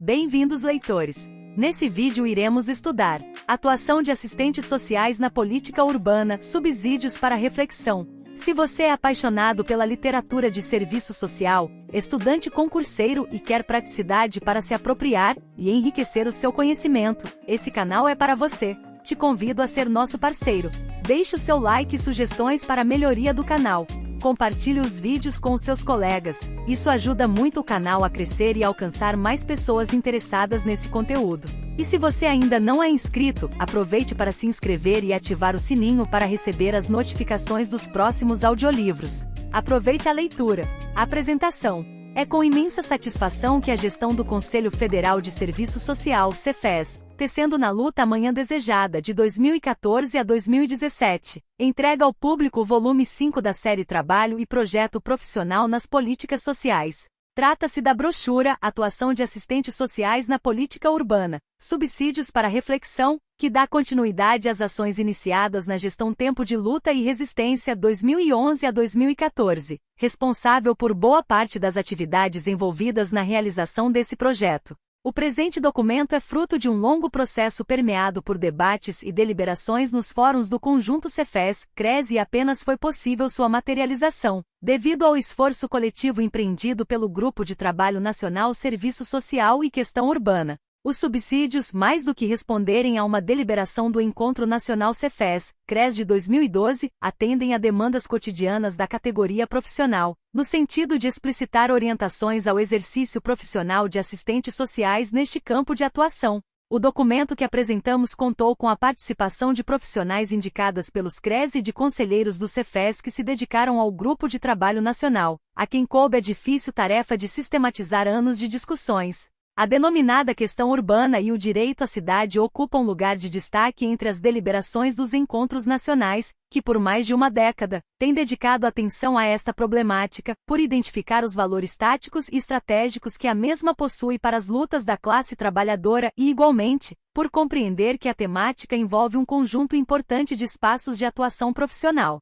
Bem-vindos, leitores! Nesse vídeo iremos estudar atuação de assistentes sociais na política urbana, subsídios para reflexão. Se você é apaixonado pela literatura de serviço social, estudante concurseiro e quer praticidade para se apropriar e enriquecer o seu conhecimento, esse canal é para você. Te convido a ser nosso parceiro. Deixe o seu like e sugestões para a melhoria do canal. Compartilhe os vídeos com os seus colegas. Isso ajuda muito o canal a crescer e alcançar mais pessoas interessadas nesse conteúdo. E se você ainda não é inscrito, aproveite para se inscrever e ativar o sininho para receber as notificações dos próximos audiolivros. Aproveite a leitura. Apresentação. É com imensa satisfação que a gestão do Conselho Federal de Serviço Social, CEFES, Tecendo na Luta Amanhã Desejada de 2014 a 2017, entrega ao público o volume 5 da série Trabalho e Projeto Profissional nas Políticas Sociais. Trata-se da brochura Atuação de Assistentes Sociais na Política Urbana, Subsídios para Reflexão, que dá continuidade às ações iniciadas na gestão Tempo de Luta e Resistência 2011 a 2014, responsável por boa parte das atividades envolvidas na realização desse projeto. O presente documento é fruto de um longo processo permeado por debates e deliberações nos fóruns do Conjunto CEFES-CRES e apenas foi possível sua materialização, devido ao esforço coletivo empreendido pelo Grupo de Trabalho Nacional Serviço Social e Questão Urbana. Os subsídios, mais do que responderem a uma deliberação do Encontro Nacional CEFES-CRES de 2012, atendem a demandas cotidianas da categoria profissional, no sentido de explicitar orientações ao exercício profissional de assistentes sociais neste campo de atuação. O documento que apresentamos contou com a participação de profissionais indicadas pelos CRES e de conselheiros do CEFES que se dedicaram ao Grupo de Trabalho Nacional, a quem coube a difícil tarefa de sistematizar anos de discussões. A denominada questão urbana e o direito à cidade ocupam lugar de destaque entre as deliberações dos encontros nacionais, que por mais de uma década, têm dedicado atenção a esta problemática, por identificar os valores táticos e estratégicos que a mesma possui para as lutas da classe trabalhadora e, igualmente, por compreender que a temática envolve um conjunto importante de espaços de atuação profissional.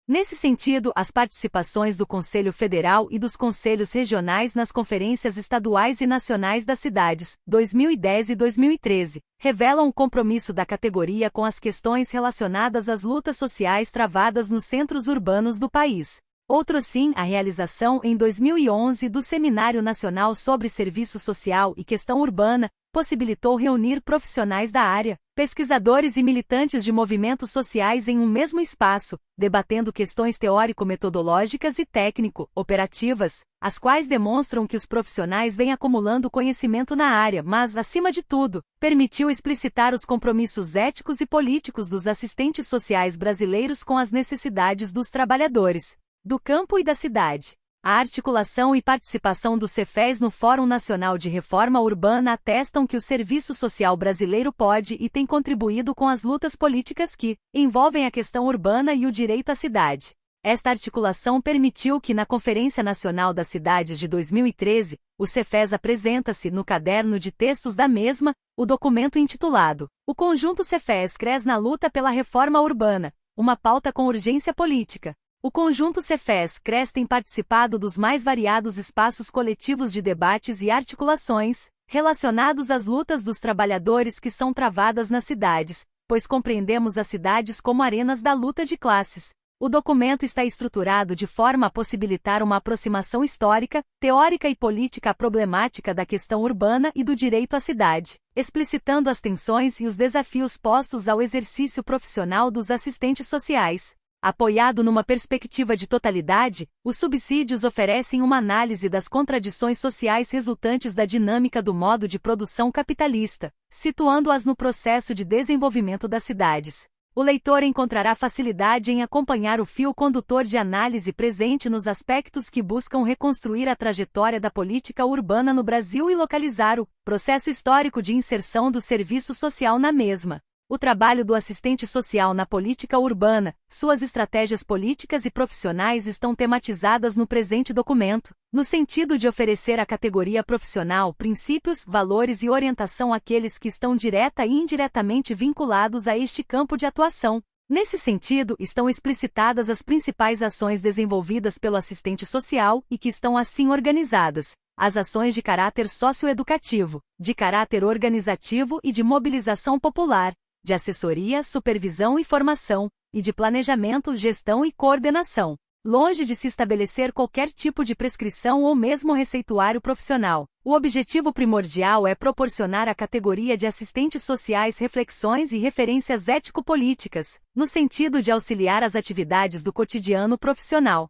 Nesse sentido, as participações do Conselho Federal e dos Conselhos Regionais nas conferências estaduais e nacionais das cidades, 2010 e 2013, revelam o compromisso da categoria com as questões relacionadas às lutas sociais travadas nos centros urbanos do país. Outro sim, a realização em 2011 do Seminário Nacional sobre Serviço Social e Questão Urbana, possibilitou reunir profissionais da área, pesquisadores e militantes de movimentos sociais em um mesmo espaço, debatendo questões teórico-metodológicas e técnico-operativas, as quais demonstram que os profissionais vêm acumulando conhecimento na área, mas, acima de tudo, permitiu explicitar os compromissos éticos e políticos dos assistentes sociais brasileiros com as necessidades dos trabalhadores do campo e da cidade. A articulação e participação do CEFES no Fórum Nacional de Reforma Urbana atestam que o serviço social brasileiro pode e tem contribuído com as lutas políticas que envolvem a questão urbana e o direito à cidade. Esta articulação permitiu que, na Conferência Nacional das Cidades de 2013, o CEFES apresenta-se, no caderno de textos da mesma, o documento intitulado O Conjunto CEFES-CRES na Luta pela Reforma Urbana, uma pauta com urgência política. O Conjunto CEFES-CRES tem participado dos mais variados espaços coletivos de debates e articulações, relacionados às lutas dos trabalhadores que são travadas nas cidades, pois compreendemos as cidades como arenas da luta de classes. O documento está estruturado de forma a possibilitar uma aproximação histórica, teórica e política à problemática da questão urbana e do direito à cidade, explicitando as tensões e os desafios postos ao exercício profissional dos assistentes sociais. Apoiado numa perspectiva de totalidade, os subsídios oferecem uma análise das contradições sociais resultantes da dinâmica do modo de produção capitalista, situando-as no processo de desenvolvimento das cidades. O leitor encontrará facilidade em acompanhar o fio condutor de análise presente nos aspectos que buscam reconstruir a trajetória da política urbana no Brasil e localizar o processo histórico de inserção do serviço social na mesma. O trabalho do assistente social na política urbana, suas estratégias políticas e profissionais estão tematizadas no presente documento, no sentido de oferecer à categoria profissional princípios, valores e orientação àqueles que estão direta e indiretamente vinculados a este campo de atuação. Nesse sentido, estão explicitadas as principais ações desenvolvidas pelo assistente social e que estão assim organizadas. as ações de caráter socioeducativo, de caráter organizativo e de mobilização popular, de assessoria, supervisão e formação, e de planejamento, gestão e coordenação. Longe de se estabelecer qualquer tipo de prescrição ou mesmo receituário profissional, o objetivo primordial é proporcionar à categoria de assistentes sociais reflexões e referências ético-políticas, no sentido de auxiliar as atividades do cotidiano profissional.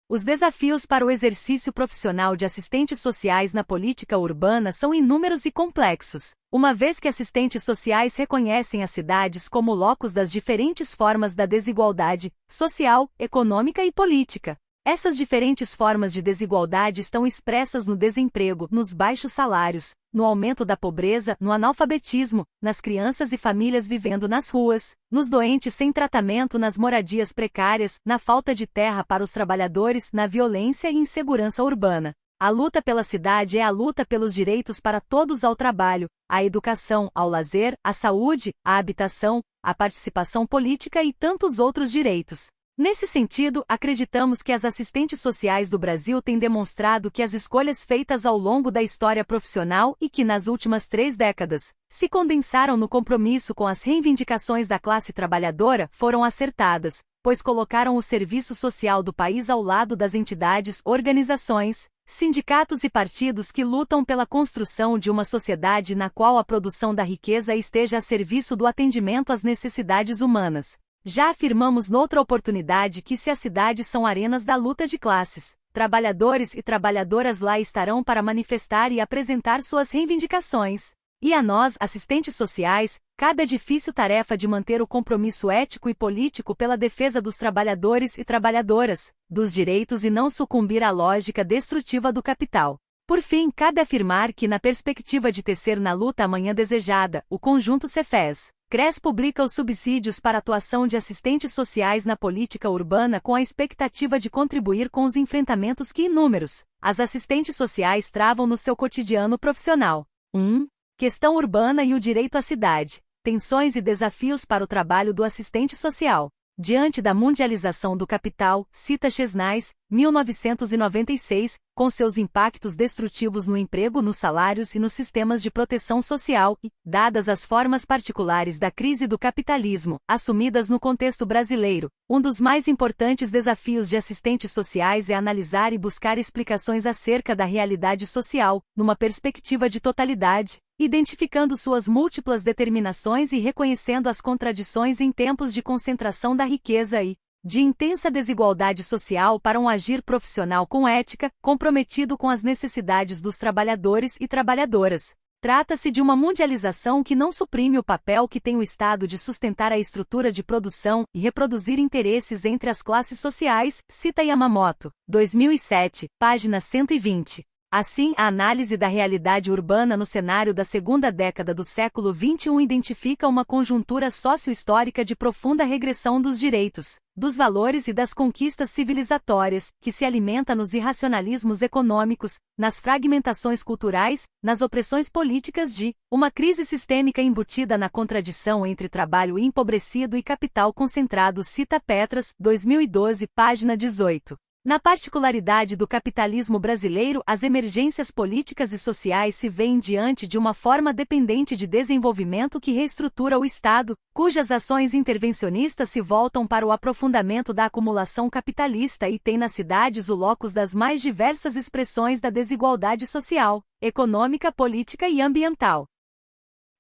Os desafios para o exercício profissional de assistentes sociais na política urbana são inúmeros e complexos, uma vez que assistentes sociais reconhecem as cidades como locus das diferentes formas da desigualdade social, econômica e política. Essas diferentes formas de desigualdade estão expressas no desemprego, nos baixos salários, no aumento da pobreza, no analfabetismo, nas crianças e famílias vivendo nas ruas, nos doentes sem tratamento, nas moradias precárias, na falta de terra para os trabalhadores, na violência e insegurança urbana. A luta pela cidade é a luta pelos direitos para todos ao trabalho, à educação, ao lazer, à saúde, à habitação, à participação política e tantos outros direitos. Nesse sentido, acreditamos que as assistentes sociais do Brasil têm demonstrado que as escolhas feitas ao longo da história profissional e que nas últimas 3 décadas se condensaram no compromisso com as reivindicações da classe trabalhadora foram acertadas, pois colocaram o serviço social do país ao lado das entidades, organizações, sindicatos e partidos que lutam pela construção de uma sociedade na qual a produção da riqueza esteja a serviço do atendimento às necessidades humanas. Já afirmamos noutra oportunidade que se as cidades são arenas da luta de classes, trabalhadores e trabalhadoras lá estarão para manifestar e apresentar suas reivindicações. E a nós, assistentes sociais, cabe a difícil tarefa de manter o compromisso ético e político pela defesa dos trabalhadores e trabalhadoras, dos direitos e não sucumbir à lógica destrutiva do capital. Por fim, cabe afirmar que, na perspectiva de tecer na luta amanhã desejada, o conjunto Cefes CRES publica os subsídios para atuação de assistentes sociais na política urbana com a expectativa de contribuir com os enfrentamentos que inúmeros as assistentes sociais travam no seu cotidiano profissional. 1. Questão urbana e o direito à cidade. Tensões e desafios para o trabalho do assistente social. Diante da mundialização do capital, cita Chesnais, 1996, com seus impactos destrutivos no emprego, nos salários e nos sistemas de proteção social e, dadas as formas particulares da crise do capitalismo, assumidas no contexto brasileiro, um dos mais importantes desafios de assistentes sociais é analisar e buscar explicações acerca da realidade social, numa perspectiva de totalidade, identificando suas múltiplas determinações e reconhecendo as contradições em tempos de concentração da riqueza e de intensa desigualdade social para um agir profissional com ética, comprometido com as necessidades dos trabalhadores e trabalhadoras. Trata-se de uma mundialização que não suprime o papel que tem o Estado de sustentar a estrutura de produção e reproduzir interesses entre as classes sociais, cita Yamamoto, 2007, página 120. Assim, a análise da realidade urbana no cenário da segunda década do século XXI identifica uma conjuntura sócio-histórica de profunda regressão dos direitos, dos valores e das conquistas civilizatórias, que se alimenta nos irracionalismos econômicos, nas fragmentações culturais, nas opressões políticas de uma crise sistêmica embutida na contradição entre trabalho empobrecido e capital concentrado, cita Petras, 2012, página 18. Na particularidade do capitalismo brasileiro, as emergências políticas e sociais se veem diante de uma forma dependente de desenvolvimento que reestrutura o Estado, cujas ações intervencionistas se voltam para o aprofundamento da acumulação capitalista e tem nas cidades o locus das mais diversas expressões da desigualdade social, econômica, política e ambiental.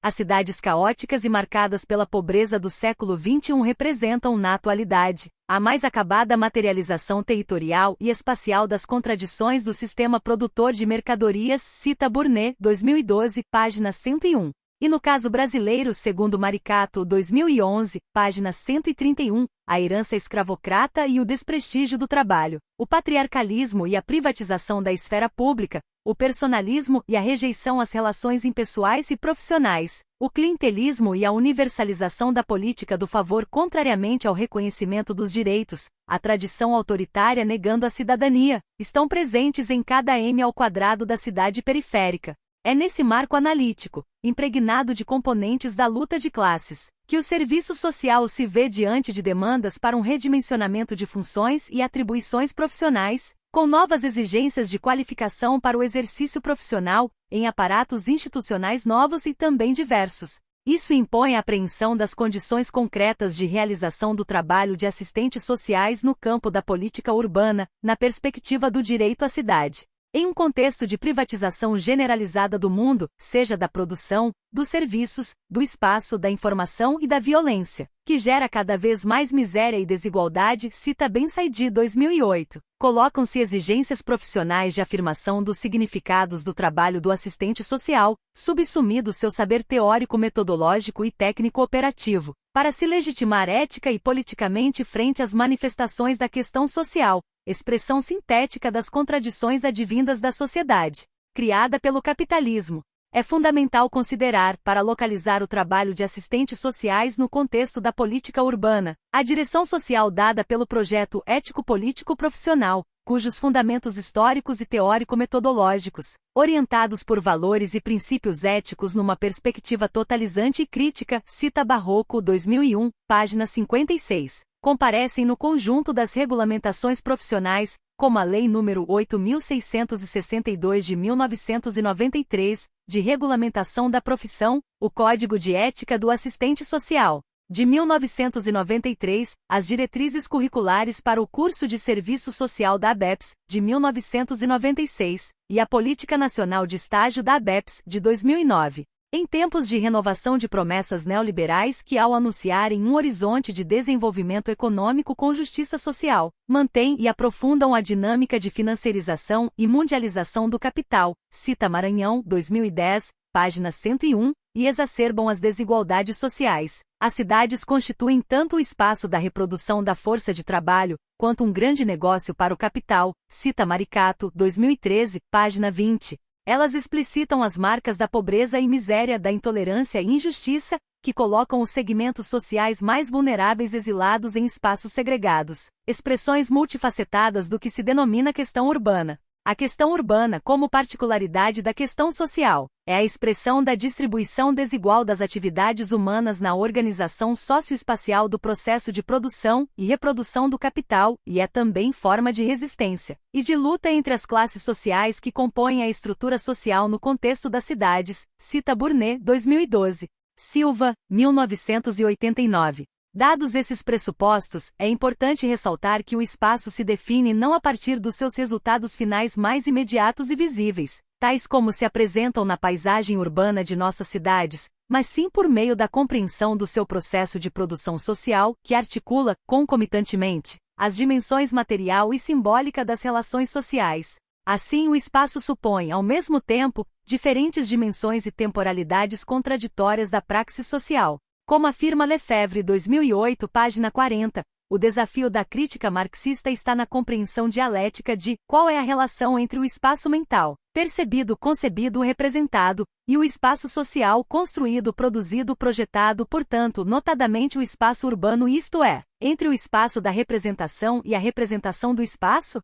As cidades caóticas e marcadas pela pobreza do século XXI representam, na atualidade, a mais acabada materialização territorial e espacial das contradições do sistema produtor de mercadorias, cita Burnet, 2012, página 101. E no caso brasileiro, segundo Maricato, 2011, página 131, a herança escravocrata e o desprestígio do trabalho, o patriarcalismo e a privatização da esfera pública, o personalismo e a rejeição às relações impessoais e profissionais, o clientelismo e a universalização da política do favor contrariamente ao reconhecimento dos direitos, a tradição autoritária negando a cidadania, estão presentes em cada m² da cidade periférica. É nesse marco analítico, impregnado de componentes da luta de classes, que o serviço social se vê diante de demandas para um redimensionamento de funções e atribuições profissionais, com novas exigências de qualificação para o exercício profissional, em aparatos institucionais novos e também diversos. Isso impõe a apreensão das condições concretas de realização do trabalho de assistentes sociais no campo da política urbana, na perspectiva do direito à cidade. Em um contexto de privatização generalizada do mundo, seja da produção, dos serviços, do espaço, da informação e da violência, que gera cada vez mais miséria e desigualdade, cita Ben Saidi 2008. Colocam-se exigências profissionais de afirmação dos significados do trabalho do assistente social, subsumido seu saber teórico, metodológico e técnico-operativo, para se legitimar ética e politicamente frente às manifestações da questão social, expressão sintética das contradições advindas da sociedade, criada pelo capitalismo. É fundamental considerar, para localizar o trabalho de assistentes sociais no contexto da política urbana, a direção social dada pelo projeto ético-político profissional, cujos fundamentos históricos e teórico-metodológicos, orientados por valores e princípios éticos numa perspectiva totalizante e crítica, cita Barroco 2001, página 56. Comparecem no conjunto das regulamentações profissionais, como a Lei nº 8.662 de 1993, de regulamentação da profissão, o Código de Ética do Assistente Social, de 1993, as diretrizes curriculares para o curso de serviço social da ABEPS, de 1996, e a Política Nacional de Estágio da ABEPS, de 2009. Em tempos de renovação de promessas neoliberais que, ao anunciarem um horizonte de desenvolvimento econômico com justiça social, mantêm e aprofundam a dinâmica de financiarização e mundialização do capital, cita Maranhão, 2010, página 101, e exacerbam as desigualdades sociais. As cidades constituem tanto o espaço da reprodução da força de trabalho, quanto um grande negócio para o capital, cita Maricato, 2013, página 20. Elas explicitam as marcas da pobreza e miséria, da intolerância e injustiça, que colocam os segmentos sociais mais vulneráveis exilados em espaços segregados, expressões multifacetadas do que se denomina questão urbana. A questão urbana, como particularidade da questão social, é a expressão da distribuição desigual das atividades humanas na organização socioespacial do processo de produção e reprodução do capital, e é também forma de resistência e de luta entre as classes sociais que compõem a estrutura social no contexto das cidades, cita Burnet, 2012. Silva, 1989. Dados esses pressupostos, é importante ressaltar que o espaço se define não a partir dos seus resultados finais mais imediatos e visíveis, tais como se apresentam na paisagem urbana de nossas cidades, mas sim por meio da compreensão do seu processo de produção social, que articula, concomitantemente, as dimensões material e simbólica das relações sociais. Assim, o espaço supõe, ao mesmo tempo, diferentes dimensões e temporalidades contraditórias da praxis social. Como afirma Lefebvre 2008, página 40, o desafio da crítica marxista está na compreensão dialética de qual é a relação entre o espaço mental, percebido, concebido, representado, e o espaço social construído, produzido, projetado, portanto, notadamente o espaço urbano, isto é, entre o espaço da representação e a representação do espaço?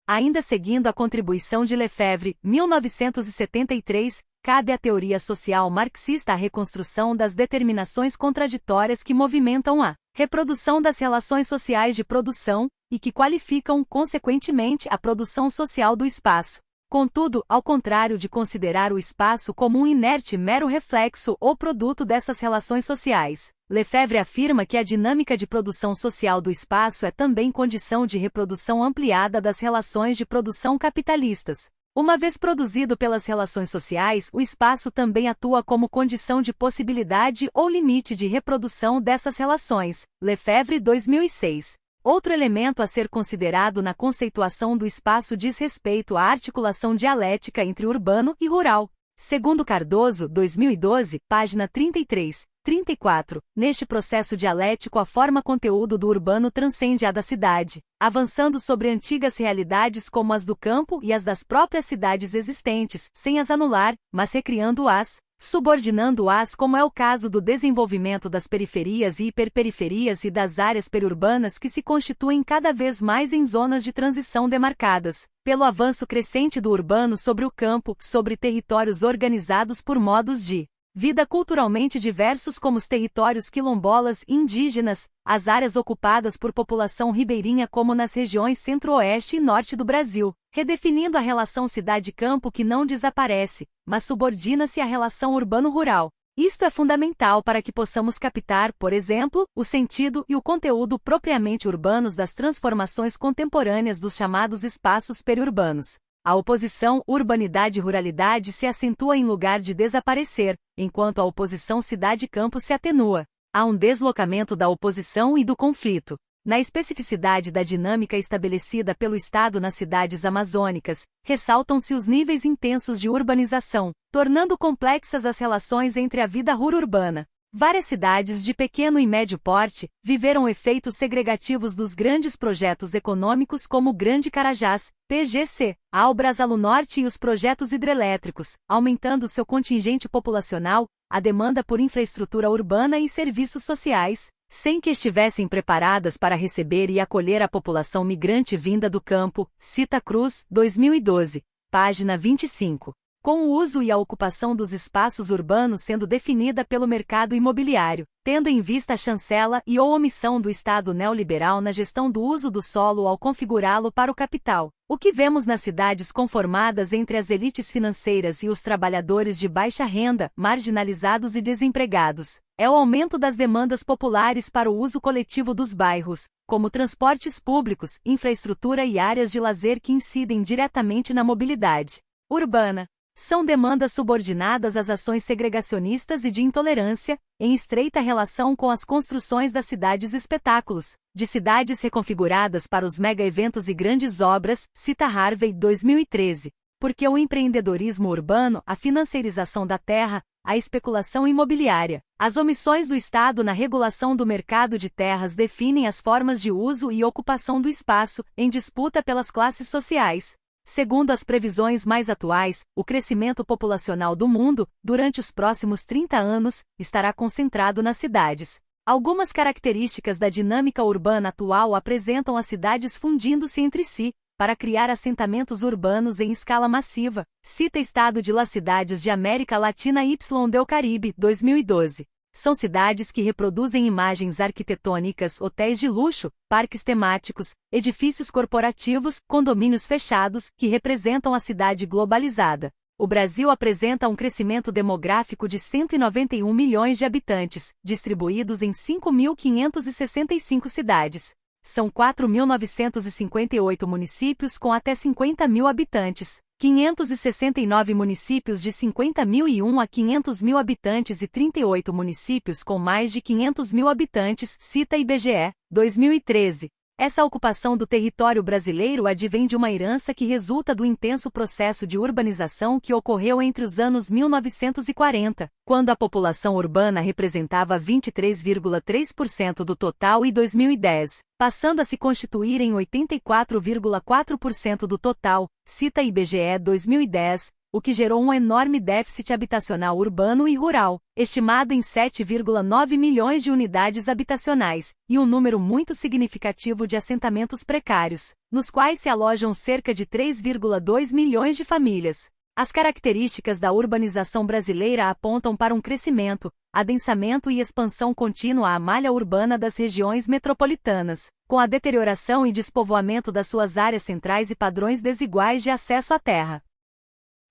Ainda seguindo a contribuição de Lefebvre, 1973, cabe à teoria social marxista a reconstrução das determinações contraditórias que movimentam a reprodução das relações sociais de produção, e que qualificam, consequentemente, a produção social do espaço. Contudo, ao contrário de considerar o espaço como um inerte mero reflexo ou produto dessas relações sociais, Lefebvre afirma que a dinâmica de produção social do espaço é também condição de reprodução ampliada das relações de produção capitalistas. Uma vez produzido pelas relações sociais, o espaço também atua como condição de possibilidade ou limite de reprodução dessas relações. Lefebvre 2006. Outro elemento a ser considerado na conceituação do espaço diz respeito à articulação dialética entre urbano e rural. Segundo Cardoso, 2012, página 33, 34, neste processo dialético a forma-conteúdo do urbano transcende a da cidade, avançando sobre antigas realidades como as do campo e as das próprias cidades existentes, sem as anular, mas recriando-as, subordinando-as, como é o caso do desenvolvimento das periferias e hiperperiferias e das áreas periurbanas que se constituem cada vez mais em zonas de transição demarcadas, pelo avanço crescente do urbano sobre o campo, sobre territórios organizados por modos de vida culturalmente diversos como os territórios quilombolas e indígenas, as áreas ocupadas por população ribeirinha como nas regiões centro-oeste e norte do Brasil, redefinindo a relação cidade-campo que não desaparece, mas subordina-se à relação urbano-rural. Isto é fundamental para que possamos captar, por exemplo, o sentido e o conteúdo propriamente urbanos das transformações contemporâneas dos chamados espaços periurbanos. A oposição urbanidade-ruralidade se acentua em lugar de desaparecer, enquanto a oposição cidade-campo se atenua. Há um deslocamento da oposição e do conflito. Na especificidade da dinâmica estabelecida pelo Estado nas cidades amazônicas, ressaltam-se os níveis intensos de urbanização, tornando complexas as relações entre a vida rural-urbana. Várias cidades de pequeno e médio porte viveram efeitos segregativos dos grandes projetos econômicos como o Grande Carajás, PGC, Albras-Alo Norte e os projetos hidrelétricos, aumentando seu contingente populacional, a demanda por infraestrutura urbana e serviços sociais, sem que estivessem preparadas para receber e acolher a população migrante vinda do campo. Cita Cruz, 2012, página 25. Com o uso e a ocupação dos espaços urbanos sendo definida pelo mercado imobiliário, tendo em vista a chancela e ou omissão do Estado neoliberal na gestão do uso do solo ao configurá-lo para o capital. O que vemos nas cidades conformadas entre as elites financeiras e os trabalhadores de baixa renda, marginalizados e desempregados, é o aumento das demandas populares para o uso coletivo dos bairros, como transportes públicos, infraestrutura e áreas de lazer que incidem diretamente na mobilidade urbana. São demandas subordinadas às ações segregacionistas e de intolerância, em estreita relação com as construções das cidades-espetáculos, de cidades reconfiguradas para os mega-eventos e grandes obras, cita Harvey, 2013. Porque o empreendedorismo urbano, a financiarização da terra, a especulação imobiliária, as omissões do Estado na regulação do mercado de terras definem as formas de uso e ocupação do espaço, em disputa pelas classes sociais. Segundo as previsões mais atuais, o crescimento populacional do mundo, durante os próximos 30 anos, estará concentrado nas cidades. Algumas características da dinâmica urbana atual apresentam as cidades fundindo-se entre si, para criar assentamentos urbanos em escala massiva. Cita Estado de Las Cidades de América Latina y del Caribe, 2012. São cidades que reproduzem imagens arquitetônicas, hotéis de luxo, parques temáticos, edifícios corporativos, condomínios fechados, que representam a cidade globalizada. O Brasil apresenta um crescimento demográfico de 191 milhões de habitantes, distribuídos em 5.565 cidades. São 4.958 municípios com até 50 mil habitantes. 569 municípios de 50.001 a 500.000 habitantes e 38 municípios com mais de 500.000 habitantes, cita IBGE, 2013. Essa ocupação do território brasileiro advém de uma herança que resulta do intenso processo de urbanização que ocorreu entre os anos 1940, quando a população urbana representava 23,3% do total, e 2010, passando a se constituir em 84,4% do total, cita IBGE 2010, o que gerou um enorme déficit habitacional urbano e rural, estimado em 7,9 milhões de unidades habitacionais, e um número muito significativo de assentamentos precários, nos quais se alojam cerca de 3,2 milhões de famílias. As características da urbanização brasileira apontam para um crescimento, adensamento e expansão contínua à malha urbana das regiões metropolitanas, com a deterioração e despovoamento das suas áreas centrais e padrões desiguais de acesso à terra.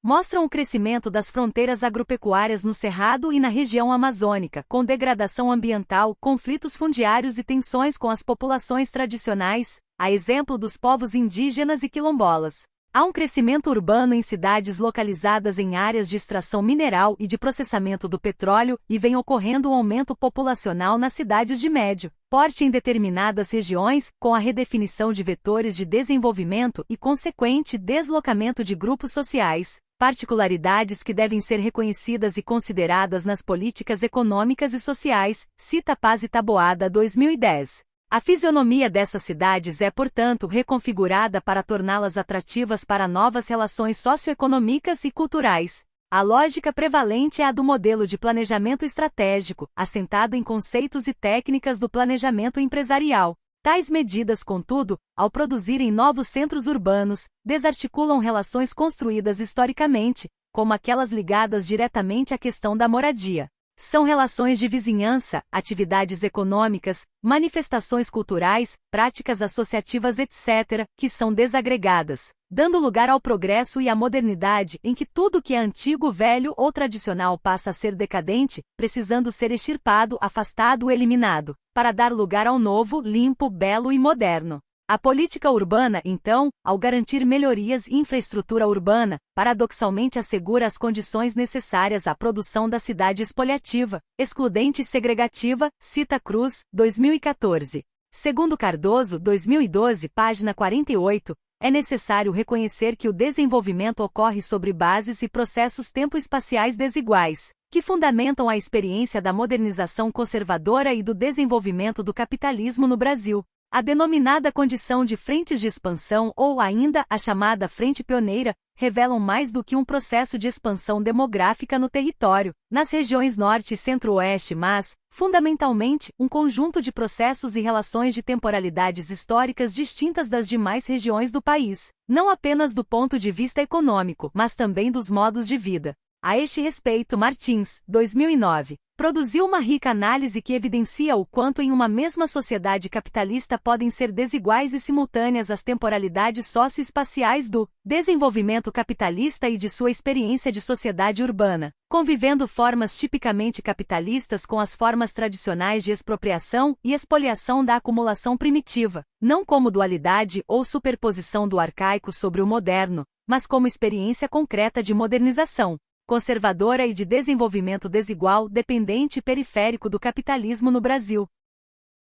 Mostram o crescimento das fronteiras agropecuárias no Cerrado e na região amazônica, com degradação ambiental, conflitos fundiários e tensões com as populações tradicionais, a exemplo dos povos indígenas e quilombolas. Há um crescimento urbano em cidades localizadas em áreas de extração mineral e de processamento do petróleo, e vem ocorrendo um aumento populacional nas cidades de médio porte em determinadas regiões, com a redefinição de vetores de desenvolvimento e consequente deslocamento de grupos sociais. Particularidades que devem ser reconhecidas e consideradas nas políticas econômicas e sociais, cita Paz e Taboada, 2010. A fisionomia dessas cidades é, portanto, reconfigurada para torná-las atrativas para novas relações socioeconômicas e culturais. A lógica prevalente é a do modelo de planejamento estratégico, assentado em conceitos e técnicas do planejamento empresarial. Tais medidas, contudo, ao produzirem novos centros urbanos, desarticulam relações construídas historicamente, como aquelas ligadas diretamente à questão da moradia. São relações de vizinhança, atividades econômicas, manifestações culturais, práticas associativas, etc., que são desagregadas, dando lugar ao progresso e à modernidade em que tudo que é antigo, velho ou tradicional passa a ser decadente, precisando ser extirpado, afastado ou eliminado, para dar lugar ao novo, limpo, belo e moderno. A política urbana, então, ao garantir melhorias e infraestrutura urbana, paradoxalmente assegura as condições necessárias à produção da cidade expoliativa, excludente e segregativa, cita Cruz, 2014. Segundo Cardoso, 2012, página 48, é necessário reconhecer que o desenvolvimento ocorre sobre bases e processos tempo-espaciais desiguais, que fundamentam a experiência da modernização conservadora e do desenvolvimento do capitalismo no Brasil. A denominada condição de frentes de expansão ou ainda a chamada frente pioneira revelam mais do que um processo de expansão demográfica no território, nas regiões norte e centro-oeste, mas, fundamentalmente, um conjunto de processos e relações de temporalidades históricas distintas das demais regiões do país, não apenas do ponto de vista econômico, mas também dos modos de vida. A este respeito, Martins, 2009, produziu uma rica análise que evidencia o quanto em uma mesma sociedade capitalista podem ser desiguais e simultâneas as temporalidades socioespaciais do desenvolvimento capitalista e de sua experiência de sociedade urbana, convivendo formas tipicamente capitalistas com as formas tradicionais de expropriação e expoliação da acumulação primitiva, não como dualidade ou superposição do arcaico sobre o moderno, mas como experiência concreta de modernização conservadora e de desenvolvimento desigual, dependente e periférico do capitalismo no Brasil.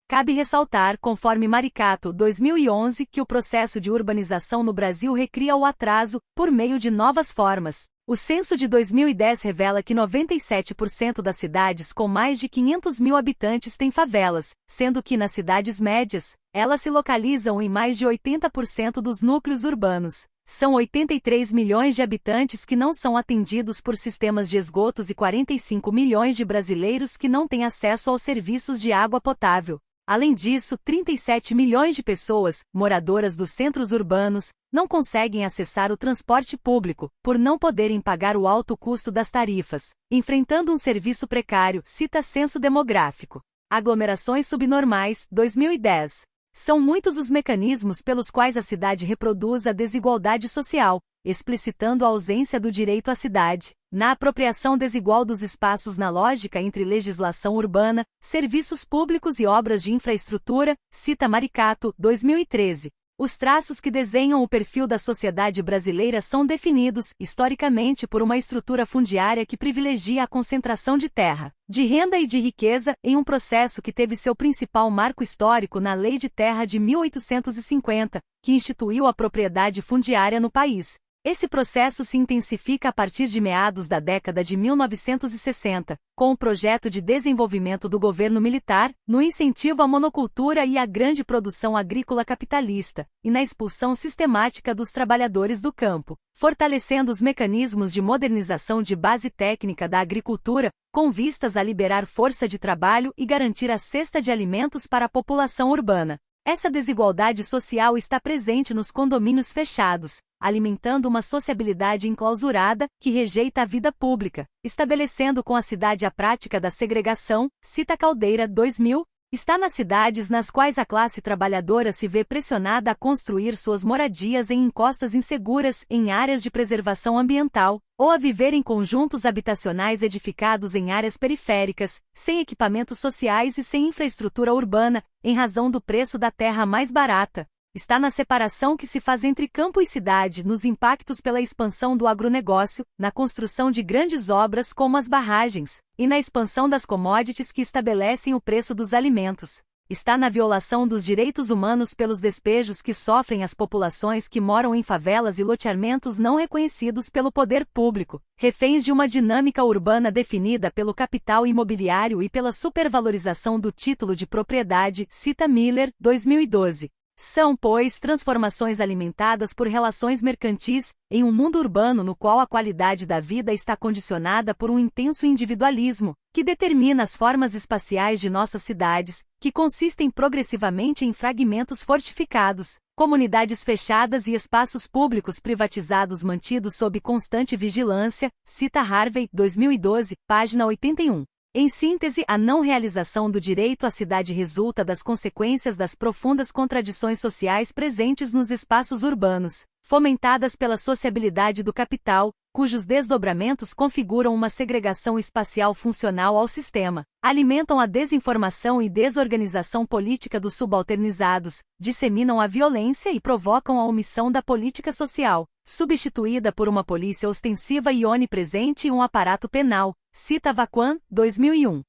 Cabe ressaltar, conforme Maricato, 2011, que o processo de urbanização no Brasil recria o atraso, por meio de novas formas. O censo de 2010 revela que 97% das cidades com mais de 500 mil habitantes têm favelas, sendo que nas cidades médias, elas se localizam em mais de 80% dos núcleos urbanos. São 83 milhões de habitantes que não são atendidos por sistemas de esgotos e 45 milhões de brasileiros que não têm acesso aos serviços de água potável. Além disso, 37 milhões de pessoas, moradoras dos centros urbanos, não conseguem acessar o transporte público, por não poderem pagar o alto custo das tarifas, enfrentando um serviço precário, cita Censo Demográfico. Aglomerações subnormais, 2010. São muitos os mecanismos pelos quais a cidade reproduz a desigualdade social, explicitando a ausência do direito à cidade, na apropriação desigual dos espaços na lógica entre legislação urbana, serviços públicos e obras de infraestrutura, cita Maricato, 2013. Os traços que desenham o perfil da sociedade brasileira são definidos, historicamente, por uma estrutura fundiária que privilegia a concentração de terra, de renda e de riqueza, em um processo que teve seu principal marco histórico na Lei de Terra de 1850, que instituiu a propriedade fundiária no país. Esse processo se intensifica a partir de meados da década de 1960, com o projeto de desenvolvimento do governo militar, no incentivo à monocultura e à grande produção agrícola capitalista, e na expulsão sistemática dos trabalhadores do campo, fortalecendo os mecanismos de modernização de base técnica da agricultura, com vistas a liberar força de trabalho e garantir a cesta de alimentos para a população urbana. Essa desigualdade social está presente nos condomínios fechados, alimentando uma sociabilidade enclausurada que rejeita a vida pública, estabelecendo com a cidade a prática da segregação, cita Caldeira, 2000, está nas cidades nas quais a classe trabalhadora se vê pressionada a construir suas moradias em encostas inseguras em áreas de preservação ambiental, ou a viver em conjuntos habitacionais edificados em áreas periféricas, sem equipamentos sociais e sem infraestrutura urbana, em razão do preço da terra mais barata. Está na separação que se faz entre campo e cidade, nos impactos pela expansão do agronegócio, na construção de grandes obras como as barragens, e na expansão das commodities que estabelecem o preço dos alimentos. Está na violação dos direitos humanos pelos despejos que sofrem as populações que moram em favelas e loteamentos não reconhecidos pelo poder público, reféns de uma dinâmica urbana definida pelo capital imobiliário e pela supervalorização do título de propriedade, cita Miller, 2012. São, pois, transformações alimentadas por relações mercantis, em um mundo urbano no qual a qualidade da vida está condicionada por um intenso individualismo, que determina as formas espaciais de nossas cidades, que consistem progressivamente em fragmentos fortificados, comunidades fechadas e espaços públicos privatizados mantidos sob constante vigilância, cita Harvey, 2012, página 81. Em síntese, a não realização do direito à cidade resulta das consequências das profundas contradições sociais presentes nos espaços urbanos, fomentadas pela sociabilidade do capital, cujos desdobramentos configuram uma segregação espacial funcional ao sistema, alimentam a desinformação e desorganização política dos subalternizados, disseminam a violência e provocam a omissão da política social, substituída por uma polícia ostensiva e onipresente e um aparato penal, cita Vaquan, 2001.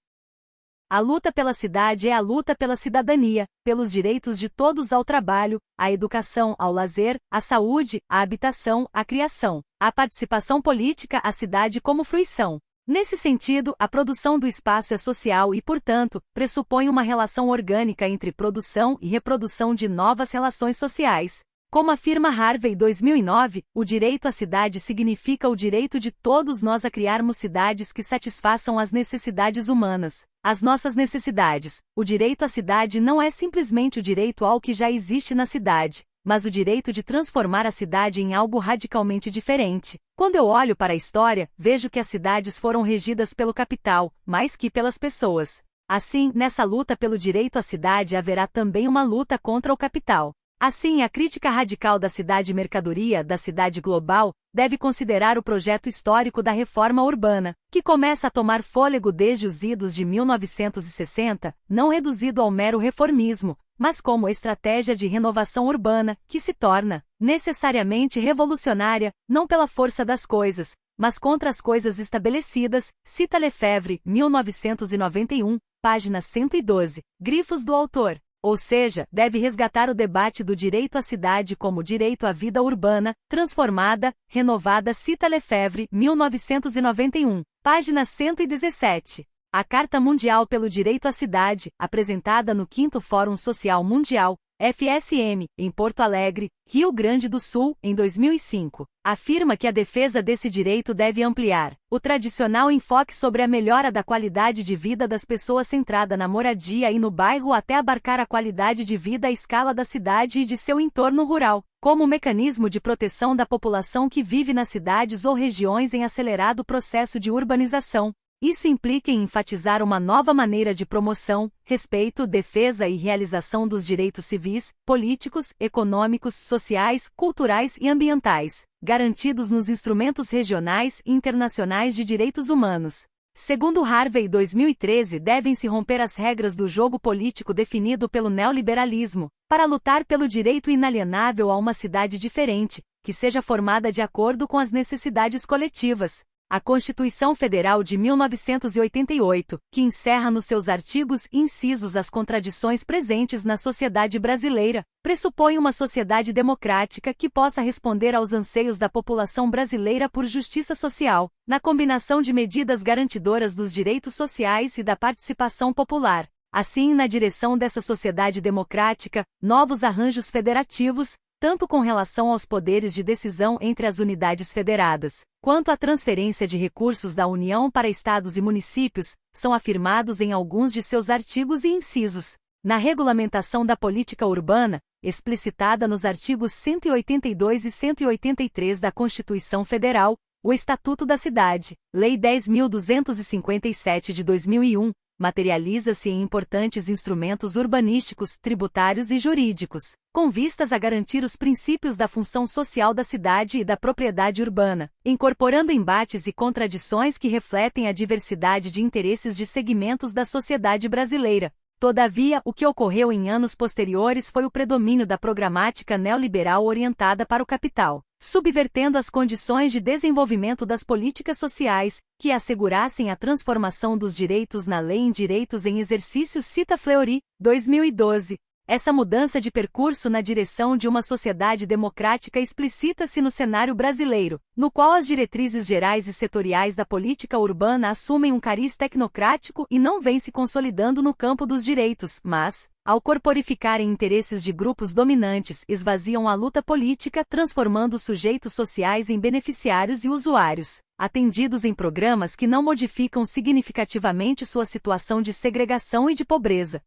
A luta pela cidade é a luta pela cidadania, pelos direitos de todos ao trabalho, à educação, ao lazer, à saúde, à habitação, à criação, à participação política, à cidade como fruição. Nesse sentido, a produção do espaço é social e, portanto, pressupõe uma relação orgânica entre produção e reprodução de novas relações sociais. Como afirma Harvey, 2009, o direito à cidade significa o direito de todos nós a criarmos cidades que satisfaçam as necessidades humanas. As nossas necessidades. O direito à cidade não é simplesmente o direito ao que já existe na cidade, mas o direito de transformar a cidade em algo radicalmente diferente. Quando eu olho para a história, vejo que as cidades foram regidas pelo capital, mais que pelas pessoas. Assim, nessa luta pelo direito à cidade haverá também uma luta contra o capital. Assim, a crítica radical da cidade-mercadoria, da cidade global, deve considerar o projeto histórico da reforma urbana, que começa a tomar fôlego desde os idos de 1960, não reduzido ao mero reformismo, mas como estratégia de renovação urbana, que se torna necessariamente revolucionária, não pela força das coisas, mas contra as coisas estabelecidas, cita Lefebvre, 1991, página 112, grifos do autor. Ou seja, deve resgatar o debate do direito à cidade como direito à vida urbana, transformada, renovada, cita Lefebvre, 1991, página 117. A Carta Mundial pelo Direito à Cidade, apresentada no 5º Fórum Social Mundial, FSM, em Porto Alegre, Rio Grande do Sul, em 2005, afirma que a defesa desse direito deve ampliar o tradicional enfoque sobre a melhora da qualidade de vida das pessoas centrada na moradia e no bairro até abarcar a qualidade de vida à escala da cidade e de seu entorno rural, como mecanismo de proteção da população que vive nas cidades ou regiões em acelerado processo de urbanização. Isso implica em enfatizar uma nova maneira de promoção, respeito, defesa e realização dos direitos civis, políticos, econômicos, sociais, culturais e ambientais, garantidos nos instrumentos regionais e internacionais de direitos humanos. Segundo Harvey, 2013, devem-se romper as regras do jogo político definido pelo neoliberalismo, para lutar pelo direito inalienável a uma cidade diferente, que seja formada de acordo com as necessidades coletivas. A Constituição Federal de 1988, que encerra nos seus artigos e incisos as contradições presentes na sociedade brasileira, pressupõe uma sociedade democrática que possa responder aos anseios da população brasileira por justiça social, na combinação de medidas garantidoras dos direitos sociais e da participação popular. Assim, na direção dessa sociedade democrática, novos arranjos federativos, tanto com relação aos poderes de decisão entre as unidades federadas, quanto à transferência de recursos da União para estados e municípios, são afirmados em alguns de seus artigos e incisos. Na regulamentação da política urbana, explicitada nos artigos 182 e 183 da Constituição Federal, o Estatuto da Cidade, Lei 10.257 de 2001, materializa-se em importantes instrumentos urbanísticos, tributários e jurídicos, com vistas a garantir os princípios da função social da cidade e da propriedade urbana, incorporando embates e contradições que refletem a diversidade de interesses de segmentos da sociedade brasileira. Todavia, o que ocorreu em anos posteriores foi o predomínio da programática neoliberal orientada para o capital, subvertendo as condições de desenvolvimento das políticas sociais, que assegurassem a transformação dos direitos na lei em direitos em exercício, cita Fleury, 2012. Essa mudança de percurso na direção de uma sociedade democrática explicita-se no cenário brasileiro, no qual as diretrizes gerais e setoriais da política urbana assumem um cariz tecnocrático e não vêm se consolidando no campo dos direitos, mas, ao corporificarem interesses de grupos dominantes, esvaziam a luta política, transformando os sujeitos sociais em beneficiários e usuários, atendidos em programas que não modificam significativamente sua situação de segregação e de pobreza.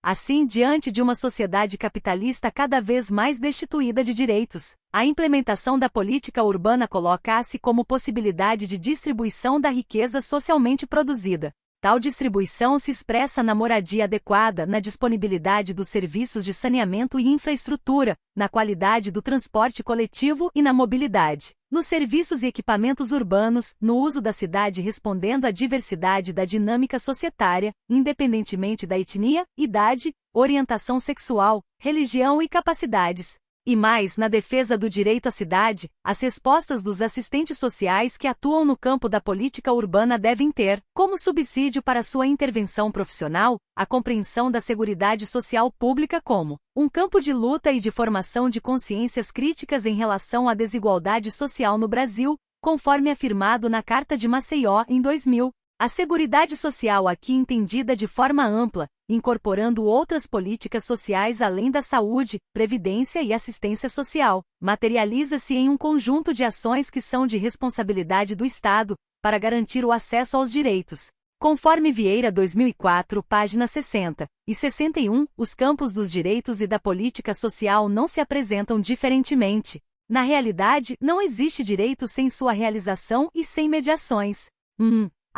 Assim, diante de uma sociedade capitalista cada vez mais destituída de direitos, a implementação da política urbana coloca-se como possibilidade de distribuição da riqueza socialmente produzida. Tal distribuição se expressa na moradia adequada, na disponibilidade dos serviços de saneamento e infraestrutura, na qualidade do transporte coletivo e na mobilidade, nos serviços e equipamentos urbanos, no uso da cidade respondendo à diversidade da dinâmica societária, independentemente da etnia, idade, orientação sexual, religião e capacidades. E mais, na defesa do direito à cidade, as respostas dos assistentes sociais que atuam no campo da política urbana devem ter, como subsídio para sua intervenção profissional, a compreensão da seguridade social pública como um campo de luta e de formação de consciências críticas em relação à desigualdade social no Brasil, conforme afirmado na Carta de Maceió em 2000. A seguridade social aqui entendida de forma ampla, incorporando outras políticas sociais além da saúde, previdência e assistência social, materializa-se em um conjunto de ações que são de responsabilidade do Estado, para garantir o acesso aos direitos. Conforme Vieira 2004, páginas 60 e 61, os campos dos direitos e da política social não se apresentam diferentemente. Na realidade, não existe direito sem sua realização e sem mediações.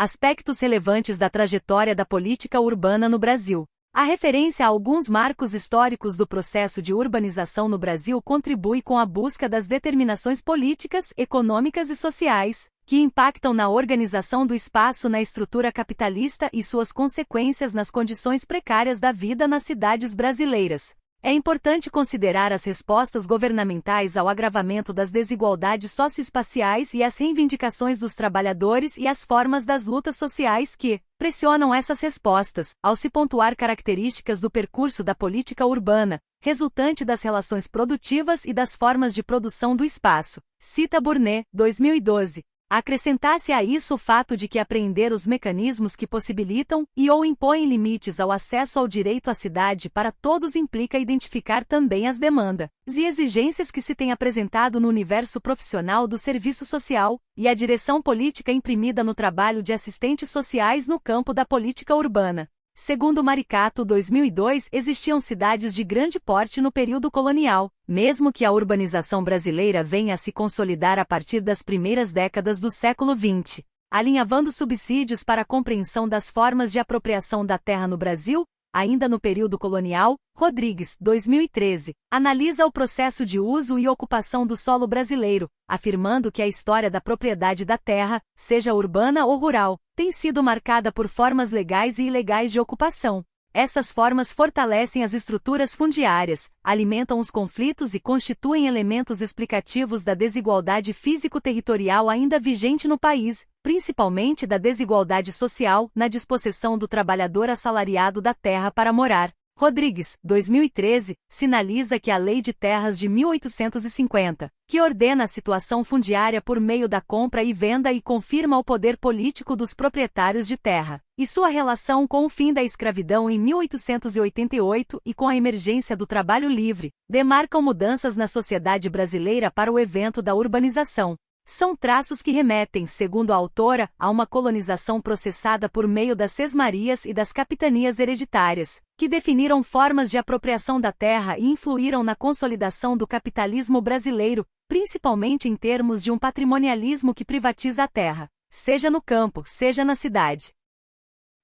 Aspectos relevantes da trajetória da política urbana no Brasil. A referência a alguns marcos históricos do processo de urbanização no Brasil contribui com a busca das determinações políticas, econômicas e sociais, que impactam na organização do espaço na estrutura capitalista e suas consequências nas condições precárias da vida nas cidades brasileiras. É importante considerar as respostas governamentais ao agravamento das desigualdades socioespaciais e as reivindicações dos trabalhadores e as formas das lutas sociais que pressionam essas respostas, ao se pontuar características do percurso da política urbana, resultante das relações produtivas e das formas de produção do espaço. Cita Burnet, 2012. Acrescentasse a isso o fato de que apreender os mecanismos que possibilitam e ou impõem limites ao acesso ao direito à cidade para todos implica identificar também as demandas e exigências que se têm apresentado no universo profissional do serviço social, e a direção política imprimida no trabalho de assistentes sociais no campo da política urbana. Segundo Maricato 2002, existiam cidades de grande porte no período colonial, mesmo que a urbanização brasileira venha a se consolidar a partir das primeiras décadas do século XX. Alinhavando subsídios para a compreensão das formas de apropriação da terra no Brasil, ainda no período colonial, Rodrigues, 2013, analisa o processo de uso e ocupação do solo brasileiro, afirmando que a história da propriedade da terra, seja urbana ou rural, tem sido marcada por formas legais e ilegais de ocupação. Essas formas fortalecem as estruturas fundiárias, alimentam os conflitos e constituem elementos explicativos da desigualdade físico-territorial ainda vigente no país, principalmente da desigualdade social na dispossessão do trabalhador assalariado da terra para morar. Rodrigues, 2013, sinaliza que a Lei de Terras de 1850, que ordena a situação fundiária por meio da compra e venda e confirma o poder político dos proprietários de terra, e sua relação com o fim da escravidão em 1888 e com a emergência do trabalho livre, demarcam mudanças na sociedade brasileira para o evento da urbanização. São traços que remetem, segundo a autora, a uma colonização processada por meio das sesmarias e das capitanias hereditárias, que definiram formas de apropriação da terra e influíram na consolidação do capitalismo brasileiro, principalmente em termos de um patrimonialismo que privatiza a terra, seja no campo, seja na cidade.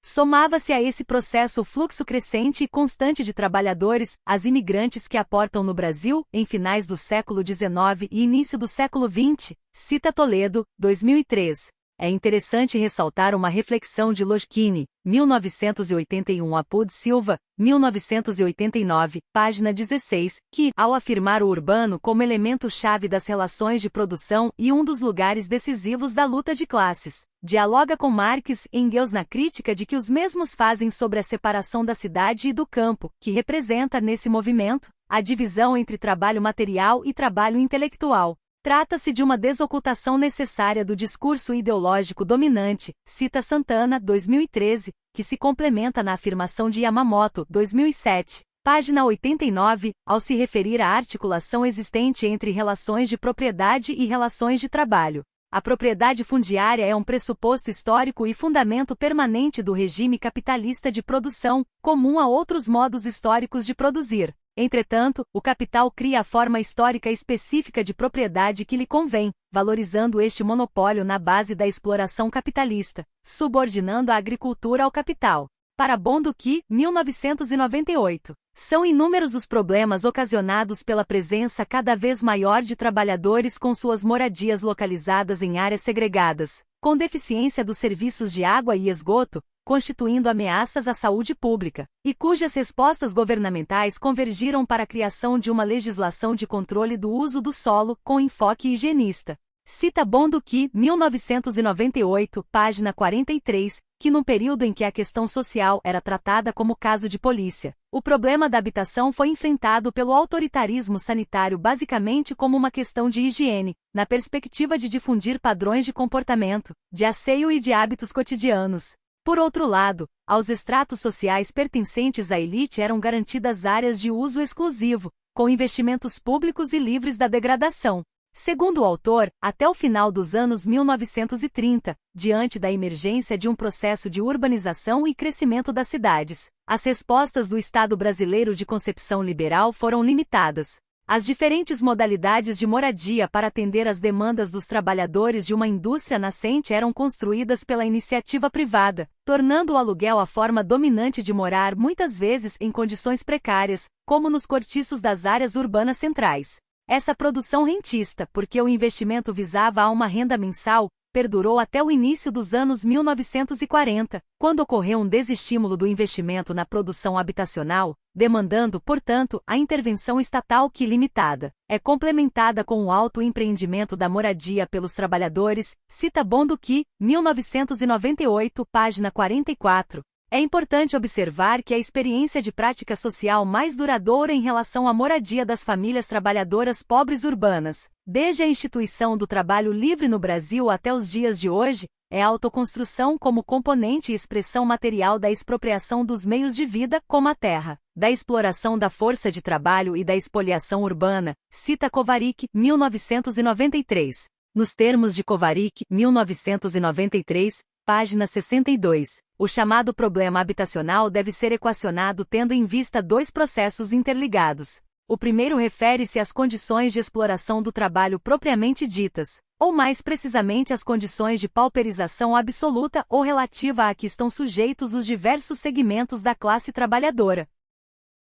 Somava-se a esse processo o fluxo crescente e constante de trabalhadores, as imigrantes que aportam no Brasil, em finais do século XIX e início do século XX, cita Toledo, 2003. É interessante ressaltar uma reflexão de Lojkine, 1981 Apud Silva, 1989, página 16, que, ao afirmar o urbano como elemento-chave das relações de produção e um dos lugares decisivos da luta de classes, dialoga com Marx e Engels na crítica de que os mesmos fazem sobre a separação da cidade e do campo, que representa, nesse movimento, a divisão entre trabalho material e trabalho intelectual. Trata-se de uma desocultação necessária do discurso ideológico dominante, cita Santana, 2013, que se complementa na afirmação de Yamamoto, 2007, página 89, ao se referir à articulação existente entre relações de propriedade e relações de trabalho. A propriedade fundiária é um pressuposto histórico e fundamento permanente do regime capitalista de produção, comum a outros modos históricos de produzir. Entretanto, o capital cria a forma histórica específica de propriedade que lhe convém, valorizando este monopólio na base da exploração capitalista, subordinando a agricultura ao capital. Para Bonduki, 1998. São inúmeros os problemas ocasionados pela presença cada vez maior de trabalhadores com suas moradias localizadas em áreas segregadas, com deficiência dos serviços de água e esgoto, constituindo ameaças à saúde pública, e cujas respostas governamentais convergiram para a criação de uma legislação de controle do uso do solo com enfoque higienista. Cita Bonduki, 1998, página 43, que num período em que a questão social era tratada como caso de polícia, o problema da habitação foi enfrentado pelo autoritarismo sanitário basicamente como uma questão de higiene, na perspectiva de difundir padrões de comportamento, de asseio e de hábitos cotidianos. Por outro lado, aos estratos sociais pertencentes à elite eram garantidas áreas de uso exclusivo, com investimentos públicos e livres da degradação. Segundo o autor, até o final dos anos 1930, diante da emergência de um processo de urbanização e crescimento das cidades, as respostas do Estado brasileiro de concepção liberal foram limitadas. As diferentes modalidades de moradia para atender às demandas dos trabalhadores de uma indústria nascente eram construídas pela iniciativa privada, tornando o aluguel a forma dominante de morar muitas vezes em condições precárias, como nos cortiços das áreas urbanas centrais. Essa produção rentista, porque o investimento visava a uma renda mensal, perdurou até o início dos anos 1940, quando ocorreu um desestímulo do investimento na produção habitacional, demandando, portanto, a intervenção estatal que, limitada, é complementada com o autoempreendimento da moradia pelos trabalhadores, cita Bonduki, 1998, página 44. É importante observar que a experiência de prática social mais duradoura em relação à moradia das famílias trabalhadoras pobres urbanas, desde a instituição do trabalho livre no Brasil até os dias de hoje, é a autoconstrução como componente e expressão material da expropriação dos meios de vida, como a terra, da exploração da força de trabalho e da expoliação urbana, cita Kovarik, 1993. Nos termos de Kovarik, 1993, página 62. O chamado problema habitacional deve ser equacionado tendo em vista dois processos interligados. O primeiro refere-se às condições de exploração do trabalho propriamente ditas, ou mais precisamente às condições de pauperização absoluta ou relativa a que estão sujeitos os diversos segmentos da classe trabalhadora.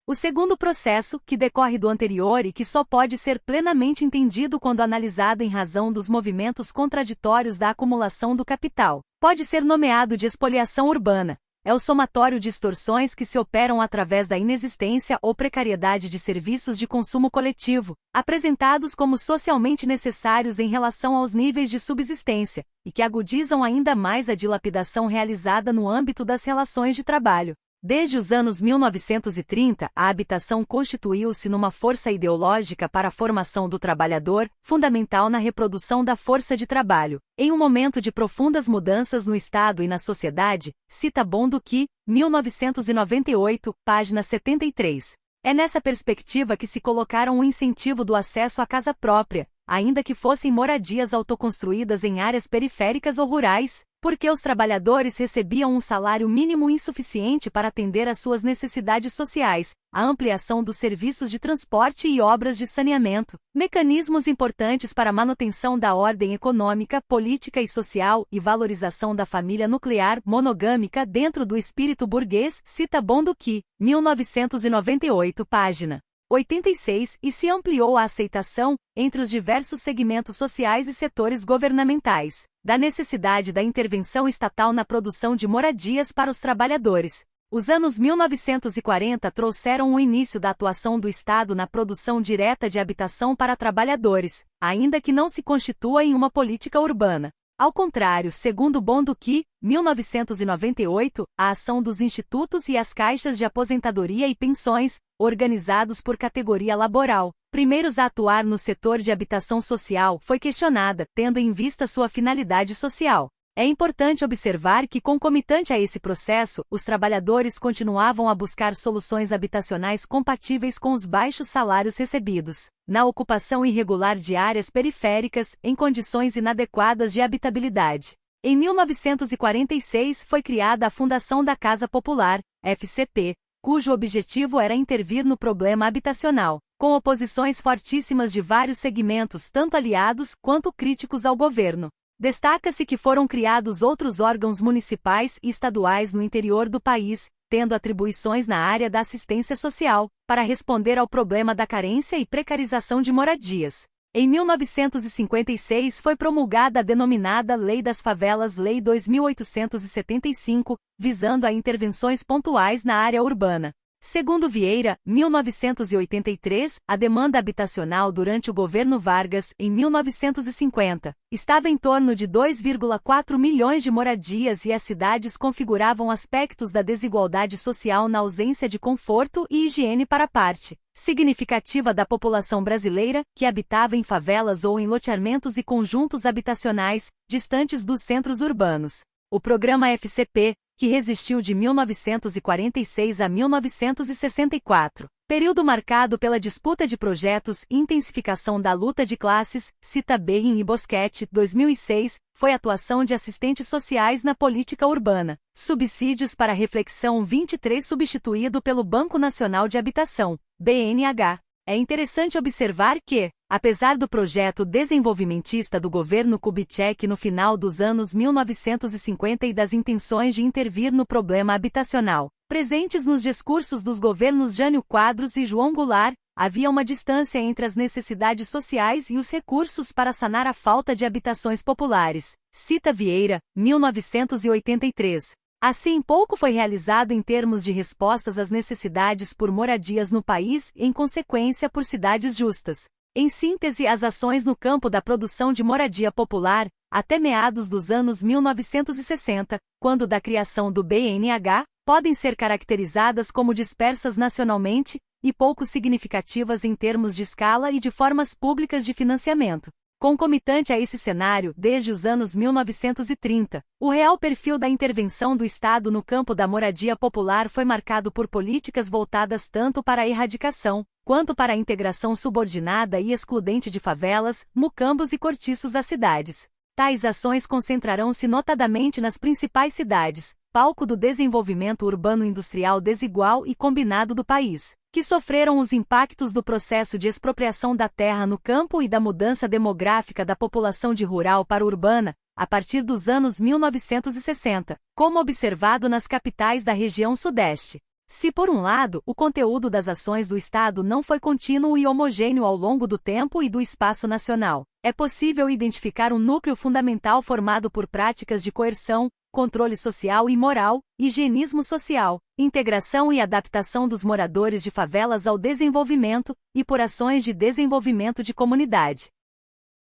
O segundo processo, que decorre do anterior e que só pode ser plenamente entendido quando analisado em razão dos movimentos contraditórios da acumulação do capital, pode ser nomeado de expoliação urbana. É o somatório de extorsões que se operam através da inexistência ou precariedade de serviços de consumo coletivo, apresentados como socialmente necessários em relação aos níveis de subsistência, e que agudizam ainda mais a dilapidação realizada no âmbito das relações de trabalho. Desde os anos 1930, a habitação constituiu-se numa força ideológica para a formação do trabalhador, fundamental na reprodução da força de trabalho. Em um momento de profundas mudanças no Estado e na sociedade, cita Bonduki, 1998, página 73. É nessa perspectiva que se colocaram o incentivo do acesso à casa própria, ainda que fossem moradias autoconstruídas em áreas periféricas ou rurais, porque os trabalhadores recebiam um salário mínimo insuficiente para atender às suas necessidades sociais, a ampliação dos serviços de transporte e obras de saneamento, mecanismos importantes para a manutenção da ordem econômica, política e social e valorização da família nuclear monogâmica dentro do espírito burguês, cita Bonduki, 1998, página 86, e se ampliou a aceitação, entre os diversos segmentos sociais e setores governamentais, da necessidade da intervenção estatal na produção de moradias para os trabalhadores. Os anos 1940 trouxeram o início da atuação do Estado na produção direta de habitação para trabalhadores, ainda que não se constitua em uma política urbana. Ao contrário, segundo Bonduki, 1998, a ação dos institutos e as caixas de aposentadoria e pensões, organizados por categoria laboral, primeiros a atuar no setor de habitação social, foi questionada, tendo em vista sua finalidade social. É importante observar que, concomitante a esse processo, os trabalhadores continuavam a buscar soluções habitacionais compatíveis com os baixos salários recebidos, na ocupação irregular de áreas periféricas, em condições inadequadas de habitabilidade. Em 1946 foi criada a Fundação da Casa Popular, FCP, cujo objetivo era intervir no problema habitacional, com oposições fortíssimas de vários segmentos, tanto aliados quanto críticos ao governo. Destaca-se que foram criados outros órgãos municipais e estaduais no interior do país, tendo atribuições na área da assistência social, para responder ao problema da carência e precarização de moradias. Em 1956 foi promulgada a denominada Lei das Favelas, Lei 2875, visando a intervenções pontuais na área urbana. Segundo Vieira, 1983, a demanda habitacional durante o governo Vargas, em 1950, estava em torno de 2,4 milhões de moradias e as cidades configuravam aspectos da desigualdade social na ausência de conforto e higiene para parte significativa da população brasileira, que habitava em favelas ou em loteamentos e conjuntos habitacionais, distantes dos centros urbanos. O programa FCP, que resistiu de 1946 a 1964, período marcado pela disputa de projetos e intensificação da luta de classes, cita Bein e Boschetti, 2006, foi atuação de assistentes sociais na política urbana. Subsídios para reflexão 23 substituído pelo Banco Nacional de Habitação, BNH. É interessante observar que, apesar do projeto desenvolvimentista do governo Kubitschek no final dos anos 1950 e das intenções de intervir no problema habitacional, presentes nos discursos dos governos Jânio Quadros e João Goulart, havia uma distância entre as necessidades sociais e os recursos para sanar a falta de habitações populares. Cita Vieira, 1983. Assim, pouco foi realizado em termos de respostas às necessidades por moradias no país e, em consequência, por cidades justas. Em síntese, as ações no campo da produção de moradia popular, até meados dos anos 1960, quando da criação do BNH, podem ser caracterizadas como dispersas nacionalmente e pouco significativas em termos de escala e de formas públicas de financiamento. Concomitante a esse cenário, desde os anos 1930, o real perfil da intervenção do Estado no campo da moradia popular foi marcado por políticas voltadas tanto para a erradicação, quanto para a integração subordinada e excludente de favelas, mucambos e cortiços às cidades. Tais ações concentrarão-se notadamente nas principais cidades, palco do desenvolvimento urbano-industrial desigual e combinado do país, que sofreram os impactos do processo de expropriação da terra no campo e da mudança demográfica da população de rural para urbana, a partir dos anos 1960, como observado nas capitais da região Sudeste. Se, por um lado, o conteúdo das ações do Estado não foi contínuo e homogêneo ao longo do tempo e do espaço nacional, é possível identificar um núcleo fundamental formado por práticas de coerção, controle social e moral, higienismo social, integração e adaptação dos moradores de favelas ao desenvolvimento, e por ações de desenvolvimento de comunidade.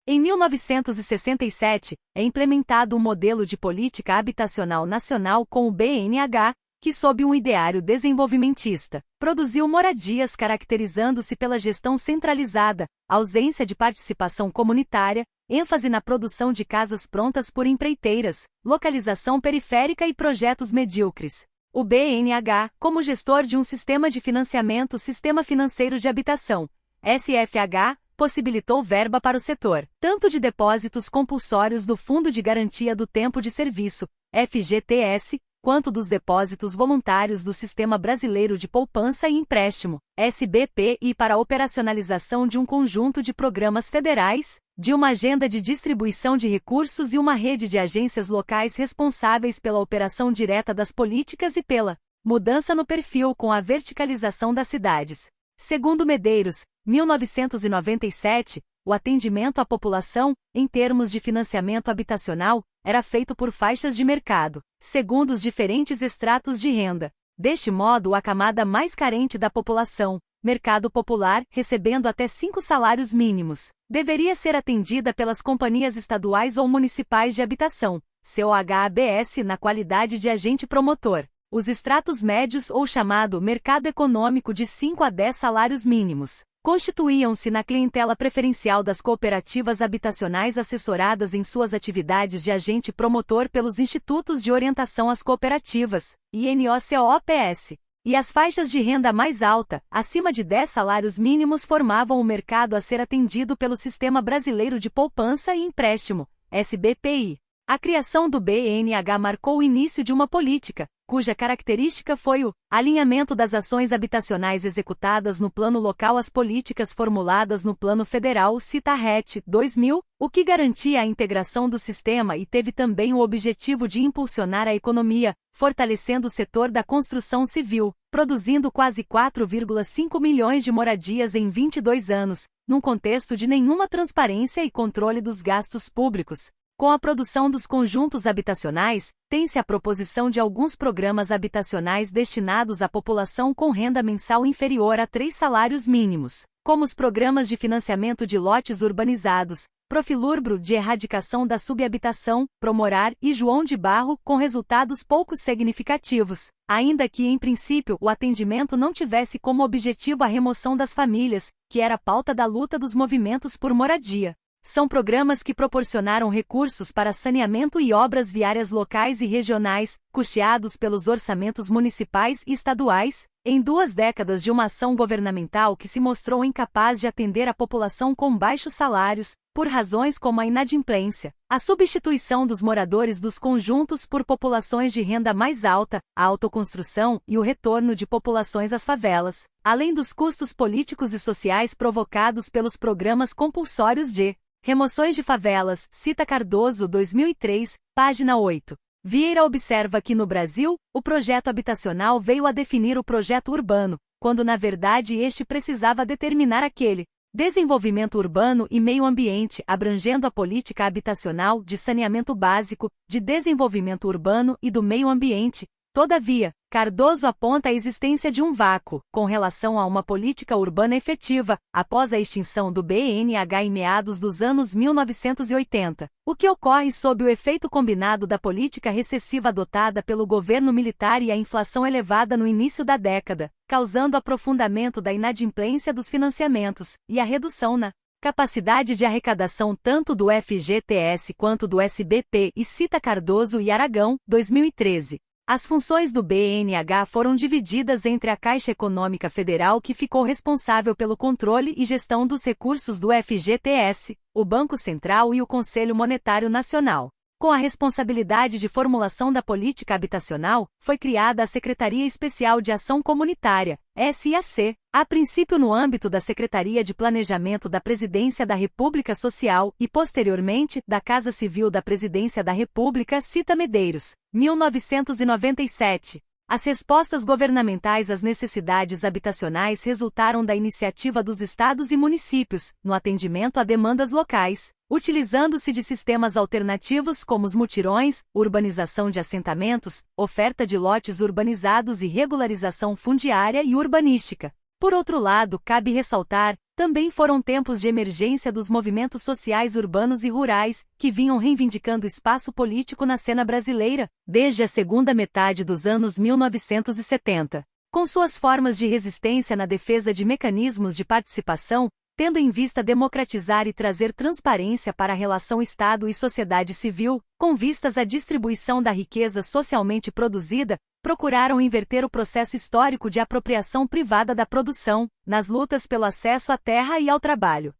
Em 1967, é implementado um modelo de política habitacional nacional com o BNH, que, sob um ideário desenvolvimentista, produziu moradias caracterizando-se pela gestão centralizada, ausência de participação comunitária, ênfase na produção de casas prontas por empreiteiras, localização periférica e projetos medíocres. O BNH, como gestor de um sistema de financiamento Sistema Financeiro de Habitação, SFH, possibilitou verba para o setor, tanto de depósitos compulsórios do Fundo de Garantia do Tempo de Serviço, FGTS, quanto dos depósitos voluntários do Sistema Brasileiro de Poupança e Empréstimo, SBP, e para a operacionalização de um conjunto de programas federais, de uma agenda de distribuição de recursos e uma rede de agências locais responsáveis pela operação direta das políticas e pela mudança no perfil com a verticalização das cidades. Segundo Medeiros, 1997, o atendimento à população, em termos de financiamento habitacional, era feito por faixas de mercado, segundo os diferentes estratos de renda. Deste modo, a camada mais carente da população, mercado popular, recebendo até 5 salários mínimos, deveria ser atendida pelas companhias estaduais ou municipais de habitação, COHABS, na qualidade de agente promotor. Os estratos médios ou chamado mercado econômico de 5 a 10 salários mínimos, constituíam-se na clientela preferencial das cooperativas habitacionais assessoradas em suas atividades de agente promotor pelos Institutos de Orientação às Cooperativas, INOCOOPS. E as faixas de renda mais alta, acima de 10 salários mínimos, formavam o mercado a ser atendido pelo Sistema Brasileiro de Poupança e Empréstimo, SBPI. A criação do BNH marcou o início de uma política, cuja característica foi o alinhamento das ações habitacionais executadas no plano local às políticas formuladas no Plano Federal Cita-RET 2000, o que garantia a integração do sistema e teve também o objetivo de impulsionar a economia, fortalecendo o setor da construção civil, produzindo quase 4,5 milhões de moradias em 22 anos, num contexto de nenhuma transparência e controle dos gastos públicos. Com a produção dos conjuntos habitacionais, tem-se a proposição de alguns programas habitacionais destinados à população com renda mensal inferior a 3 salários mínimos, como os programas de financiamento de lotes urbanizados, Profilurbro de erradicação da subhabitação, Promorar e João de Barro, com resultados pouco significativos, ainda que em princípio o atendimento não tivesse como objetivo a remoção das famílias, que era a pauta da luta dos movimentos por moradia. São programas que proporcionaram recursos para saneamento e obras viárias locais e regionais, custeados pelos orçamentos municipais e estaduais, em 2 décadas de uma ação governamental que se mostrou incapaz de atender a população com baixos salários, por razões como a inadimplência, a substituição dos moradores dos conjuntos por populações de renda mais alta, a autoconstrução e o retorno de populações às favelas, além dos custos políticos e sociais provocados pelos programas compulsórios de remoções de favelas, cita Cardoso 2003, página 8. Vieira observa que no Brasil, o projeto habitacional veio a definir o projeto urbano, quando na verdade este precisava determinar aquele desenvolvimento urbano e meio ambiente, abrangendo a política habitacional, de saneamento básico, de desenvolvimento urbano e do meio ambiente. Todavia, Cardoso aponta a existência de um vácuo, com relação a uma política urbana efetiva, após a extinção do BNH em meados dos anos 1980, o que ocorre sob o efeito combinado da política recessiva adotada pelo governo militar e a inflação elevada no início da década, causando aprofundamento da inadimplência dos financiamentos, e a redução na capacidade de arrecadação tanto do FGTS quanto do SBP, e cita Cardoso e Aragão, 2013. As funções do BNH foram divididas entre a Caixa Econômica Federal, que ficou responsável pelo controle e gestão dos recursos do FGTS, o Banco Central e o Conselho Monetário Nacional. Com a responsabilidade de formulação da política habitacional, foi criada a Secretaria Especial de Ação Comunitária, SAC, a princípio no âmbito da Secretaria de Planejamento da Presidência da República Social e, posteriormente, da Casa Civil da Presidência da República, cita Medeiros, 1997. As respostas governamentais às necessidades habitacionais resultaram da iniciativa dos estados e municípios, no atendimento a demandas locais, utilizando-se de sistemas alternativos como os mutirões, urbanização de assentamentos, oferta de lotes urbanizados e regularização fundiária e urbanística. Por outro lado, cabe ressaltar, também foram tempos de emergência dos movimentos sociais urbanos e rurais, que vinham reivindicando espaço político na cena brasileira, desde a segunda metade dos anos 1970. Com suas formas de resistência na defesa de mecanismos de participação, tendo em vista democratizar e trazer transparência para a relação Estado e sociedade civil, com vistas à distribuição da riqueza socialmente produzida, procuraram inverter o processo histórico de apropriação privada da produção, nas lutas pelo acesso à terra e ao trabalho.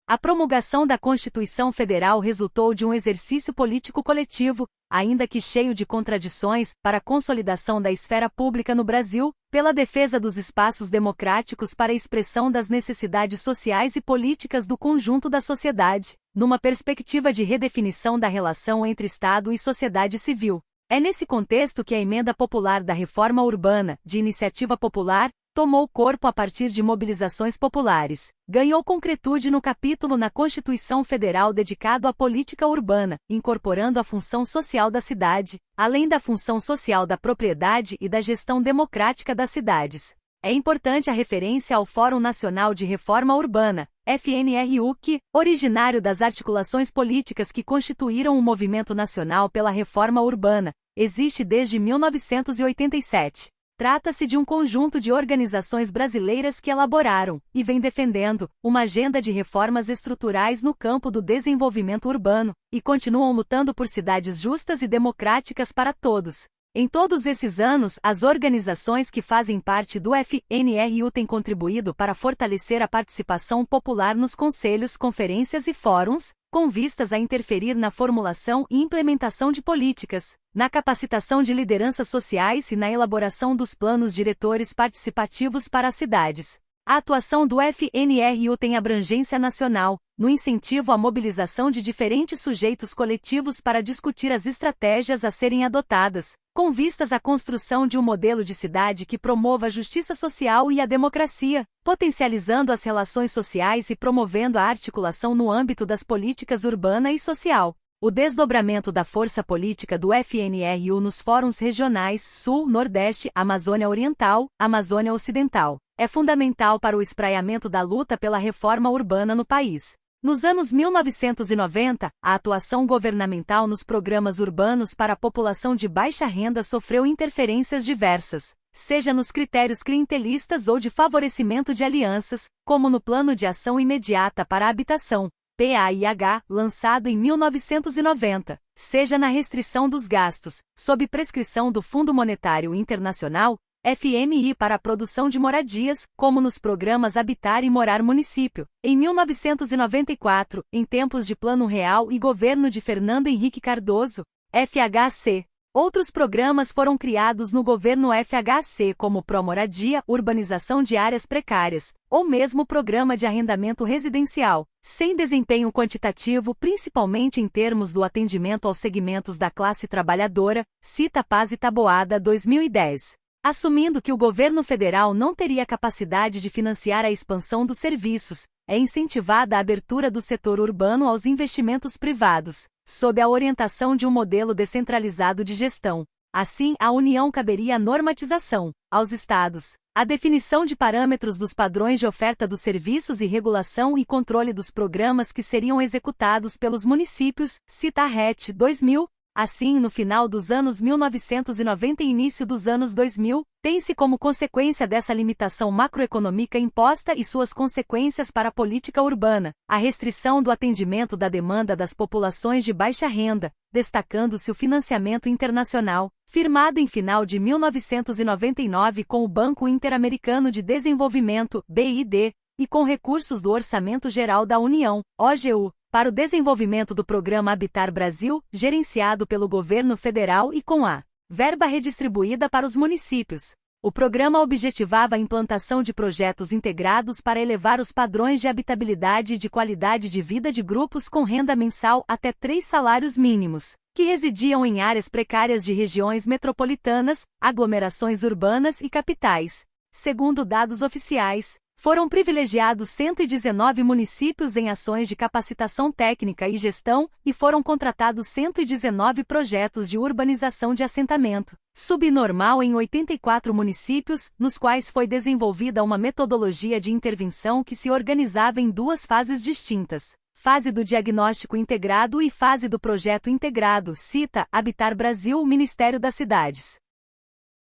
A promulgação da Constituição Federal resultou de um exercício político coletivo, ainda que cheio de contradições, para a consolidação da esfera pública no Brasil, pela defesa dos espaços democráticos para a expressão das necessidades sociais e políticas do conjunto da sociedade, numa perspectiva de redefinição da relação entre Estado e sociedade civil. É nesse contexto que a Emenda Popular da Reforma Urbana, de iniciativa popular, tomou corpo a partir de mobilizações populares, ganhou concretude no capítulo na Constituição Federal dedicado à política urbana, incorporando a função social da cidade, além da função social da propriedade e da gestão democrática das cidades. É importante a referência ao Fórum Nacional de Reforma Urbana, FNRU, que, originário das articulações políticas que constituíram o Movimento Nacional pela Reforma Urbana, existe desde 1987. Trata-se de um conjunto de organizações brasileiras que elaboraram, e vem defendendo, uma agenda de reformas estruturais no campo do desenvolvimento urbano, e continuam lutando por cidades justas e democráticas para todos. Em todos esses anos, as organizações que fazem parte do FNRU têm contribuído para fortalecer a participação popular nos conselhos, conferências e fóruns, com vistas a interferir na formulação e implementação de políticas, na capacitação de lideranças sociais e na elaboração dos planos diretores participativos para as cidades. A atuação do FNRU tem abrangência nacional, no incentivo à mobilização de diferentes sujeitos coletivos para discutir as estratégias a serem adotadas, com vistas à construção de um modelo de cidade que promova a justiça social e a democracia, potencializando as relações sociais e promovendo a articulação no âmbito das políticas urbana e social. O desdobramento da força política do FNRU nos fóruns regionais Sul, Nordeste, Amazônia Oriental, Amazônia Ocidental é fundamental para o espraiamento da luta pela reforma urbana no país. Nos anos 1990, a atuação governamental nos programas urbanos para a população de baixa renda sofreu interferências diversas, seja nos critérios clientelistas ou de favorecimento de alianças, como no Plano de Ação Imediata para a Habitação, PAIH, lançado em 1990, seja na restrição dos gastos, sob prescrição do Fundo Monetário Internacional, FMI para a produção de moradias, como nos programas Habitar e Morar Município, em 1994, em tempos de Plano Real e governo de Fernando Henrique Cardoso, FHC. Outros programas foram criados no governo FHC como Pró-Moradia, Urbanização de Áreas Precárias, ou mesmo o Programa de Arrendamento Residencial, sem desempenho quantitativo principalmente em termos do atendimento aos segmentos da classe trabalhadora, cita Paz e Taboada 2010. Assumindo que o governo federal não teria capacidade de financiar a expansão dos serviços, é incentivada a abertura do setor urbano aos investimentos privados, sob a orientação de um modelo descentralizado de gestão. Assim, à União caberia a normatização, aos estados, a definição de parâmetros dos padrões de oferta dos serviços e regulação e controle dos programas que seriam executados pelos municípios, cita a RET 2000. Assim, no final dos anos 1990 e início dos anos 2000, tem-se como consequência dessa limitação macroeconômica imposta e suas consequências para a política urbana, a restrição do atendimento da demanda das populações de baixa renda, destacando-se o financiamento internacional, firmado em final de 1999 com o Banco Interamericano de Desenvolvimento, BID, e com recursos do Orçamento Geral da União, OGU, para o desenvolvimento do Programa Habitar Brasil, gerenciado pelo governo federal e com a verba redistribuída para os municípios. O programa objetivava a implantação de projetos integrados para elevar os padrões de habitabilidade e de qualidade de vida de grupos com renda mensal até 3 salários mínimos, que residiam em áreas precárias de regiões metropolitanas, aglomerações urbanas e capitais. Segundo dados oficiais, foram privilegiados 119 municípios em ações de capacitação técnica e gestão, e foram contratados 119 projetos de urbanização de assentamento subnormal em 84 municípios, nos quais foi desenvolvida uma metodologia de intervenção que se organizava em 2 fases distintas. Fase do diagnóstico integrado e fase do projeto integrado, cita Habitar Brasil, Ministério das Cidades.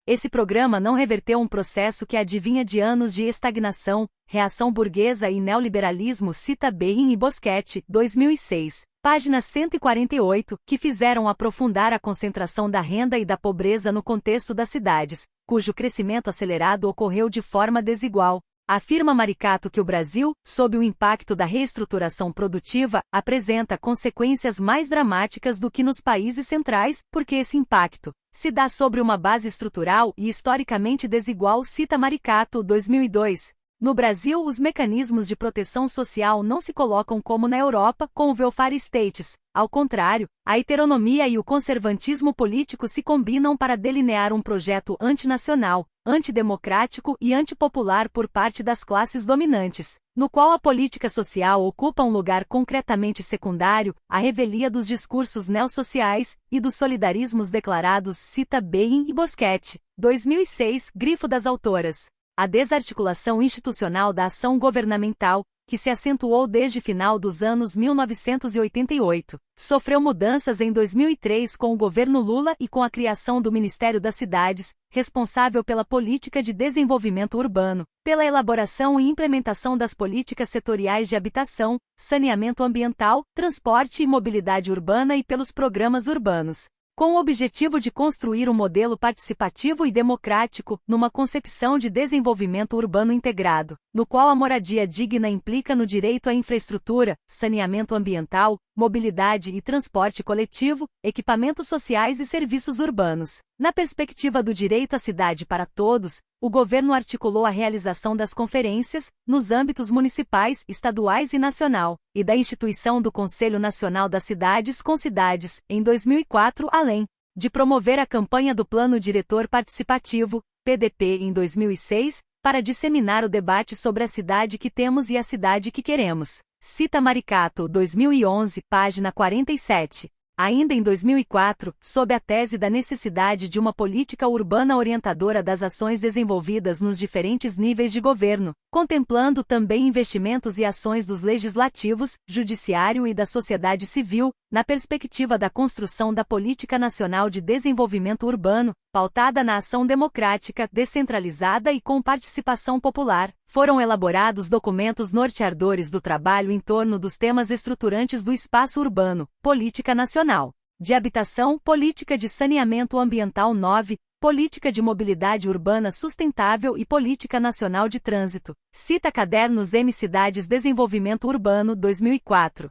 Esse programa não reverteu um processo que adivinha de anos de estagnação, reação burguesa e neoliberalismo, cita Behin e Boschetti, 2006, página 148, que fizeram aprofundar a concentração da renda e da pobreza no contexto das cidades, cujo crescimento acelerado ocorreu de forma desigual. Afirma Maricato que o Brasil, sob o impacto da reestruturação produtiva, apresenta consequências mais dramáticas do que nos países centrais, porque esse impacto se dá sobre uma base estrutural e historicamente desigual, cita Maricato, 2002. No Brasil, os mecanismos de proteção social não se colocam como na Europa, com o welfare states. Ao contrário, a heteronomia e o conservantismo político se combinam para delinear um projeto antinacional, antidemocrático e antipopular por parte das classes dominantes, no qual a política social ocupa um lugar concretamente secundário, a revelia dos discursos neossociais e dos solidarismos declarados, cita Behin e Boschetti, 2006, grifo das autoras. A desarticulação institucional da ação governamental, que se acentuou desde final dos anos 1988. Sofreu mudanças em 2003 com o governo Lula e com a criação do Ministério das Cidades, responsável pela política de desenvolvimento urbano, pela elaboração e implementação das políticas setoriais de habitação, saneamento ambiental, transporte e mobilidade urbana e pelos programas urbanos, com o objetivo de construir um modelo participativo e democrático, numa concepção de desenvolvimento urbano integrado, no qual a moradia digna implica no direito à infraestrutura, saneamento ambiental, mobilidade e transporte coletivo, equipamentos sociais e serviços urbanos. Na perspectiva do direito à cidade para todos, o governo articulou a realização das conferências, nos âmbitos municipais, estaduais e nacional, e da instituição do Conselho Nacional das Cidades com Cidades, em 2004, além de promover a campanha do Plano Diretor Participativo, PDP, em 2006, para disseminar o debate sobre a cidade que temos e a cidade que queremos. Cita Maricato, 2011, página 47. Ainda em 2004, sob a tese da necessidade de uma política urbana orientadora das ações desenvolvidas nos diferentes níveis de governo, contemplando também investimentos e ações dos legislativos, judiciário e da sociedade civil, na perspectiva da construção da Política Nacional de Desenvolvimento Urbano, pautada na ação democrática, descentralizada e com participação popular, foram elaborados documentos norteadores do trabalho em torno dos temas estruturantes do espaço urbano, Política Nacional de Habitação, Política de Saneamento Ambiental 9, Política de Mobilidade Urbana Sustentável e Política Nacional de Trânsito. Cita Cadernos M Cidades Desenvolvimento Urbano 2004.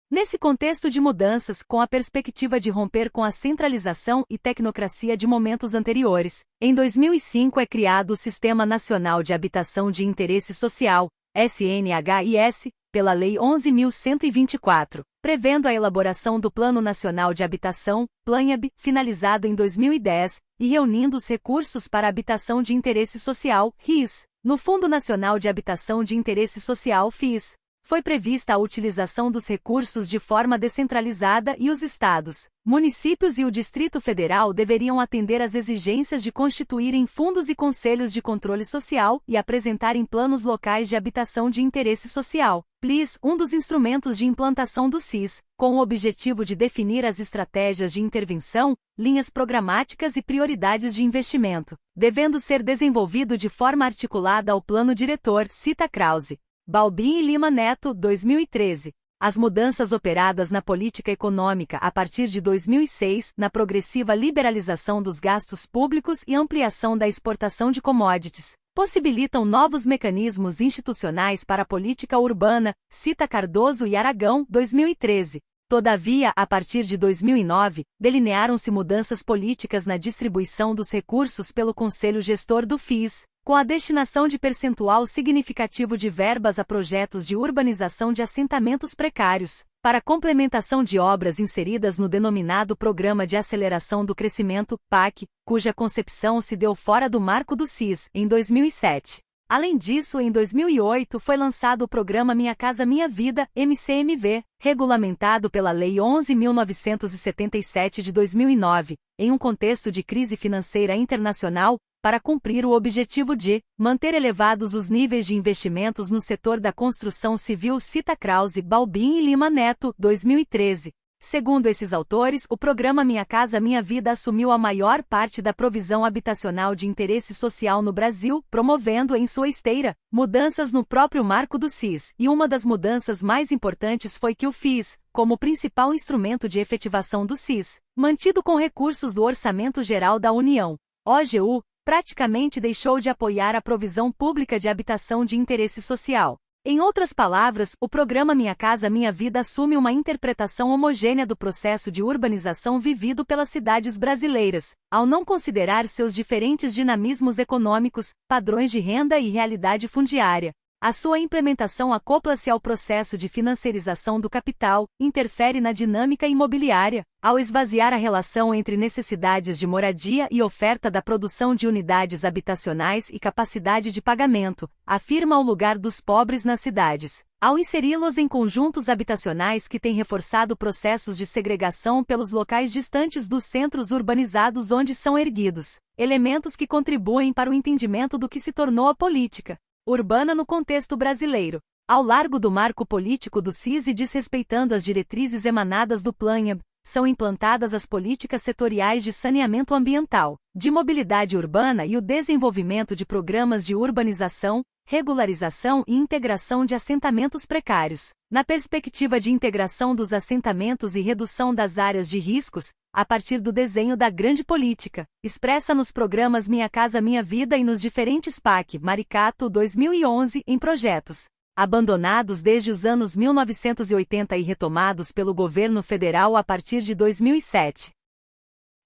Nesse contexto de mudanças, com a perspectiva de romper com a centralização e tecnocracia de momentos anteriores, em 2005 é criado o Sistema Nacional de Habitação de Interesse Social, SNHIS, pela Lei 11.124, prevendo a elaboração do Plano Nacional de Habitação, PLANHAB, finalizado em 2010, e reunindo os recursos para a habitação de interesse social, RIS, no Fundo Nacional de Habitação de Interesse Social, FIS. Foi prevista a utilização dos recursos de forma descentralizada e os estados, municípios e o Distrito Federal deveriam atender às exigências de constituírem fundos e conselhos de controle social e apresentarem planos locais de habitação de interesse social, PLIS, um dos instrumentos de implantação do SIS, com o objetivo de definir as estratégias de intervenção, linhas programáticas e prioridades de investimento, devendo ser desenvolvido de forma articulada ao plano diretor, cita Krause. Balbin e Lima Neto, 2013. As mudanças operadas na política econômica a partir de 2006, na progressiva liberalização dos gastos públicos e ampliação da exportação de commodities, possibilitam novos mecanismos institucionais para a política urbana, cita Cardoso e Aragão, 2013. Todavia, a partir de 2009, delinearam-se mudanças políticas na distribuição dos recursos pelo Conselho Gestor do FIS, com a destinação de percentual significativo de verbas a projetos de urbanização de assentamentos precários, para complementação de obras inseridas no denominado Programa de Aceleração do Crescimento, PAC, cuja concepção se deu fora do marco do SIS, em 2007. Além disso, em 2008 foi lançado o Programa Minha Casa Minha Vida, MCMV, regulamentado pela Lei 11.977 de 2009, em um contexto de crise financeira internacional, para cumprir o objetivo de manter elevados os níveis de investimentos no setor da construção civil, cita Krause, Balbin e Lima Neto, 2013. Segundo esses autores, o programa Minha Casa Minha Vida assumiu a maior parte da provisão habitacional de interesse social no Brasil, promovendo em sua esteira mudanças no próprio marco do SIS, e uma das mudanças mais importantes foi que o FIS, como principal instrumento de efetivação do SIS, mantido com recursos do Orçamento Geral da União, OGU, praticamente deixou de apoiar a provisão pública de habitação de interesse social. Em outras palavras, o programa Minha Casa Minha Vida assume uma interpretação homogênea do processo de urbanização vivido pelas cidades brasileiras, ao não considerar seus diferentes dinamismos econômicos, padrões de renda e realidade fundiária. A sua implementação acopla-se ao processo de financiarização do capital, interfere na dinâmica imobiliária, ao esvaziar a relação entre necessidades de moradia e oferta da produção de unidades habitacionais e capacidade de pagamento, afirma o lugar dos pobres nas cidades, ao inseri-los em conjuntos habitacionais que têm reforçado processos de segregação pelos locais distantes dos centros urbanizados onde são erguidos, elementos que contribuem para o entendimento do que se tornou a política urbana no contexto brasileiro. Ao largo do marco político do CIS e desrespeitando as diretrizes emanadas do Plano, são implantadas as políticas setoriais de saneamento ambiental, de mobilidade urbana e o desenvolvimento de programas de urbanização, regularização e integração de assentamentos precários. Na perspectiva de integração dos assentamentos e redução das áreas de riscos, a partir do desenho da grande política, expressa nos programas Minha Casa Minha Vida e nos diferentes PAC Maricato 2011 em projetos abandonados desde os anos 1980 e retomados pelo governo federal a partir de 2007.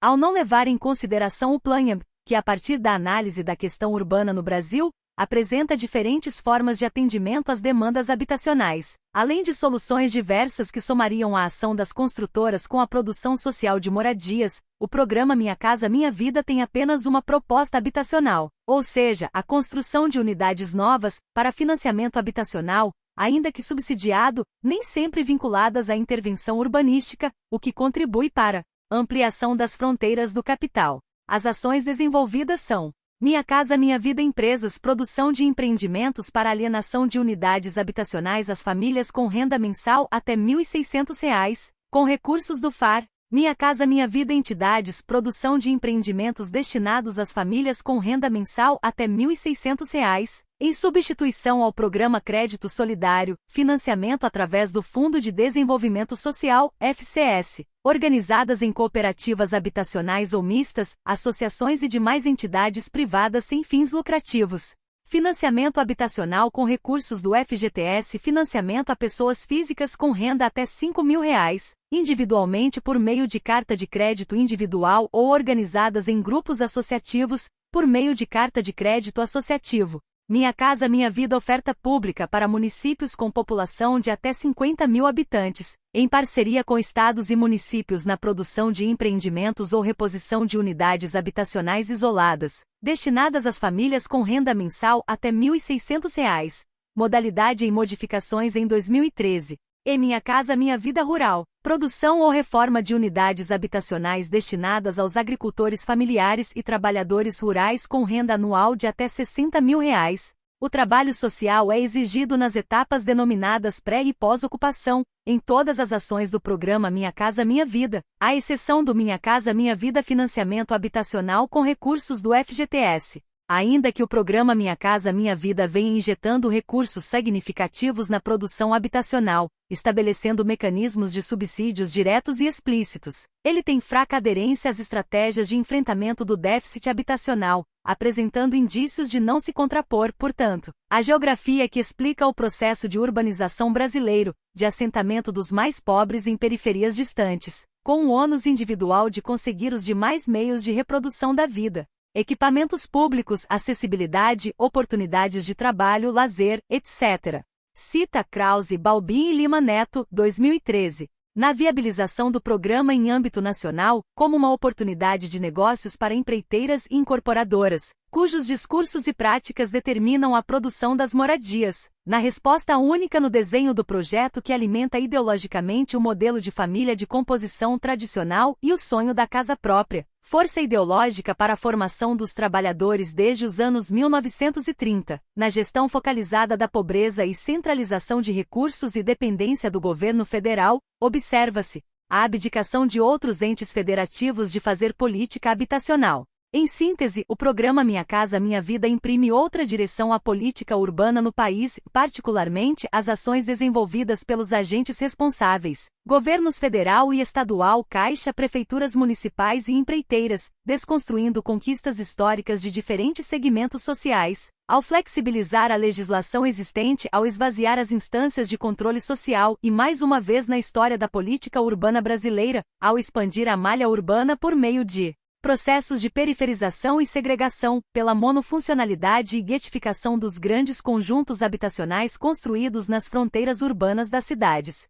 Ao não levar em consideração o Plano, que a partir da análise da questão urbana no Brasil, apresenta diferentes formas de atendimento às demandas habitacionais, além de soluções diversas que somariam a ação das construtoras com a produção social de moradias, o programa Minha Casa Minha Vida tem apenas uma proposta habitacional, ou seja, a construção de unidades novas, para financiamento habitacional, ainda que subsidiado, nem sempre vinculadas à intervenção urbanística, o que contribui para ampliação das fronteiras do capital. As ações desenvolvidas são: Minha Casa Minha Vida Empresas, produção de empreendimentos para alienação de unidades habitacionais às famílias com renda mensal até R$ 1.600, com recursos do FAR. Minha Casa Minha Vida Entidades, produção de empreendimentos destinados às famílias com renda mensal até R$ 1.600, em substituição ao Programa Crédito Solidário, financiamento através do Fundo de Desenvolvimento Social, FCS, organizadas em cooperativas habitacionais ou mistas, associações e demais entidades privadas sem fins lucrativos. Financiamento habitacional com recursos do FGTS, financiamento a pessoas físicas com renda até R$ 5.000, individualmente por meio de carta de crédito individual ou organizadas em grupos associativos, por meio de carta de crédito associativo. Minha Casa Minha Vida, oferta pública para municípios com população de até 50.000 habitantes, em parceria com estados e municípios na produção de empreendimentos ou reposição de unidades habitacionais isoladas, destinadas às famílias com renda mensal até R$ 1.600. Modalidade em modificações em 2013. E Minha Casa Minha Vida Rural, produção ou reforma de unidades habitacionais destinadas aos agricultores familiares e trabalhadores rurais com renda anual de até R$ 60.000. O trabalho social é exigido nas etapas denominadas pré- e pós-ocupação, em todas as ações do programa Minha Casa Minha Vida, à exceção do Minha Casa Minha Vida financiamento habitacional com recursos do FGTS. Ainda que o programa Minha Casa Minha Vida venha injetando recursos significativos na produção habitacional, estabelecendo mecanismos de subsídios diretos e explícitos, ele tem fraca aderência às estratégias de enfrentamento do déficit habitacional, apresentando indícios de não se contrapor, portanto, à geografia que explica o processo de urbanização brasileiro, de assentamento dos mais pobres em periferias distantes, com o ônus individual de conseguir os demais meios de reprodução da vida. Equipamentos públicos, acessibilidade, oportunidades de trabalho, lazer, etc. Cita Krause, Balbin e Lima Neto, 2013. Na viabilização do programa em âmbito nacional, como uma oportunidade de negócios para empreiteiras e incorporadoras, cujos discursos e práticas determinam a produção das moradias, na resposta única no desenho do projeto que alimenta ideologicamente o modelo de família de composição tradicional e o sonho da casa própria, força ideológica para a formação dos trabalhadores desde os anos 1930, na gestão focalizada da pobreza e centralização de recursos e dependência do governo federal, observa-se a abdicação de outros entes federativos de fazer política habitacional. Em síntese, o programa Minha Casa Minha Vida imprime outra direção à política urbana no país, particularmente às ações desenvolvidas pelos agentes responsáveis, governos federal e estadual, Caixa, prefeituras municipais e empreiteiras, desconstruindo conquistas históricas de diferentes segmentos sociais, ao flexibilizar a legislação existente, ao esvaziar as instâncias de controle social e, mais uma vez na história da política urbana brasileira, ao expandir a malha urbana por meio de processos de periferização e segregação, pela monofuncionalidade e guetificação dos grandes conjuntos habitacionais construídos nas fronteiras urbanas das cidades.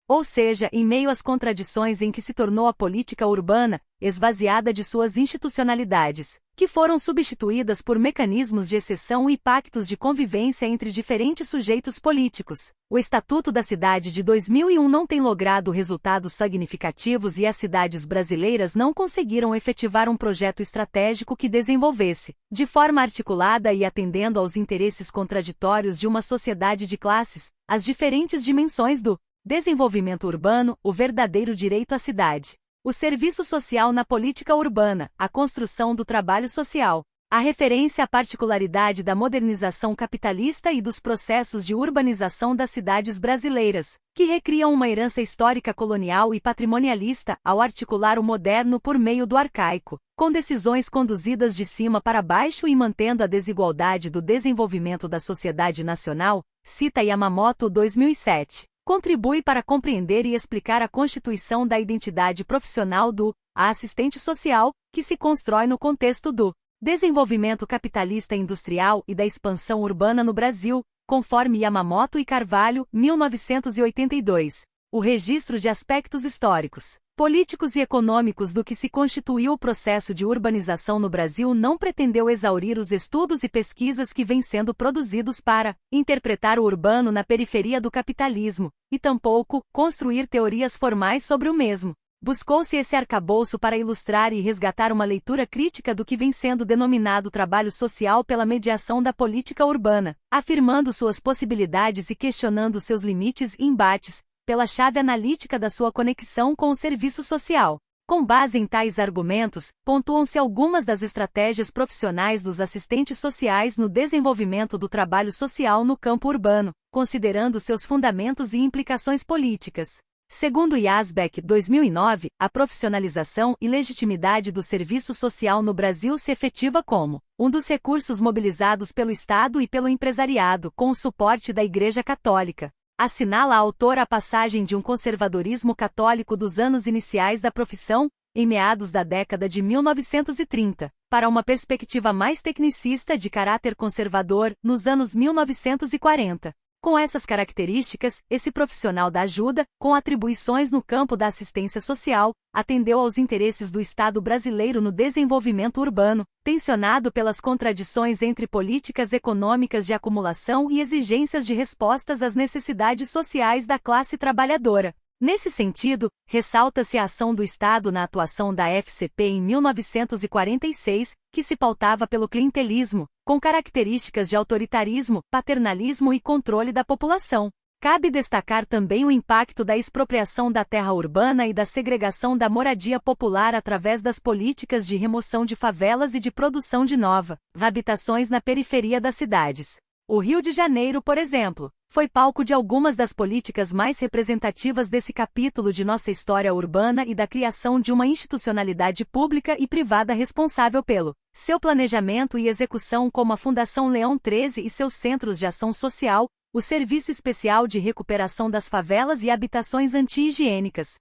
Ou seja, em meio às contradições em que se tornou a política urbana, esvaziada de suas institucionalidades, que foram substituídas por mecanismos de exceção e pactos de convivência entre diferentes sujeitos políticos. O Estatuto da Cidade de 2001 não tem logrado resultados significativos e as cidades brasileiras não conseguiram efetivar um projeto estratégico que desenvolvesse, de forma articulada e atendendo aos interesses contraditórios de uma sociedade de classes, as diferentes dimensões do desenvolvimento urbano, o verdadeiro direito à cidade, o serviço social na política urbana, a construção do trabalho social, a referência à particularidade da modernização capitalista e dos processos de urbanização das cidades brasileiras, que recriam uma herança histórica colonial e patrimonialista ao articular o moderno por meio do arcaico, com decisões conduzidas de cima para baixo e mantendo a desigualdade do desenvolvimento da sociedade nacional, cita Yamamoto 2007. Contribui para compreender e explicar a constituição da identidade profissional do assistente social, que se constrói no contexto do desenvolvimento capitalista industrial e da expansão urbana no Brasil, conforme Yamamoto e Carvalho, 1982. O registro de aspectos históricos, políticos e econômicos do que se constituiu o processo de urbanização no Brasil não pretendeu exaurir os estudos e pesquisas que vêm sendo produzidos para interpretar o urbano na periferia do capitalismo, e tampouco construir teorias formais sobre o mesmo. Buscou-se esse arcabouço para ilustrar e resgatar uma leitura crítica do que vem sendo denominado trabalho social pela mediação da política urbana, afirmando suas possibilidades e questionando seus limites e embates, pela chave analítica da sua conexão com o serviço social. Com base em tais argumentos, pontuam-se algumas das estratégias profissionais dos assistentes sociais no desenvolvimento do trabalho social no campo urbano, considerando seus fundamentos e implicações políticas. Segundo Yazbek, 2009, a profissionalização e legitimidade do serviço social no Brasil se efetiva como um dos recursos mobilizados pelo Estado e pelo empresariado com o suporte da Igreja Católica. Assinala a autora a passagem de um conservadorismo católico dos anos iniciais da profissão, em meados da década de 1930, para uma perspectiva mais tecnicista de caráter conservador, nos anos 1940. Com essas características, esse profissional da ajuda, com atribuições no campo da assistência social, atendeu aos interesses do Estado brasileiro no desenvolvimento urbano, tensionado pelas contradições entre políticas econômicas de acumulação e exigências de respostas às necessidades sociais da classe trabalhadora. Nesse sentido, ressalta-se a ação do Estado na atuação da FCP em 1946, que se pautava pelo clientelismo, com características de autoritarismo, paternalismo e controle da população. Cabe destacar também o impacto da expropriação da terra urbana e da segregação da moradia popular através das políticas de remoção de favelas e de produção de novas habitações na periferia das cidades. O Rio de Janeiro, por exemplo, foi palco de algumas das políticas mais representativas desse capítulo de nossa história urbana e da criação de uma institucionalidade pública e privada responsável pelo seu planejamento e execução, como a Fundação Leão 13 e seus centros de ação social, o Serviço Especial de Recuperação das Favelas e Habitações Anti-Higiênicas,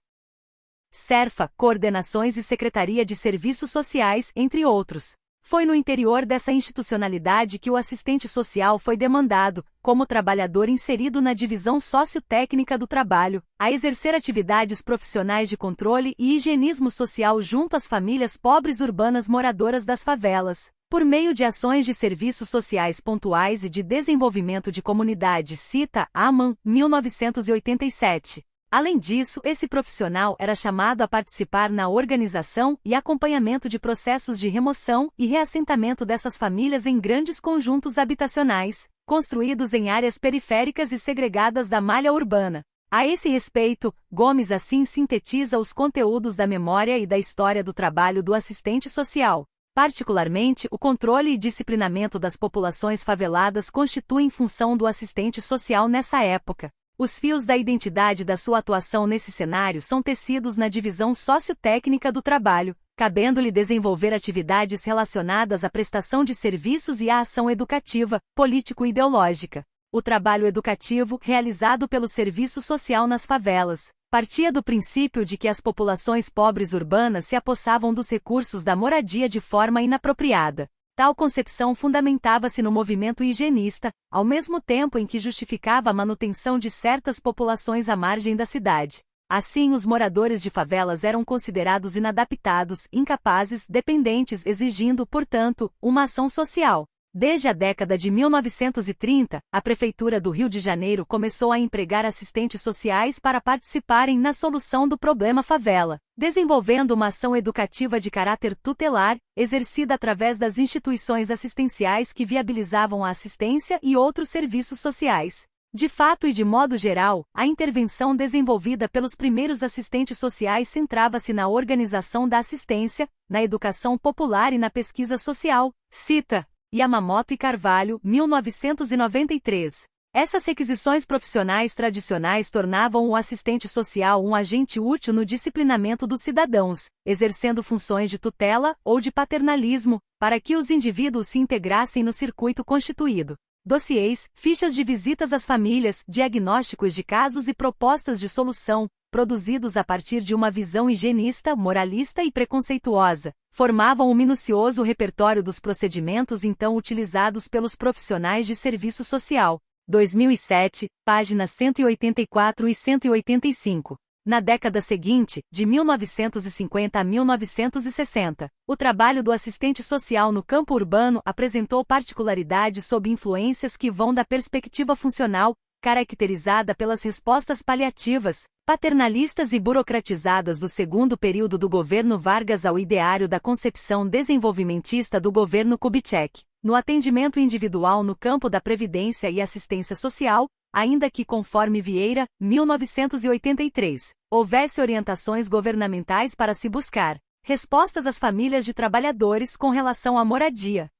Serfa, Coordenações e Secretaria de Serviços Sociais, entre outros. Foi no interior dessa institucionalidade que o assistente social foi demandado, como trabalhador inserido na divisão sociotécnica do trabalho, a exercer atividades profissionais de controle e higienismo social junto às famílias pobres urbanas moradoras das favelas, por meio de ações de serviços sociais pontuais e de desenvolvimento de comunidades, cita Aman, 1987. Além disso, esse profissional era chamado a participar na organização e acompanhamento de processos de remoção e reassentamento dessas famílias em grandes conjuntos habitacionais, construídos em áreas periféricas e segregadas da malha urbana. A esse respeito, Gomes assim sintetiza os conteúdos da memória e da história do trabalho do assistente social. Particularmente, o controle e disciplinamento das populações faveladas constituem função do assistente social nessa época. Os fios da identidade da sua atuação nesse cenário são tecidos na divisão sociotécnica do trabalho, cabendo-lhe desenvolver atividades relacionadas à prestação de serviços e à ação educativa, político-ideológica. O trabalho educativo, realizado pelo serviço social nas favelas, partia do princípio de que as populações pobres urbanas se apossavam dos recursos da moradia de forma inapropriada. Tal concepção fundamentava-se no movimento higienista, ao mesmo tempo em que justificava a manutenção de certas populações à margem da cidade. Assim, os moradores de favelas eram considerados inadaptados, incapazes, dependentes, exigindo, portanto, uma ação social. Desde a década de 1930, a Prefeitura do Rio de Janeiro começou a empregar assistentes sociais para participarem na solução do problema favela, desenvolvendo uma ação educativa de caráter tutelar, exercida através das instituições assistenciais que viabilizavam a assistência e outros serviços sociais. De fato e de modo geral, a intervenção desenvolvida pelos primeiros assistentes sociais centrava-se na organização da assistência, na educação popular e na pesquisa social. Cita Yamamoto e Carvalho, 1993. Essas requisições profissionais tradicionais tornavam o assistente social um agente útil no disciplinamento dos cidadãos, exercendo funções de tutela ou de paternalismo, para que os indivíduos se integrassem no circuito constituído. Dossiês, fichas de visitas às famílias, diagnósticos de casos e propostas de solução, produzidos a partir de uma visão higienista, moralista e preconceituosa, formavam um minucioso repertório dos procedimentos então utilizados pelos profissionais de serviço social. 2007, páginas 184 e 185. Na década seguinte, de 1950 a 1960, o trabalho do assistente social no campo urbano apresentou particularidades sob influências que vão da perspectiva funcional, caracterizada pelas respostas paliativas, paternalistas e burocratizadas do segundo período do governo Vargas ao ideário da concepção desenvolvimentista do governo Kubitschek, no atendimento individual no campo da previdência e assistência social, ainda que, conforme Vieira, 1983, houvesse orientações governamentais para se buscar respostas às famílias de trabalhadores com relação à moradia.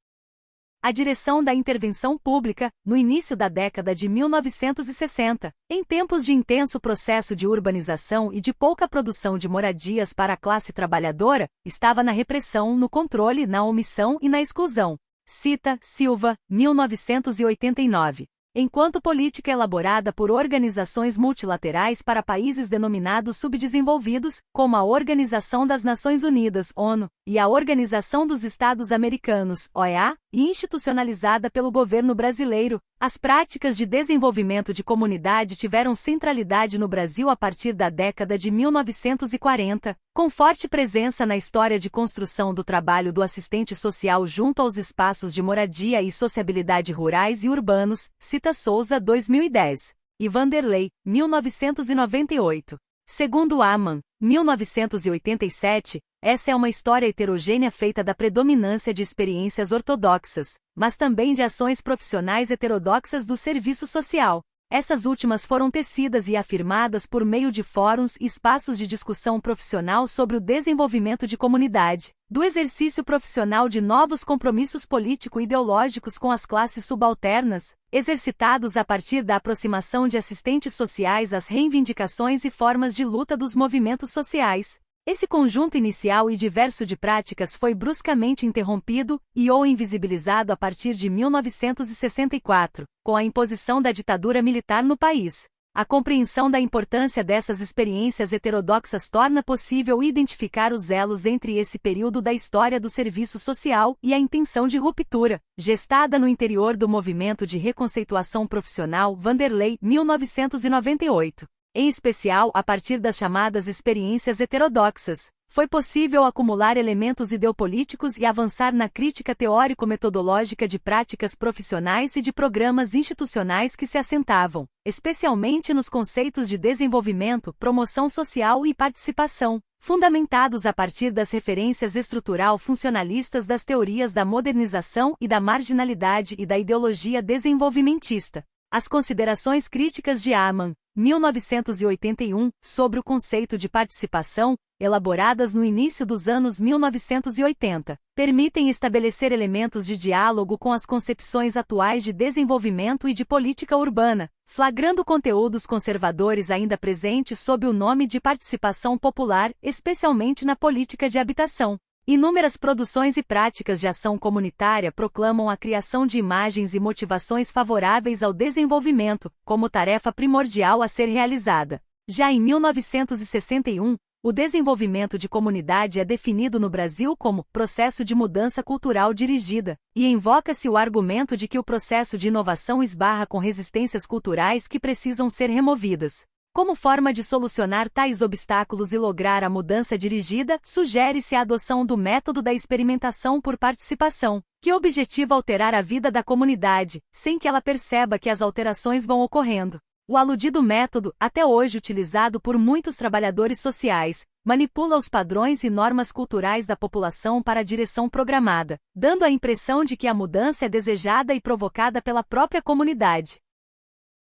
A direção da intervenção pública, no início da década de 1960, em tempos de intenso processo de urbanização e de pouca produção de moradias para a classe trabalhadora, estava na repressão, no controle, na omissão e na exclusão. Cita Silva, 1989. Enquanto política elaborada por organizações multilaterais para países denominados subdesenvolvidos, como a Organização das Nações Unidas, ONU, e a Organização dos Estados Americanos, OEA, e institucionalizada pelo governo brasileiro, as práticas de desenvolvimento de comunidade tiveram centralidade no Brasil a partir da década de 1940, com forte presença na história de construção do trabalho do assistente social junto aos espaços de moradia e sociabilidade rurais e urbanos, cita Souza 2010. E Vanderlei, 1998. Segundo Aman, 1987, essa é uma história heterogênea feita da predominância de experiências ortodoxas, mas também de ações profissionais heterodoxas do serviço social. Essas últimas foram tecidas e afirmadas por meio de fóruns e espaços de discussão profissional sobre o desenvolvimento de comunidade, do exercício profissional de novos compromissos político-ideológicos com as classes subalternas, exercitados a partir da aproximação de assistentes sociais às reivindicações e formas de luta dos movimentos sociais. Esse conjunto inicial e diverso de práticas foi bruscamente interrompido e ou invisibilizado a partir de 1964, com a imposição da ditadura militar no país. A compreensão da importância dessas experiências heterodoxas torna possível identificar os elos entre esse período da história do serviço social e a intenção de ruptura, gestada no interior do movimento de reconceituação profissional Vanderlei, 1998. Em especial a partir das chamadas experiências heterodoxas, foi possível acumular elementos ideopolíticos e avançar na crítica teórico-metodológica de práticas profissionais e de programas institucionais que se assentavam, especialmente nos conceitos de desenvolvimento, promoção social e participação, fundamentados a partir das referências estrutural-funcionalistas das teorias da modernização e da marginalidade e da ideologia desenvolvimentista. As considerações críticas de Aman, 1981, sobre o conceito de participação, elaboradas no início dos anos 1980, permitem estabelecer elementos de diálogo com as concepções atuais de desenvolvimento e de política urbana, flagrando conteúdos conservadores ainda presentes sob o nome de participação popular, especialmente na política de habitação. Inúmeras produções e práticas de ação comunitária proclamam a criação de imagens e motivações favoráveis ao desenvolvimento, como tarefa primordial a ser realizada. Já em 1961, o desenvolvimento de comunidade é definido no Brasil como processo de mudança cultural dirigida, e invoca-se o argumento de que o processo de inovação esbarra com resistências culturais que precisam ser removidas. Como forma de solucionar tais obstáculos e lograr a mudança dirigida, sugere-se a adoção do método da experimentação por participação, que objetiva alterar a vida da comunidade, sem que ela perceba que as alterações vão ocorrendo. O aludido método, até hoje utilizado por muitos trabalhadores sociais, manipula os padrões e normas culturais da população para a direção programada, dando a impressão de que a mudança é desejada e provocada pela própria comunidade.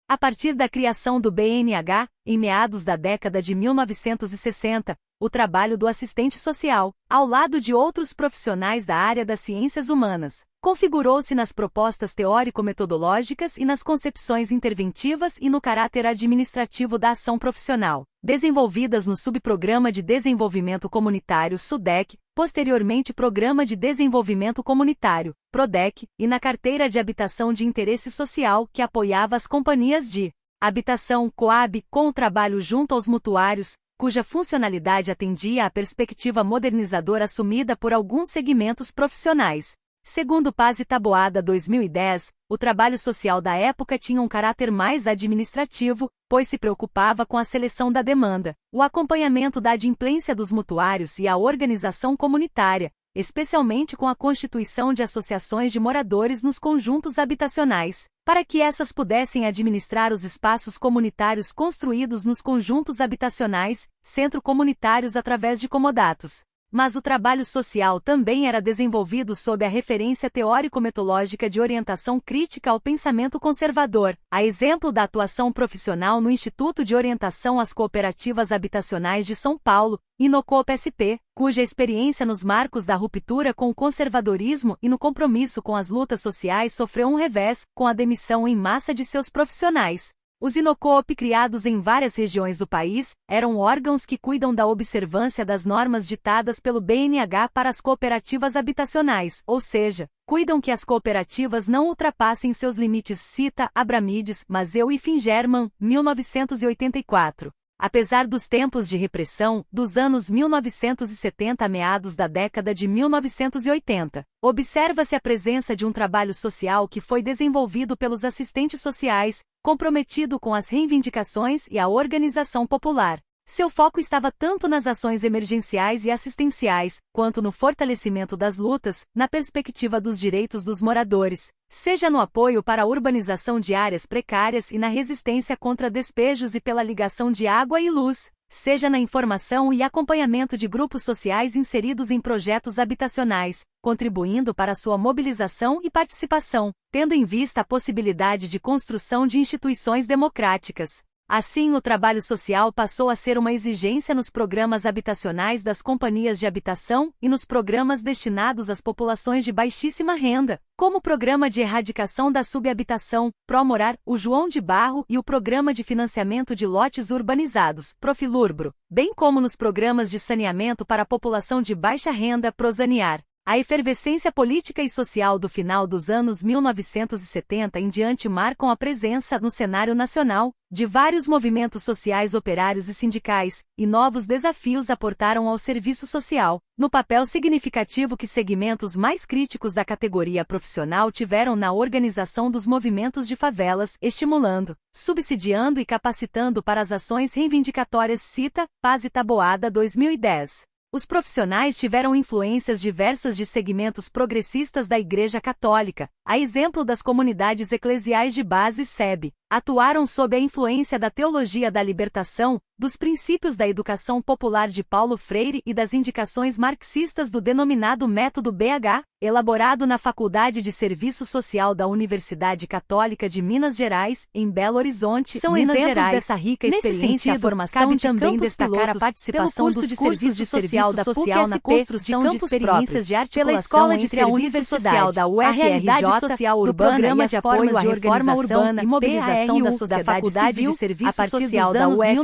A partir da criação do BNH, em meados da década de 1960, o trabalho do assistente social, ao lado de outros profissionais da área das ciências humanas, configurou-se nas propostas teórico-metodológicas e nas concepções interventivas e no caráter administrativo da ação profissional, desenvolvidas no Subprograma de Desenvolvimento Comunitário SUDEC, posteriormente Programa de Desenvolvimento Comunitário, PRODEC, e na Carteira de Habitação de Interesse Social, que apoiava as companhias de habitação COAB com o trabalho junto aos mutuários, cuja funcionalidade atendia à perspectiva modernizadora assumida por alguns segmentos profissionais. Segundo Paz e Taboada 2010, o trabalho social da época tinha um caráter mais administrativo, pois se preocupava com a seleção da demanda, o acompanhamento da adimplência dos mutuários e a organização comunitária, especialmente com a constituição de associações de moradores nos conjuntos habitacionais, para que essas pudessem administrar os espaços comunitários construídos nos conjuntos habitacionais, centro-comunitários através de comodatos. Mas o trabalho social também era desenvolvido sob a referência teórico-metodológica de orientação crítica ao pensamento conservador, a exemplo da atuação profissional no Instituto de Orientação às Cooperativas Habitacionais de São Paulo, INOCOOP-SP, cuja experiência nos marcos da ruptura com o conservadorismo e no compromisso com as lutas sociais sofreu um revés, com a demissão em massa de seus profissionais. Os INOCOOP, criados em várias regiões do país, eram órgãos que cuidam da observância das normas ditadas pelo BNH para as cooperativas habitacionais, ou seja, cuidam que as cooperativas não ultrapassem seus limites. Cita Abramides, Mazeu e Fingerman, 1984. Apesar dos tempos de repressão, dos anos 1970 a meados da década de 1980, observa-se a presença de um trabalho social que foi desenvolvido pelos assistentes sociais, comprometido com as reivindicações e a organização popular. Seu foco estava tanto nas ações emergenciais e assistenciais, quanto no fortalecimento das lutas, na perspectiva dos direitos dos moradores, seja no apoio para a urbanização de áreas precárias e na resistência contra despejos e pela ligação de água e luz, seja na informação e acompanhamento de grupos sociais inseridos em projetos habitacionais, contribuindo para sua mobilização e participação, tendo em vista a possibilidade de construção de instituições democráticas. Assim, o trabalho social passou a ser uma exigência nos programas habitacionais das companhias de habitação e nos programas destinados às populações de baixíssima renda, como o Programa de Erradicação da Subhabitação, Promorar, o João de Barro e o Programa de Financiamento de Lotes Urbanizados, Profilurbro, bem como nos programas de saneamento para a população de baixa renda, Prosanear. A efervescência política e social do final dos anos 1970 em diante marcam a presença, no cenário nacional, de vários movimentos sociais operários e sindicais, e novos desafios aportaram ao serviço social, no papel significativo que segmentos mais críticos da categoria profissional tiveram na organização dos movimentos de favelas, estimulando, subsidiando e capacitando para as ações reivindicatórias. Cita Paz e Taboada 2010. Os profissionais tiveram influências diversas de segmentos progressistas da Igreja Católica, a exemplo das comunidades eclesiais de base SEB, atuaram sob a influência da teologia da libertação, dos princípios da educação popular de Paulo Freire e das indicações marxistas do denominado Método BH, elaborado na Faculdade de Serviço Social da Universidade Católica de Minas Gerais, em Belo Horizonte, são Minas exemplos Gerais. dessa rica Nesse experiência. sentido, A formação cabe de também campus destacar pilotos, a participação pelo curso dos de cursos serviço de social da serviço PUC-SP, na de construção de campos experiências próprios, de articulação pela Escola de entre a Universidade universidade, da a realidade UFRJ, social do urbana Programa e de as Apoio formas à de Reforma organização Urbana e e Mobilização da PARU, Sociedade da Faculdade Civil, de Serviço a partir Social dos da anos UFPA,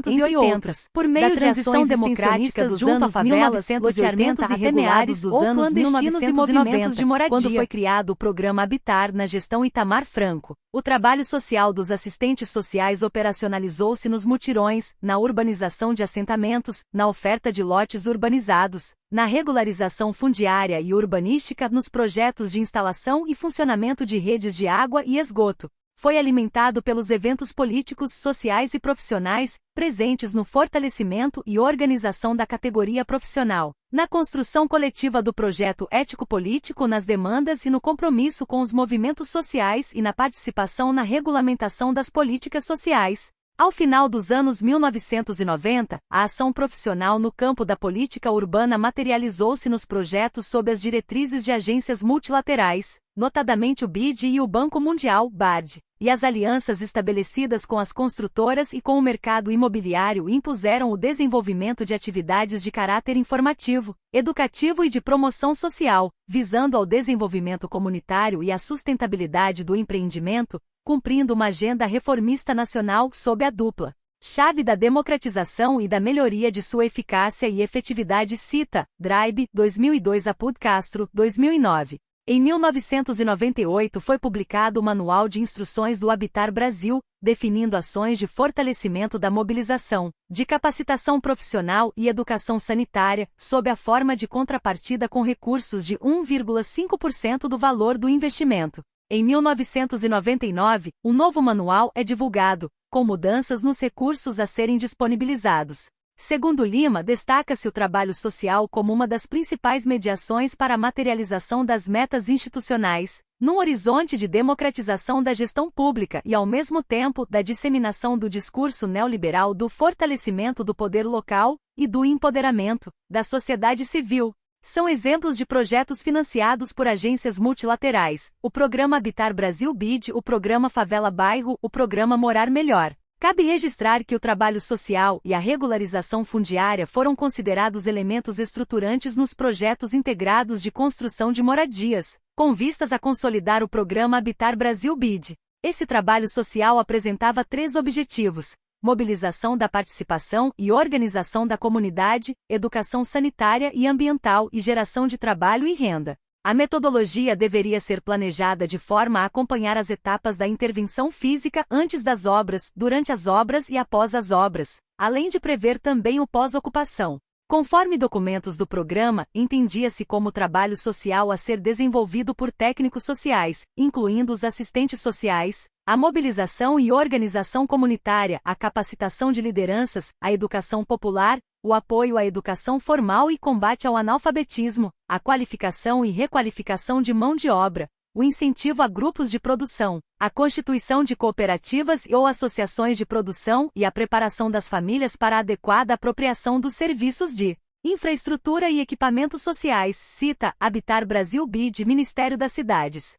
1980, por meio da de transição ações democrática extensões junto a dos favelas, anos loteamentos 1980 irregulares dos ou anos clandestinos e 1990, movimentos de moradia, quando foi criado o Programa Habitar na gestão Itamar Franco. O trabalho social dos assistentes sociais operacionalizou-se nos mutirões, na urbanização de assentamentos, na oferta de lotes urbanizados, na regularização fundiária e urbanística, nos projetos de instalação e funcionamento de redes de água e esgoto. foi alimentado pelos eventos políticos, sociais e profissionais, presentes no fortalecimento e organização da categoria profissional, na construção coletiva do projeto ético-político, nas demandas e no compromisso com os movimentos sociais e na participação na regulamentação das políticas sociais. Ao final dos anos 1990, a ação profissional no campo da política urbana materializou-se nos projetos sob as diretrizes de agências multilaterais, notadamente o BID e o Banco Mundial, BARD, e as alianças estabelecidas com as construtoras e com o mercado imobiliário impuseram o desenvolvimento de atividades de caráter informativo, educativo e de promoção social, visando ao desenvolvimento comunitário e à sustentabilidade do empreendimento, cumprindo uma agenda reformista nacional sob a dupla chave da democratização e da melhoria de sua eficácia e efetividade. Cita, Dribe, 2002 Apud Castro, 2009. Em 1998 foi publicado o Manual de Instruções do Habitar Brasil, definindo ações de fortalecimento da mobilização, de capacitação profissional e educação sanitária, sob a forma de contrapartida com recursos de 1,5% do valor do investimento. Em 1999, o novo manual é divulgado, com mudanças nos recursos a serem disponibilizados. Segundo Lima, destaca-se o trabalho social como uma das principais mediações para a materialização das metas institucionais, num horizonte de democratização da gestão pública e, ao mesmo tempo, da disseminação do discurso neoliberal, do fortalecimento do poder local e do empoderamento da sociedade civil. São exemplos de projetos financiados por agências multilaterais, o Programa Habitar Brasil BID, o Programa Favela Bairro, o Programa Morar Melhor. Cabe registrar que o trabalho social e a regularização fundiária foram considerados elementos estruturantes nos projetos integrados de construção de moradias, com vistas a consolidar o Programa Habitar Brasil BID. Esse trabalho social apresentava 3 objetivos: mobilização da participação e organização da comunidade, educação sanitária e ambiental e geração de trabalho e renda. A metodologia deveria ser planejada de forma a acompanhar as etapas da intervenção física antes das obras, durante as obras e após as obras, além de prever também o pós-ocupação. Conforme documentos do programa, entendia-se como trabalho social a ser desenvolvido por técnicos sociais, incluindo os assistentes sociais, a mobilização e organização comunitária, a capacitação de lideranças, a educação popular, o apoio à educação formal e combate ao analfabetismo, a qualificação e requalificação de mão de obra, o incentivo a grupos de produção, a constituição de cooperativas ou associações de produção e a preparação das famílias para a adequada apropriação dos serviços de infraestrutura e equipamentos sociais. Cita, Habitar Brasil BID, Ministério das Cidades.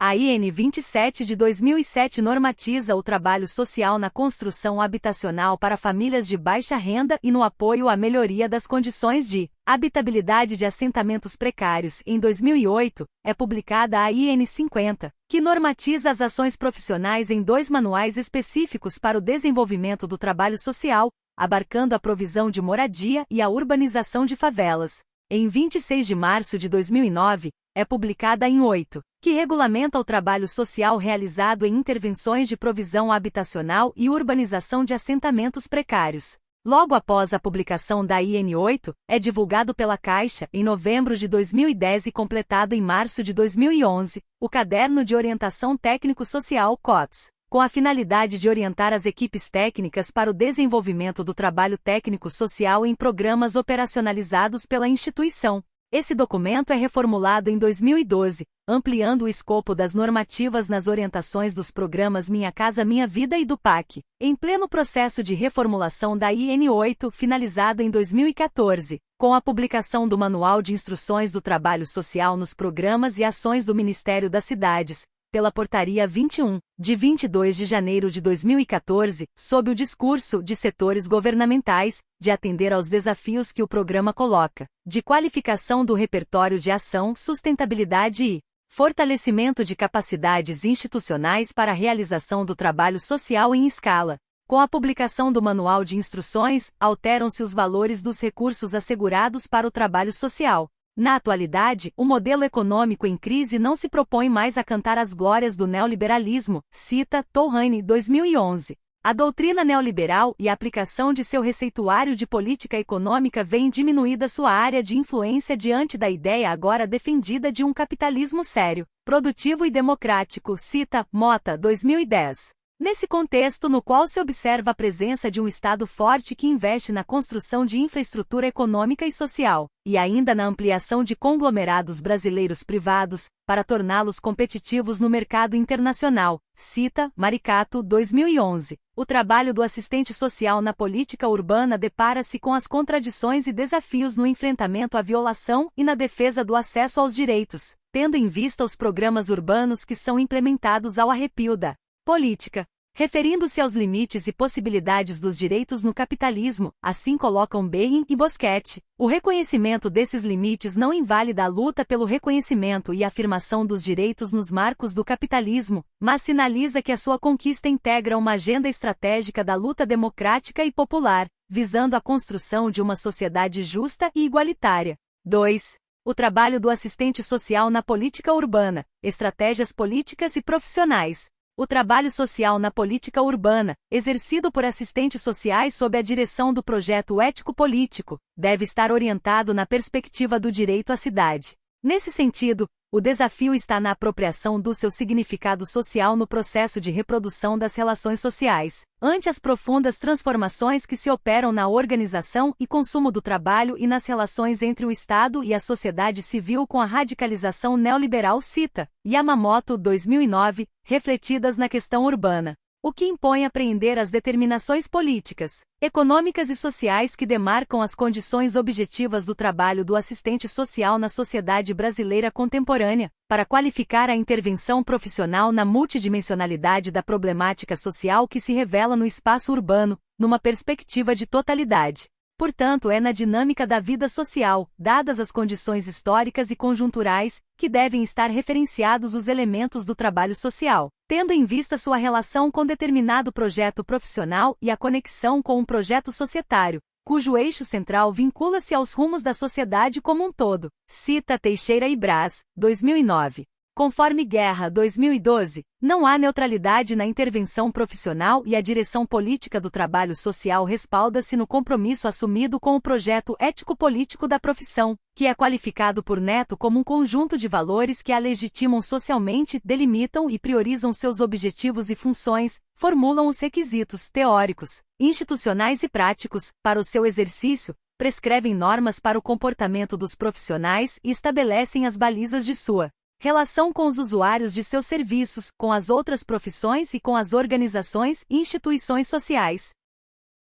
A IN 27 de 2007 normatiza o trabalho social na construção habitacional para famílias de baixa renda e no apoio à melhoria das condições de habitabilidade de assentamentos precários. Em 2008, é publicada a IN 50, que normatiza as ações profissionais em 2 manuais específicos para o desenvolvimento do trabalho social, abarcando a provisão de moradia e a urbanização de favelas. Em 26 de março de 2009, é publicada a IN 8, que regulamenta o trabalho social realizado em intervenções de provisão habitacional e urbanização de assentamentos precários. Logo após a publicação da IN 8, é divulgado pela Caixa, em novembro de 2010 e completado em março de 2011, o Caderno de Orientação Técnico-Social (COTS), com a finalidade de orientar as equipes técnicas para o desenvolvimento do trabalho técnico-social em programas operacionalizados pela instituição. Esse documento é reformulado em 2012, ampliando o escopo das normativas nas orientações dos programas Minha Casa Minha Vida e do PAC, em pleno processo de reformulação da IN 8, finalizado em 2014, com a publicação do Manual de Instruções do Trabalho Social nos Programas e Ações do Ministério das Cidades, pela Portaria 21, de 22 de janeiro de 2014, sob o discurso de setores governamentais, de atender aos desafios que o programa coloca, de qualificação do repertório de ação, sustentabilidade e fortalecimento de capacidades institucionais para a realização do trabalho social em escala. Com a publicação do Manual de Instruções, alteram-se os valores dos recursos assegurados para o trabalho social. Na atualidade, o modelo econômico em crise não se propõe mais a cantar as glórias do neoliberalismo, cita Tolhane, 2011. A doutrina neoliberal e a aplicação de seu receituário de política econômica vem diminuída sua área de influência diante da ideia agora defendida de um capitalismo sério, produtivo e democrático, cita Mota, 2010. Nesse contexto no qual se observa a presença de um Estado forte que investe na construção de infraestrutura econômica e social, e ainda na ampliação de conglomerados brasileiros privados, para torná-los competitivos no mercado internacional, cita Maricato, 2011. O trabalho do assistente social na política urbana depara-se com as contradições e desafios no enfrentamento à violação e na defesa do acesso aos direitos, tendo em vista os programas urbanos que são implementados ao arrepio da política. Referindo-se aos limites e possibilidades dos direitos no capitalismo, assim colocam Bain e Boschetti, o reconhecimento desses limites não invalida a luta pelo reconhecimento e afirmação dos direitos nos marcos do capitalismo, mas sinaliza que a sua conquista integra uma agenda estratégica da luta democrática e popular, visando a construção de uma sociedade justa e igualitária. 2. O trabalho do assistente social na política urbana, estratégias políticas e profissionais. O trabalho social na política urbana, exercido por assistentes sociais sob a direção do projeto ético-político, deve estar orientado na perspectiva do direito à cidade. Nesse sentido, o desafio está na apropriação do seu significado social no processo de reprodução das relações sociais, ante as profundas transformações que se operam na organização e consumo do trabalho e nas relações entre o Estado e a sociedade civil com a radicalização neoliberal, cita Yamamoto, 2009, refletidas na questão urbana. O que impõe apreender as determinações políticas, econômicas e sociais que demarcam as condições objetivas do trabalho do assistente social na sociedade brasileira contemporânea, para qualificar a intervenção profissional na multidimensionalidade da problemática social que se revela no espaço urbano, numa perspectiva de totalidade. Portanto, é na dinâmica da vida social, dadas as condições históricas e conjunturais, que devem estar referenciados os elementos do trabalho social, tendo em vista sua relação com determinado projeto profissional e a conexão com um projeto societário, cujo eixo central vincula-se aos rumos da sociedade como um todo. Cita Teixeira e Braz, 2009. Conforme Guerra, 2012, não há neutralidade na intervenção profissional e a direção política do trabalho social respalda-se no compromisso assumido com o projeto ético-político da profissão, que é qualificado por Neto como um conjunto de valores que a legitimam socialmente, delimitam e priorizam seus objetivos e funções, formulam os requisitos teóricos, institucionais e práticos para o seu exercício, prescrevem normas para o comportamento dos profissionais e estabelecem as balizas de sua relação com os usuários de seus serviços, com as outras profissões e com as organizações e instituições sociais.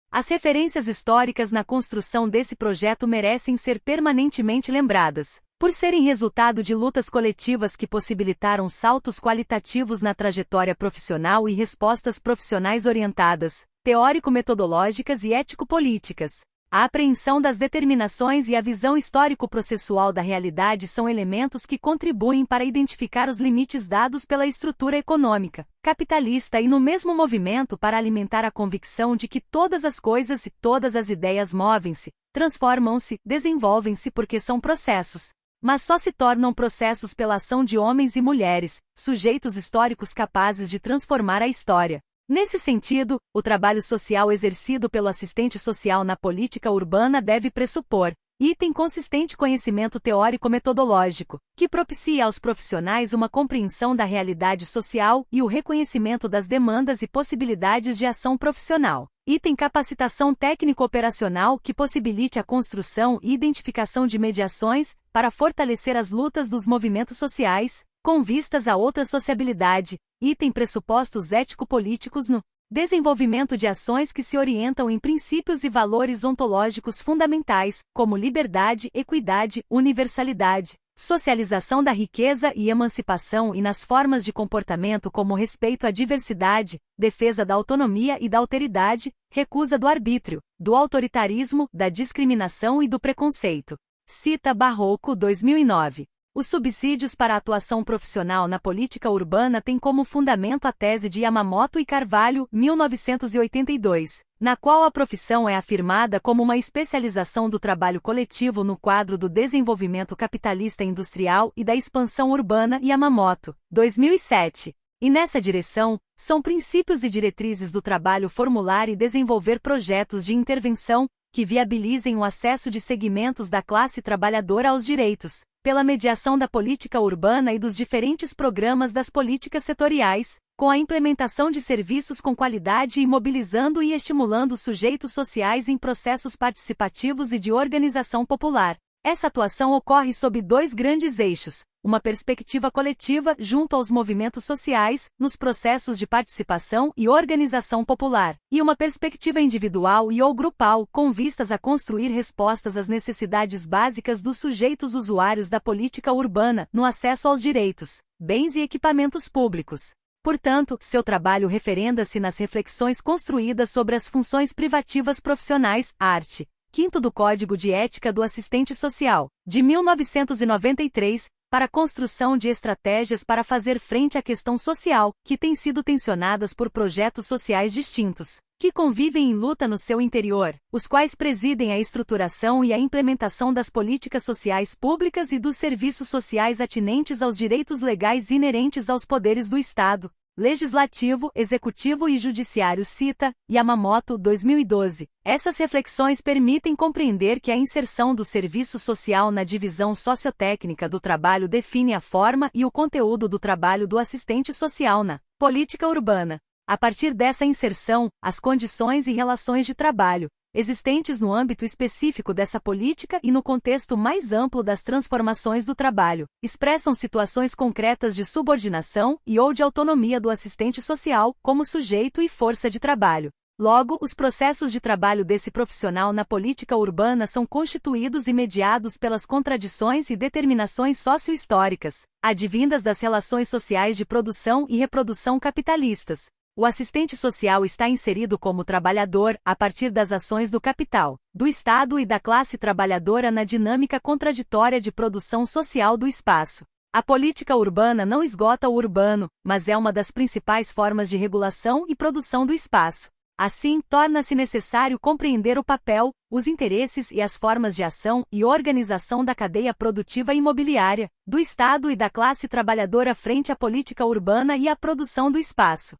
As referências históricas na construção desse projeto merecem ser permanentemente lembradas, por serem resultado de lutas coletivas que possibilitaram saltos qualitativos na trajetória profissional e respostas profissionais orientadas, teórico-metodológicas e ético-políticas. A apreensão das determinações e a visão histórico-processual da realidade são elementos que contribuem para identificar os limites dados pela estrutura econômica, capitalista e no mesmo movimento para alimentar a convicção de que todas as coisas e todas as ideias movem-se, transformam-se, desenvolvem-se porque são processos. Mas só se tornam processos pela ação de homens e mulheres, sujeitos históricos capazes de transformar a história. Nesse sentido, o trabalho social exercido pelo assistente social na política urbana deve pressupor consistente conhecimento teórico-metodológico, que propicie aos profissionais uma compreensão da realidade social e o reconhecimento das demandas e possibilidades de ação profissional. Capacitação técnico-operacional que possibilite a construção e identificação de mediações para fortalecer as lutas dos movimentos sociais, com vistas a outra sociabilidade. Pressupostos ético-políticos no desenvolvimento de ações que se orientam em princípios e valores ontológicos fundamentais, como liberdade, equidade, universalidade, socialização da riqueza e emancipação e nas formas de comportamento como respeito à diversidade, defesa da autonomia e da alteridade, recusa do arbítrio, do autoritarismo, da discriminação e do preconceito. Cita Barroco, 2009. Os subsídios para a atuação profissional na política urbana têm como fundamento a tese de Yamamoto e Carvalho, 1982, na qual a profissão é afirmada como uma especialização do trabalho coletivo no quadro do desenvolvimento capitalista industrial e da expansão urbana. Yamamoto, 2007. E nessa direção, são princípios e diretrizes do trabalho formular e desenvolver projetos de intervenção que viabilizem o acesso de segmentos da classe trabalhadora aos direitos, pela mediação da política urbana e dos diferentes programas das políticas setoriais, com a implementação de serviços com qualidade e mobilizando e estimulando sujeitos sociais em processos participativos e de organização popular. Essa atuação ocorre sob dois grandes eixos: uma perspectiva coletiva junto aos movimentos sociais, nos processos de participação e organização popular, e uma perspectiva individual e ou grupal, com vistas a construir respostas às necessidades básicas dos sujeitos usuários da política urbana no acesso aos direitos, bens e equipamentos públicos. Portanto, seu trabalho referenda-se nas reflexões construídas sobre as funções privativas profissionais, art. 5º do Código de Ética do Assistente Social, de 1993, para a construção de estratégias para fazer frente à questão social, que têm sido tensionadas por projetos sociais distintos, que convivem em luta no seu interior, os quais presidem a estruturação e a implementação das políticas sociais públicas e dos serviços sociais atinentes aos direitos legais inerentes aos poderes do Estado, Legislativo, Executivo e Judiciário. Cita, Yamamoto, 2012. Essas reflexões permitem compreender que a inserção do serviço social na divisão sociotécnica do trabalho define a forma e o conteúdo do trabalho do assistente social na política urbana. A partir dessa inserção, as condições e relações de trabalho existentes no âmbito específico dessa política e no contexto mais amplo das transformações do trabalho, expressam situações concretas de subordinação e ou de autonomia do assistente social, como sujeito e força de trabalho. Logo, os processos de trabalho desse profissional na política urbana são constituídos e mediados pelas contradições e determinações socio-históricas, advindas das relações sociais de produção e reprodução capitalistas. O assistente social está inserido como trabalhador, a partir das ações do capital, do Estado e da classe trabalhadora na dinâmica contraditória de produção social do espaço. A política urbana não esgota o urbano, mas é uma das principais formas de regulação e produção do espaço. Assim, torna-se necessário compreender o papel, os interesses e as formas de ação e organização da cadeia produtiva imobiliária, do Estado e da classe trabalhadora frente à política urbana e à produção do espaço.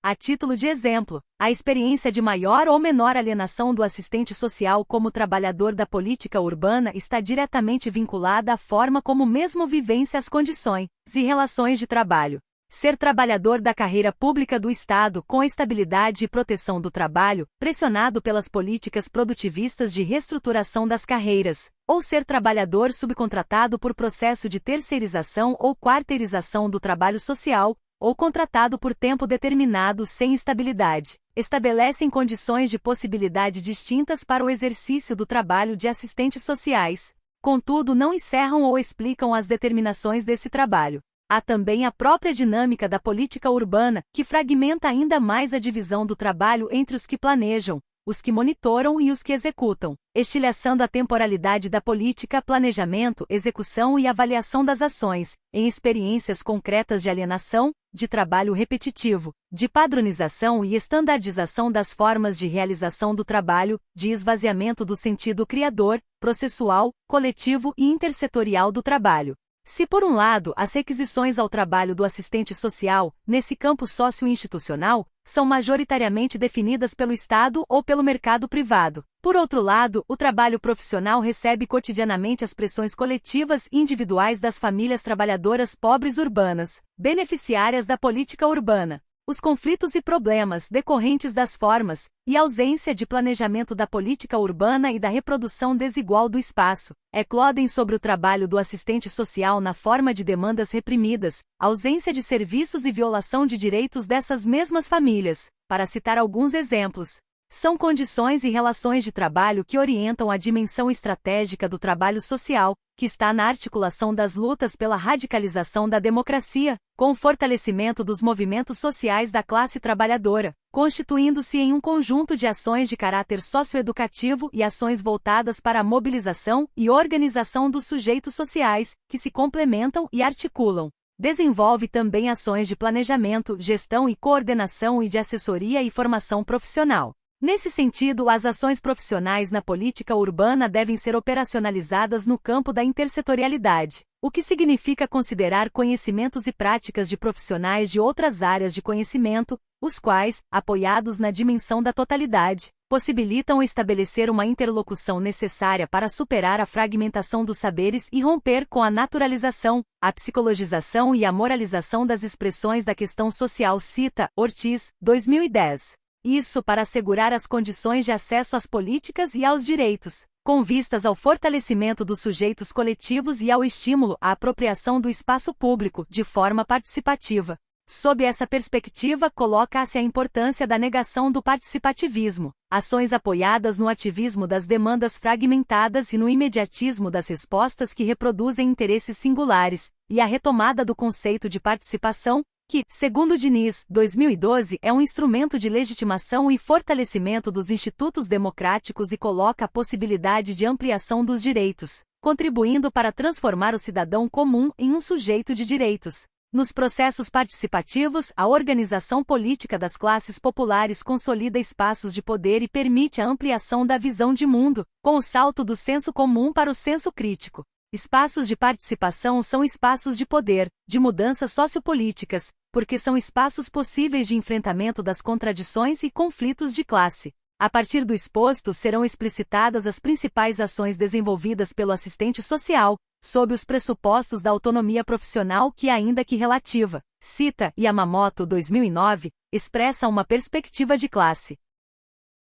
A título de exemplo, a experiência de maior ou menor alienação do assistente social como trabalhador da política urbana está diretamente vinculada à forma como mesmo vivencia as condições e relações de trabalho. Ser trabalhador da carreira pública do Estado com a estabilidade e proteção do trabalho, pressionado pelas políticas produtivistas de reestruturação das carreiras, ou ser trabalhador subcontratado por processo de terceirização ou quarteirização do trabalho social, ou contratado por tempo determinado sem estabilidade, estabelecem condições de possibilidade distintas para o exercício do trabalho de assistentes sociais. Contudo, não encerram ou explicam as determinações desse trabalho. Há também a própria dinâmica da política urbana, que fragmenta ainda mais a divisão do trabalho entre os que planejam, os que monitoram e os que executam, estilhaçando a temporalidade da política, planejamento, execução e avaliação das ações, em experiências concretas de alienação, de trabalho repetitivo, de padronização e estandardização das formas de realização do trabalho, de esvaziamento do sentido criador, processual, coletivo e intersetorial do trabalho. Se por um lado, as requisições ao trabalho do assistente social, nesse campo socio-institucional, são majoritariamente definidas pelo Estado ou pelo mercado privado. Por outro lado, o trabalho profissional recebe cotidianamente as pressões coletivas e individuais das famílias trabalhadoras pobres urbanas, beneficiárias da política urbana. Os conflitos e problemas decorrentes das formas e ausência de planejamento da política urbana e da reprodução desigual do espaço eclodem sobre o trabalho do assistente social na forma de demandas reprimidas, ausência de serviços e violação de direitos dessas mesmas famílias, para citar alguns exemplos. São condições e relações de trabalho que orientam a dimensão estratégica do trabalho social, que está na articulação das lutas pela radicalização da democracia, com o fortalecimento dos movimentos sociais da classe trabalhadora, constituindo-se em um conjunto de ações de caráter socioeducativo e ações voltadas para a mobilização e organização dos sujeitos sociais, que se complementam e articulam. Desenvolve também ações de planejamento, gestão e coordenação e de assessoria e formação profissional. Nesse sentido, as ações profissionais na política urbana devem ser operacionalizadas no campo da intersetorialidade, o que significa considerar conhecimentos e práticas de profissionais de outras áreas de conhecimento, os quais, apoiados na dimensão da totalidade, possibilitam estabelecer uma interlocução necessária para superar a fragmentação dos saberes e romper com a naturalização, a psicologização e a moralização das expressões da questão social. Cita, Ortiz, 2010. Isso para assegurar as condições de acesso às políticas e aos direitos, com vistas ao fortalecimento dos sujeitos coletivos e ao estímulo à apropriação do espaço público de forma participativa. Sob essa perspectiva, coloca-se a importância da negação do participativismo, ações apoiadas no ativismo das demandas fragmentadas e no imediatismo das respostas que reproduzem interesses singulares, e a retomada do conceito de participação, que, segundo Diniz, 2012, é um instrumento de legitimação e fortalecimento dos institutos democráticos e coloca a possibilidade de ampliação dos direitos, contribuindo para transformar o cidadão comum em um sujeito de direitos. Nos processos participativos, a organização política das classes populares consolida espaços de poder e permite a ampliação da visão de mundo, com o salto do senso comum para o senso crítico. Espaços de participação são espaços de poder, de mudanças sociopolíticas, porque são espaços possíveis de enfrentamento das contradições e conflitos de classe. A partir do exposto serão explicitadas as principais ações desenvolvidas pelo assistente social, sob os pressupostos da autonomia profissional que, ainda que relativa, cita Yamamoto 2009, expressa uma perspectiva de classe.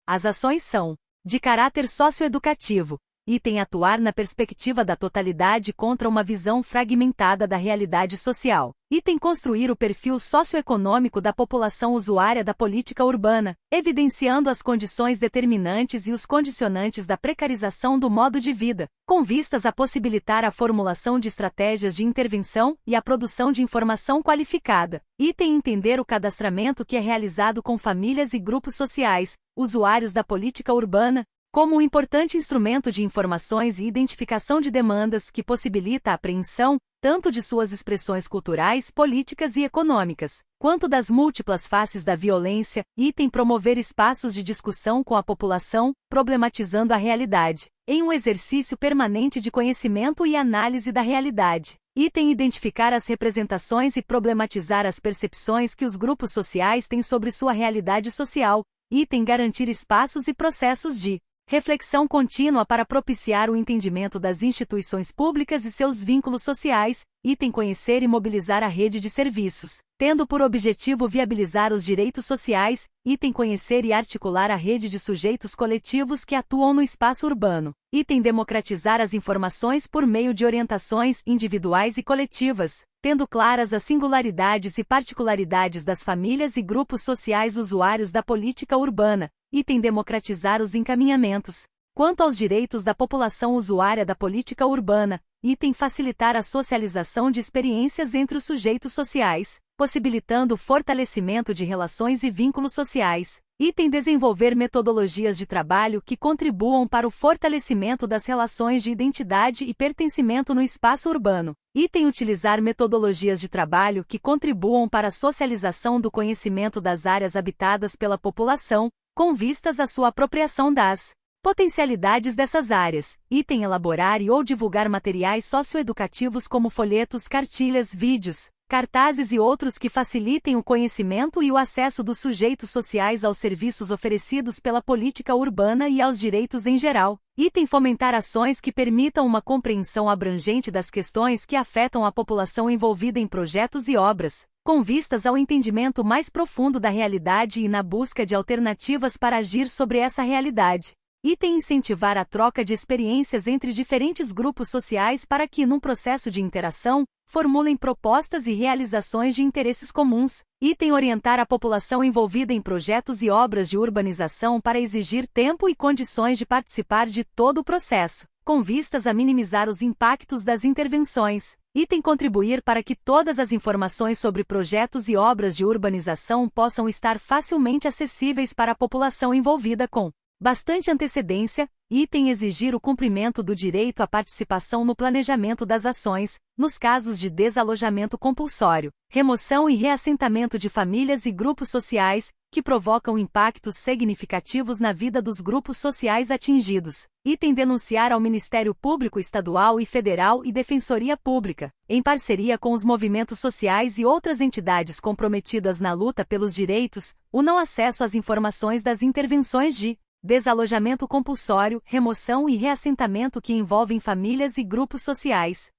As ações são de caráter socioeducativo, item atuar na perspectiva da totalidade contra uma visão fragmentada da realidade social, item construir o perfil socioeconômico da população usuária da política urbana, evidenciando as condições determinantes e os condicionantes da precarização do modo de vida, com vistas a possibilitar a formulação de estratégias de intervenção e a produção de informação qualificada, item entender o cadastramento que é realizado com famílias e grupos sociais, usuários da política urbana, como um importante instrumento de informações e identificação de demandas que possibilita a apreensão, tanto de suas expressões culturais, políticas e econômicas, quanto das múltiplas faces da violência, item promover espaços de discussão com a população, problematizando a realidade, em um exercício permanente de conhecimento e análise da realidade. Item identificar as representações e problematizar as percepções que os grupos sociais têm sobre sua realidade social. Item garantir espaços e processos de reflexão contínua para propiciar o entendimento das instituições públicas e seus vínculos sociais, item conhecer e mobilizar a rede de serviços, tendo por objetivo viabilizar os direitos sociais, item conhecer e articular a rede de sujeitos coletivos que atuam no espaço urbano, item democratizar as informações por meio de orientações individuais e coletivas, tendo claras as singularidades e particularidades das famílias e grupos sociais usuários da política urbana, item democratizar os encaminhamentos. Quanto aos direitos da população usuária da política urbana, item facilitar a socialização de experiências entre os sujeitos sociais, possibilitando o fortalecimento de relações e vínculos sociais. Item desenvolver metodologias de trabalho que contribuam para o fortalecimento das relações de identidade e pertencimento no espaço urbano. Item utilizar metodologias de trabalho que contribuam para a socialização do conhecimento das áreas habitadas pela população, com vistas à sua apropriação das potencialidades dessas áreas. Item elaborar e ou divulgar materiais socioeducativos como folhetos, cartilhas, vídeos, cartazes e outros que facilitem o conhecimento e o acesso dos sujeitos sociais aos serviços oferecidos pela política urbana e aos direitos em geral. Item fomentar ações que permitam uma compreensão abrangente das questões que afetam a população envolvida em projetos e obras, com vistas ao entendimento mais profundo da realidade e na busca de alternativas para agir sobre essa realidade. Item incentivar a troca de experiências entre diferentes grupos sociais para que, num processo de interação, formulem propostas e realizações de interesses comuns. Item orientar a população envolvida em projetos e obras de urbanização para exigir tempo e condições de participar de todo o processo, com vistas a minimizar os impactos das intervenções. Item contribuir para que todas as informações sobre projetos e obras de urbanização possam estar facilmente acessíveis para a população envolvida com bastante antecedência. Item exigir o cumprimento do direito à participação no planejamento das ações, nos casos de desalojamento compulsório, remoção e reassentamento de famílias e grupos sociais, que provocam impactos significativos na vida dos grupos sociais atingidos. Item denunciar ao Ministério Público Estadual e Federal e Defensoria Pública, em parceria com os movimentos sociais e outras entidades comprometidas na luta pelos direitos, o não acesso às informações das intervenções de desalojamento compulsório, remoção e reassentamento que envolvem famílias e grupos sociais.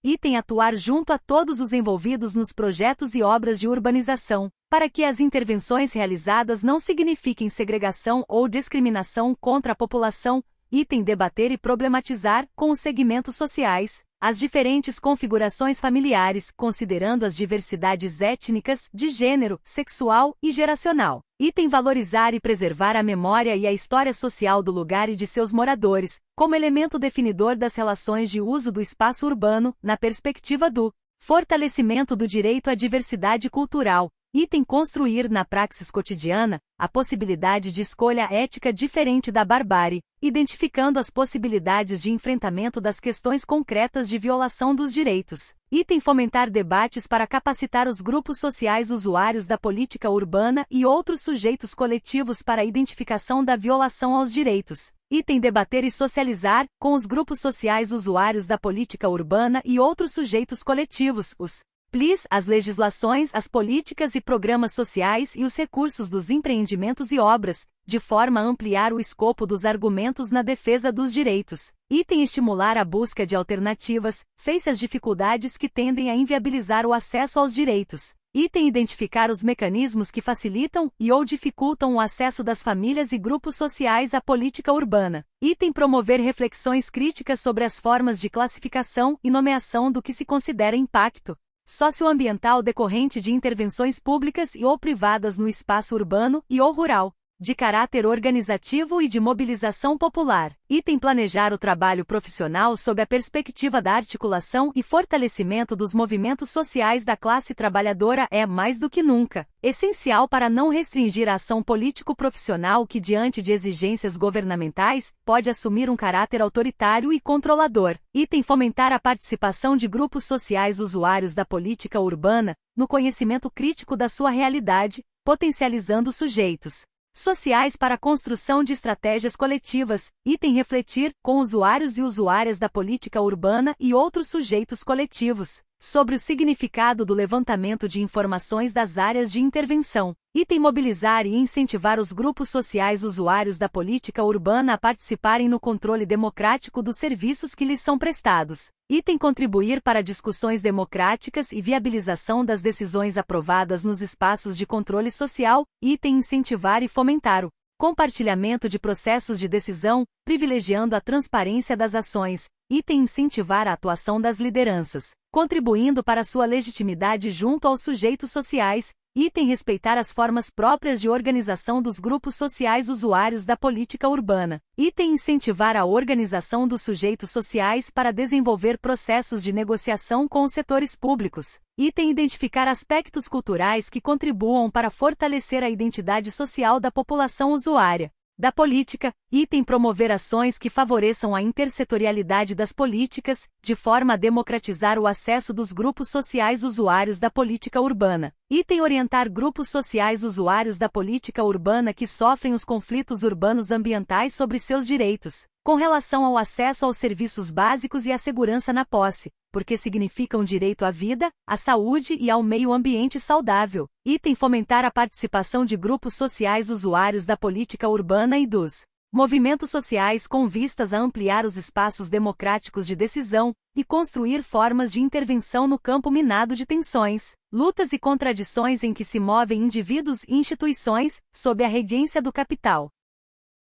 Item atuar junto a todos os envolvidos nos projetos e obras de urbanização, para que as intervenções realizadas não signifiquem segregação ou discriminação contra a população. Item debater e problematizar, com os segmentos sociais, as diferentes configurações familiares, considerando as diversidades étnicas, de gênero, sexual e geracional. Item valorizar e preservar a memória e a história social do lugar e de seus moradores, como elemento definidor das relações de uso do espaço urbano, na perspectiva do fortalecimento do direito à diversidade cultural. Item construir na praxis cotidiana a possibilidade de escolha ética diferente da barbárie, identificando as possibilidades de enfrentamento das questões concretas de violação dos direitos. Item fomentar debates para capacitar os grupos sociais usuários da política urbana e outros sujeitos coletivos para a identificação da violação aos direitos. Item debater e socializar, com os grupos sociais usuários da política urbana e outros sujeitos coletivos, os PLIs, as legislações, as políticas e programas sociais e os recursos dos empreendimentos e obras, de forma a ampliar o escopo dos argumentos na defesa dos direitos. Item estimular a busca de alternativas, face às dificuldades que tendem a inviabilizar o acesso aos direitos. Item identificar os mecanismos que facilitam e ou dificultam o acesso das famílias e grupos sociais à política urbana. Item promover reflexões críticas sobre as formas de classificação e nomeação do que se considera impacto socioambiental decorrente de intervenções públicas e ou privadas no espaço urbano e ou rural, de caráter organizativo e de mobilização popular. Item planejar o trabalho profissional sob a perspectiva da articulação e fortalecimento dos movimentos sociais da classe trabalhadora é, mais do que nunca, essencial para não restringir a ação político-profissional que, diante de exigências governamentais, pode assumir um caráter autoritário e controlador. Item fomentar a participação de grupos sociais usuários da política urbana, no conhecimento crítico da sua realidade, potencializando sujeitos sociais para a construção de estratégias coletivas. Item refletir, com usuários e usuárias da política urbana e outros sujeitos coletivos, sobre o significado do levantamento de informações das áreas de intervenção. Item mobilizar e incentivar os grupos sociais usuários da política urbana a participarem no controle democrático dos serviços que lhes são prestados. Item contribuir para discussões democráticas e viabilização das decisões aprovadas nos espaços de controle social. Item incentivar e fomentar o compartilhamento de processos de decisão, privilegiando a transparência das ações. Item incentivar a atuação das lideranças, contribuindo para sua legitimidade junto aos sujeitos sociais. Item respeitar as formas próprias de organização dos grupos sociais usuários da política urbana. Item incentivar a organização dos sujeitos sociais para desenvolver processos de negociação com os setores públicos. Item identificar aspectos culturais que contribuam para fortalecer a identidade social da população usuária da política. Item promover ações que favoreçam a intersetorialidade das políticas, de forma a democratizar o acesso dos grupos sociais usuários da política urbana. Item orientar grupos sociais usuários da política urbana que sofrem os conflitos urbanos ambientais sobre seus direitos, com relação ao acesso aos serviços básicos e à segurança na posse, porque significam direito à vida, à saúde e ao meio ambiente saudável. Item fomentar a participação de grupos sociais usuários da política urbana e dos movimentos sociais com vistas a ampliar os espaços democráticos de decisão e construir formas de intervenção no campo minado de tensões, lutas e contradições em que se movem indivíduos e instituições, sob a regência do capital.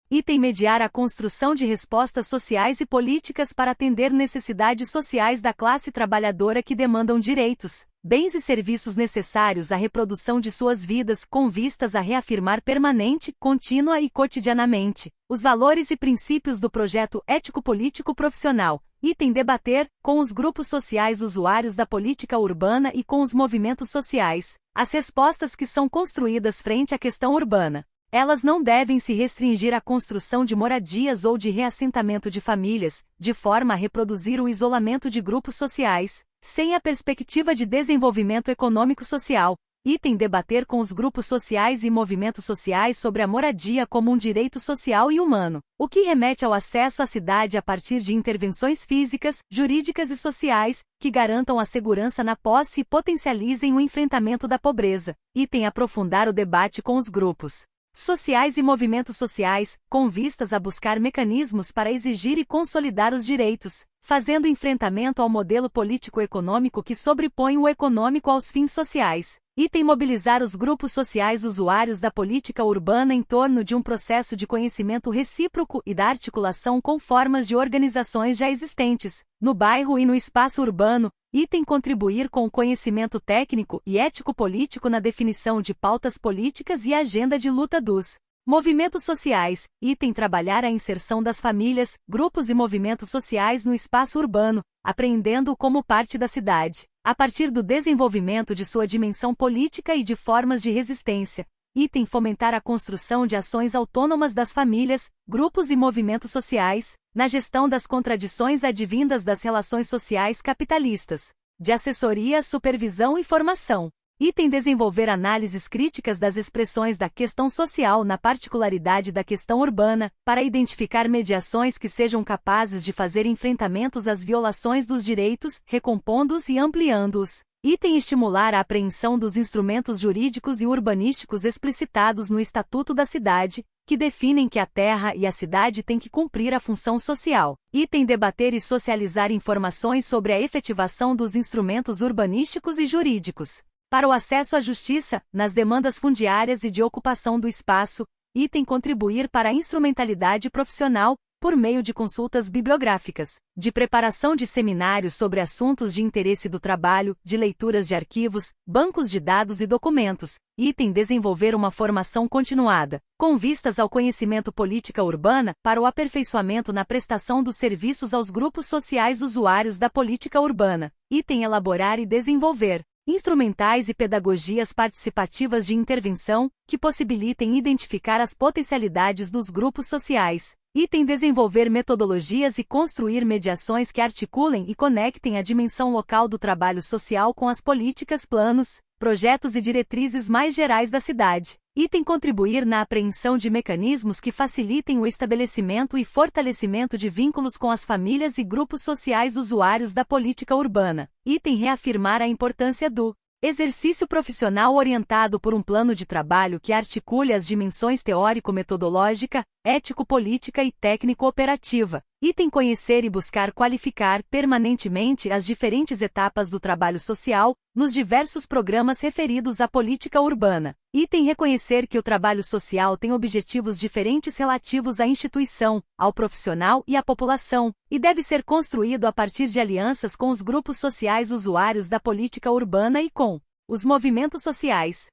Item mediar a construção de respostas sociais e políticas para atender necessidades sociais da classe trabalhadora que demandam direitos, bens e serviços necessários à reprodução de suas vidas com vistas a reafirmar permanente, contínua e cotidianamente os valores e princípios do projeto ético-político profissional. Item debater, com os grupos sociais usuários da política urbana e com os movimentos sociais, as respostas que são construídas frente à questão urbana. Elas não devem se restringir à construção de moradias ou de reassentamento de famílias, de forma a reproduzir o isolamento de grupos sociais, sem a perspectiva de desenvolvimento econômico-social. Item debater com os grupos sociais e movimentos sociais sobre a moradia como um direito social e humano, o que remete ao acesso à cidade a partir de intervenções físicas, jurídicas e sociais, que garantam a segurança na posse e potencializem o enfrentamento da pobreza. Item aprofundar o debate com os grupos sociais e movimentos sociais, com vistas a buscar mecanismos para exigir e consolidar os direitos, fazendo enfrentamento ao modelo político-econômico que sobrepõe o econômico aos fins sociais. Item mobilizar os grupos sociais usuários da política urbana em torno de um processo de conhecimento recíproco e da articulação com formas de organizações já existentes, no bairro e no espaço urbano. Item contribuir com o conhecimento técnico e ético-político na definição de pautas políticas e agenda de luta dos movimentos sociais. Item trabalhar a inserção das famílias, grupos e movimentos sociais no espaço urbano, apreendendo-o como parte da cidade, a partir do desenvolvimento de sua dimensão política e de formas de resistência. Item fomentar a construção de ações autônomas das famílias, grupos e movimentos sociais, na gestão das contradições advindas das relações sociais capitalistas, de assessoria, supervisão e formação. Item desenvolver análises críticas das expressões da questão social na particularidade da questão urbana, para identificar mediações que sejam capazes de fazer enfrentamentos às violações dos direitos, recompondo-os e ampliando-os. Item estimular a apreensão dos instrumentos jurídicos e urbanísticos explicitados no Estatuto da Cidade, que definem que a terra e a cidade têm que cumprir a função social. Item debater e socializar informações sobre a efetivação dos instrumentos urbanísticos e jurídicos para o acesso à justiça, nas demandas fundiárias e de ocupação do espaço. Item contribuir para a instrumentalidade profissional, por meio de consultas bibliográficas, de preparação de seminários sobre assuntos de interesse do trabalho, de leituras de arquivos, bancos de dados e documentos. Item desenvolver uma formação continuada, com vistas ao conhecimento política urbana, para o aperfeiçoamento na prestação dos serviços aos grupos sociais usuários da política urbana. Item elaborar e desenvolver instrumentais e pedagogias participativas de intervenção, que possibilitem identificar as potencialidades dos grupos sociais. Item desenvolver metodologias e construir mediações que articulem e conectem a dimensão local do trabalho social com as políticas, planos, projetos e diretrizes mais gerais da cidade. Item contribuir na apreensão de mecanismos que facilitem o estabelecimento e fortalecimento de vínculos com as famílias e grupos sociais usuários da política urbana. Item reafirmar a importância do exercício profissional orientado por um plano de trabalho que articule as dimensões teórico-metodológica, ético-política e técnico-operativa. Item conhecer e buscar qualificar permanentemente as diferentes etapas do trabalho social, nos diversos programas referidos à política urbana. Item reconhecer que o trabalho social tem objetivos diferentes relativos à instituição, ao profissional e à população, e deve ser construído a partir de alianças com os grupos sociais usuários da política urbana e com os movimentos sociais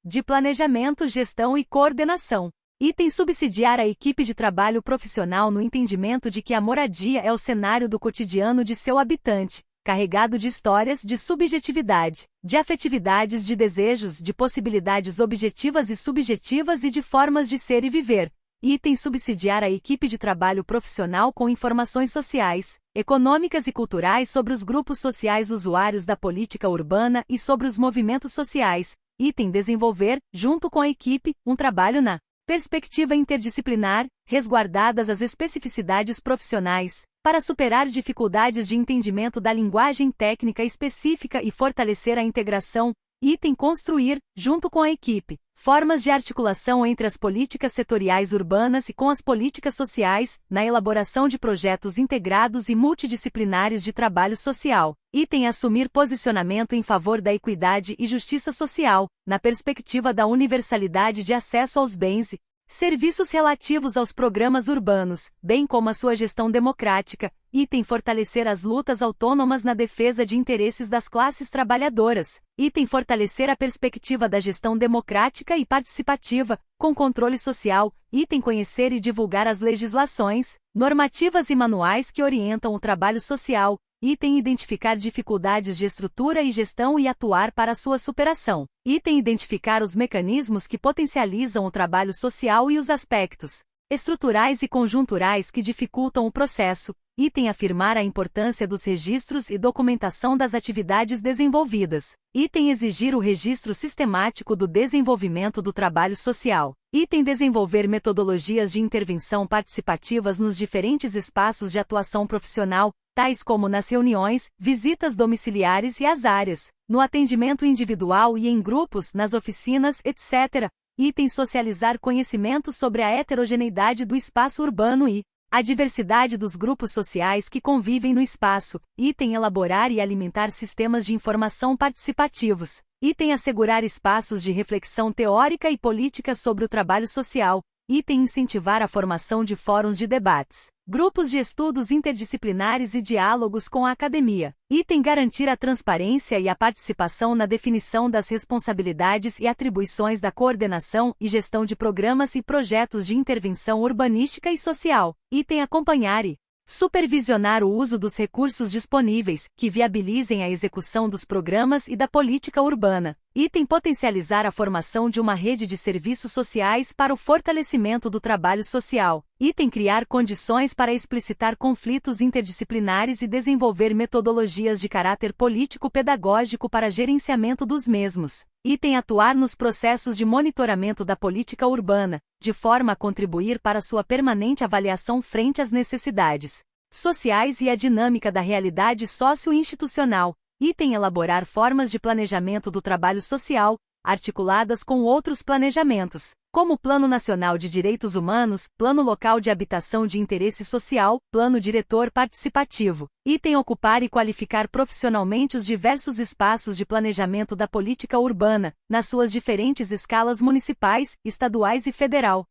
de planejamento, gestão e coordenação. Item subsidiar a equipe de trabalho profissional no entendimento de que a moradia é o cenário do cotidiano de seu habitante, carregado de histórias, de subjetividade, de afetividades, de desejos, de possibilidades objetivas e subjetivas e de formas de ser e viver. Item subsidiar a equipe de trabalho profissional com informações sociais, econômicas e culturais sobre os grupos sociais usuários da política urbana e sobre os movimentos sociais. Item desenvolver, junto com a equipe, um trabalho na perspectiva interdisciplinar, resguardadas as especificidades profissionais, para superar dificuldades de entendimento da linguagem técnica específica e fortalecer a integração. Item construir, junto com a equipe, formas de articulação entre as políticas setoriais urbanas e com as políticas sociais, na elaboração de projetos integrados e multidisciplinares de trabalho social. Item assumir posicionamento em favor da equidade e justiça social, na perspectiva da universalidade de acesso aos bens e serviços relativos aos programas urbanos, bem como a sua gestão democrática. Item fortalecer as lutas autônomas na defesa de interesses das classes trabalhadoras. Item fortalecer a perspectiva da gestão democrática e participativa, com controle social. Item conhecer e divulgar as legislações, normativas e manuais que orientam o trabalho social. Item identificar dificuldades de estrutura e gestão e atuar para sua superação. Item identificar os mecanismos que potencializam o trabalho social e os aspectos estruturais e conjunturais que dificultam o processo. Item afirmar a importância dos registros e documentação das atividades desenvolvidas. Item exigir o registro sistemático do desenvolvimento do trabalho social. Item desenvolver metodologias de intervenção participativas nos diferentes espaços de atuação profissional, tais como nas reuniões, visitas domiciliares e as áreas, no atendimento individual e em grupos, nas oficinas, etc. Item socializar conhecimentos sobre a heterogeneidade do espaço urbano e a diversidade dos grupos sociais que convivem no espaço. Item elaborar e alimentar sistemas de informação participativos. Item assegurar espaços de reflexão teórica e política sobre o trabalho social. Item incentivar a formação de fóruns de debates, grupos de estudos interdisciplinares e diálogos com a academia. Item garantir a transparência e a participação na definição das responsabilidades e atribuições da coordenação e gestão de programas e projetos de intervenção urbanística e social. Item acompanhar e supervisionar o uso dos recursos disponíveis, que viabilizem a execução dos programas e da política urbana. Item potencializar a formação de uma rede de serviços sociais para o fortalecimento do trabalho social. Item criar condições para explicitar conflitos interdisciplinares e desenvolver metodologias de caráter político-pedagógico para gerenciamento dos mesmos. Item atuar nos processos de monitoramento da política urbana, de forma a contribuir para sua permanente avaliação frente às necessidades sociais e à dinâmica da realidade socio-institucional. Item elaborar formas de planejamento do trabalho social, articuladas com outros planejamentos, como o Plano Nacional de Direitos Humanos, Plano Local de Habitação de Interesse Social, Plano Diretor Participativo. Item ocupar e qualificar profissionalmente os diversos espaços de planejamento da política urbana, nas suas diferentes escalas municipais, estaduais e federal.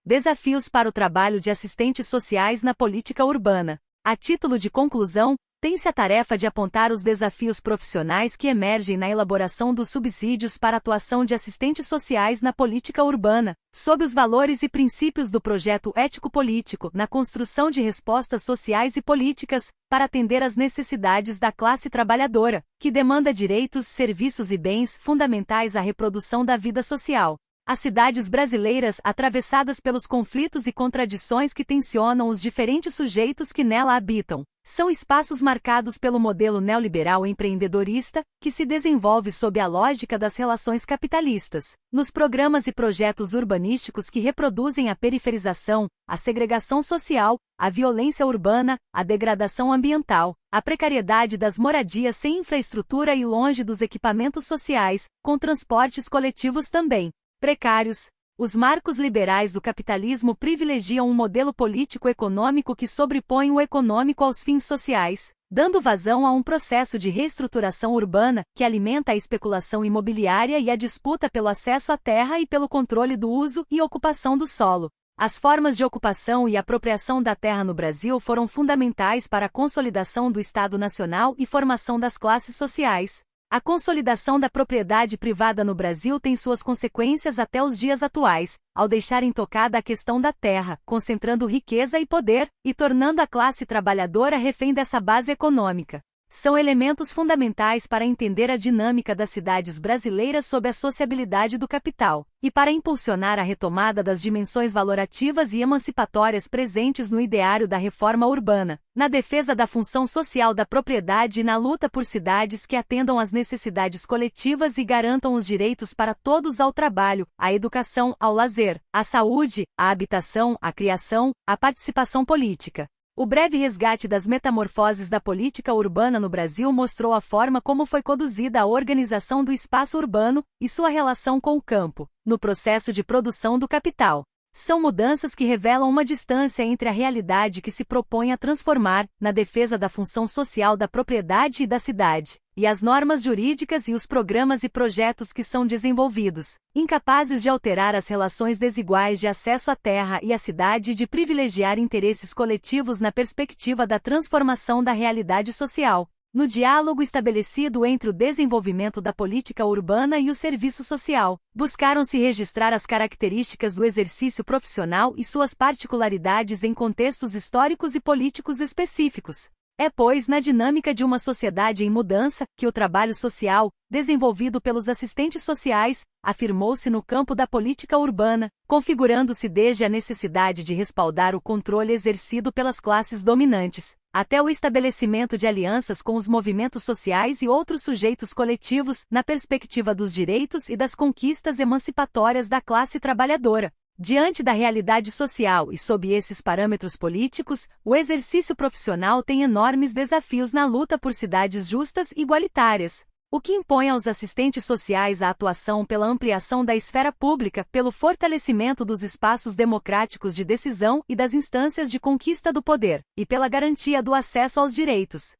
Desafios para o trabalho de assistentes sociais na política urbana. A título de conclusão, tem-se a tarefa de apontar os desafios profissionais que emergem na elaboração dos subsídios para a atuação de assistentes sociais na política urbana, sob os valores e princípios do projeto ético-político, na construção de respostas sociais e políticas, para atender às necessidades da classe trabalhadora, que demanda direitos, serviços e bens fundamentais à reprodução da vida social. As cidades brasileiras, atravessadas pelos conflitos e contradições que tensionam os diferentes sujeitos que nela habitam, são espaços marcados pelo modelo neoliberal empreendedorista, que se desenvolve sob a lógica das relações capitalistas, nos programas e projetos urbanísticos que reproduzem a periferização, a segregação social, a violência urbana, a degradação ambiental, a precariedade das moradias sem infraestrutura e longe dos equipamentos sociais, com transportes coletivos também precários. Os marcos liberais do capitalismo privilegiam um modelo político-econômico que sobrepõe o econômico aos fins sociais, dando vazão a um processo de reestruturação urbana que alimenta a especulação imobiliária e a disputa pelo acesso à terra e pelo controle do uso e ocupação do solo. As formas de ocupação e apropriação da terra no Brasil foram fundamentais para a consolidação do Estado Nacional e formação das classes sociais. A consolidação da propriedade privada no Brasil tem suas consequências até os dias atuais, ao deixar intocada a questão da terra, concentrando riqueza e poder, e tornando a classe trabalhadora refém dessa base econômica. São elementos fundamentais para entender a dinâmica das cidades brasileiras sob a sociabilidade do capital, e para impulsionar a retomada das dimensões valorativas e emancipatórias presentes no ideário da reforma urbana, na defesa da função social da propriedade e na luta por cidades que atendam às necessidades coletivas e garantam os direitos para todos ao trabalho, à educação, ao lazer, à saúde, à habitação, à criação, à participação política. O breve resgate das metamorfoses da política urbana no Brasil mostrou a forma como foi conduzida a organização do espaço urbano e sua relação com o campo, no processo de produção do capital. São mudanças que revelam uma distância entre a realidade que se propõe a transformar, na defesa da função social da propriedade e da cidade, e as normas jurídicas e os programas e projetos que são desenvolvidos, incapazes de alterar as relações desiguais de acesso à terra e à cidade e de privilegiar interesses coletivos na perspectiva da transformação da realidade social. No diálogo estabelecido entre o desenvolvimento da política urbana e o serviço social, buscaram-se registrar as características do exercício profissional e suas particularidades em contextos históricos e políticos específicos. É, pois, na dinâmica de uma sociedade em mudança, que o trabalho social, desenvolvido pelos assistentes sociais, afirmou-se no campo da política urbana, configurando-se desde a necessidade de respaldar o controle exercido pelas classes dominantes, até o estabelecimento de alianças com os movimentos sociais e outros sujeitos coletivos, na perspectiva dos direitos e das conquistas emancipatórias da classe trabalhadora. Diante da realidade social e sob esses parâmetros políticos, o exercício profissional tem enormes desafios na luta por cidades justas e igualitárias, o que impõe aos assistentes sociais a atuação pela ampliação da esfera pública, pelo fortalecimento dos espaços democráticos de decisão e das instâncias de conquista do poder, e pela garantia do acesso aos direitos.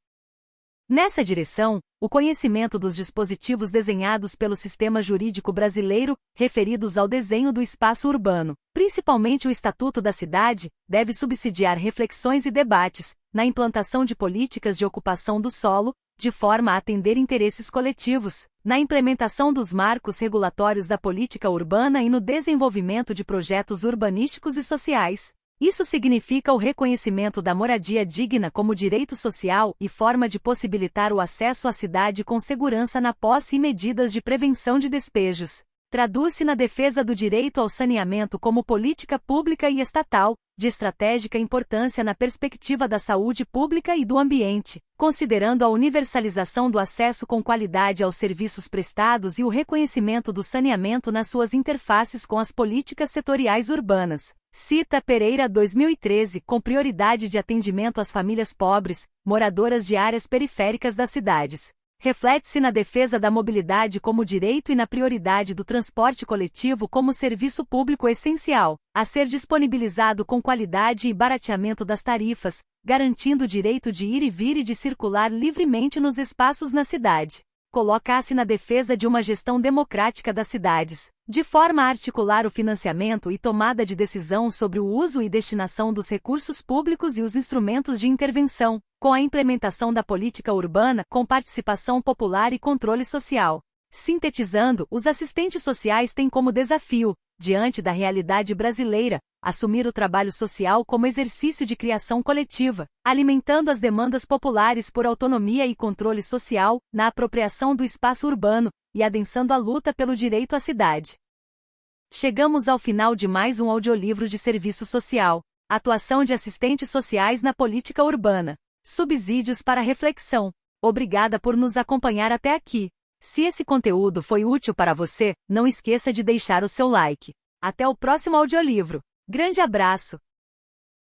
Nessa direção, o conhecimento dos dispositivos desenhados pelo sistema jurídico brasileiro, referidos ao desenho do espaço urbano, principalmente o Estatuto da Cidade, deve subsidiar reflexões e debates, na implantação de políticas de ocupação do solo, de forma a atender interesses coletivos, na implementação dos marcos regulatórios da política urbana e no desenvolvimento de projetos urbanísticos e sociais. Isso significa o reconhecimento da moradia digna como direito social e forma de possibilitar o acesso à cidade com segurança na posse e medidas de prevenção de despejos. Traduz-se na defesa do direito ao saneamento como política pública e estatal, de estratégica importância na perspectiva da saúde pública e do ambiente, considerando a universalização do acesso com qualidade aos serviços prestados e o reconhecimento do saneamento nas suas interfaces com as políticas setoriais urbanas. Cita Pereira 2013, com prioridade de atendimento às famílias pobres, moradoras de áreas periféricas das cidades. Reflete-se na defesa da mobilidade como direito e na prioridade do transporte coletivo como serviço público essencial, a ser disponibilizado com qualidade e barateamento das tarifas, garantindo o direito de ir e vir e de circular livremente nos espaços na cidade. Coloca-se na defesa de uma gestão democrática das cidades, de forma a articular o financiamento e tomada de decisão sobre o uso e destinação dos recursos públicos e os instrumentos de intervenção, com a implementação da política urbana com participação popular e controle social. Sintetizando, os assistentes sociais têm como desafio, diante da realidade brasileira, assumir o trabalho social como exercício de criação coletiva, alimentando as demandas populares por autonomia e controle social, na apropriação do espaço urbano, e adensando a luta pelo direito à cidade. Chegamos ao final de mais um audiolivro de serviço social, atuação de assistentes sociais na política urbana, subsídios para reflexão. Obrigada por nos acompanhar até aqui. Se esse conteúdo foi útil para você, não esqueça de deixar o seu like. Até o próximo audiolivro. Grande abraço!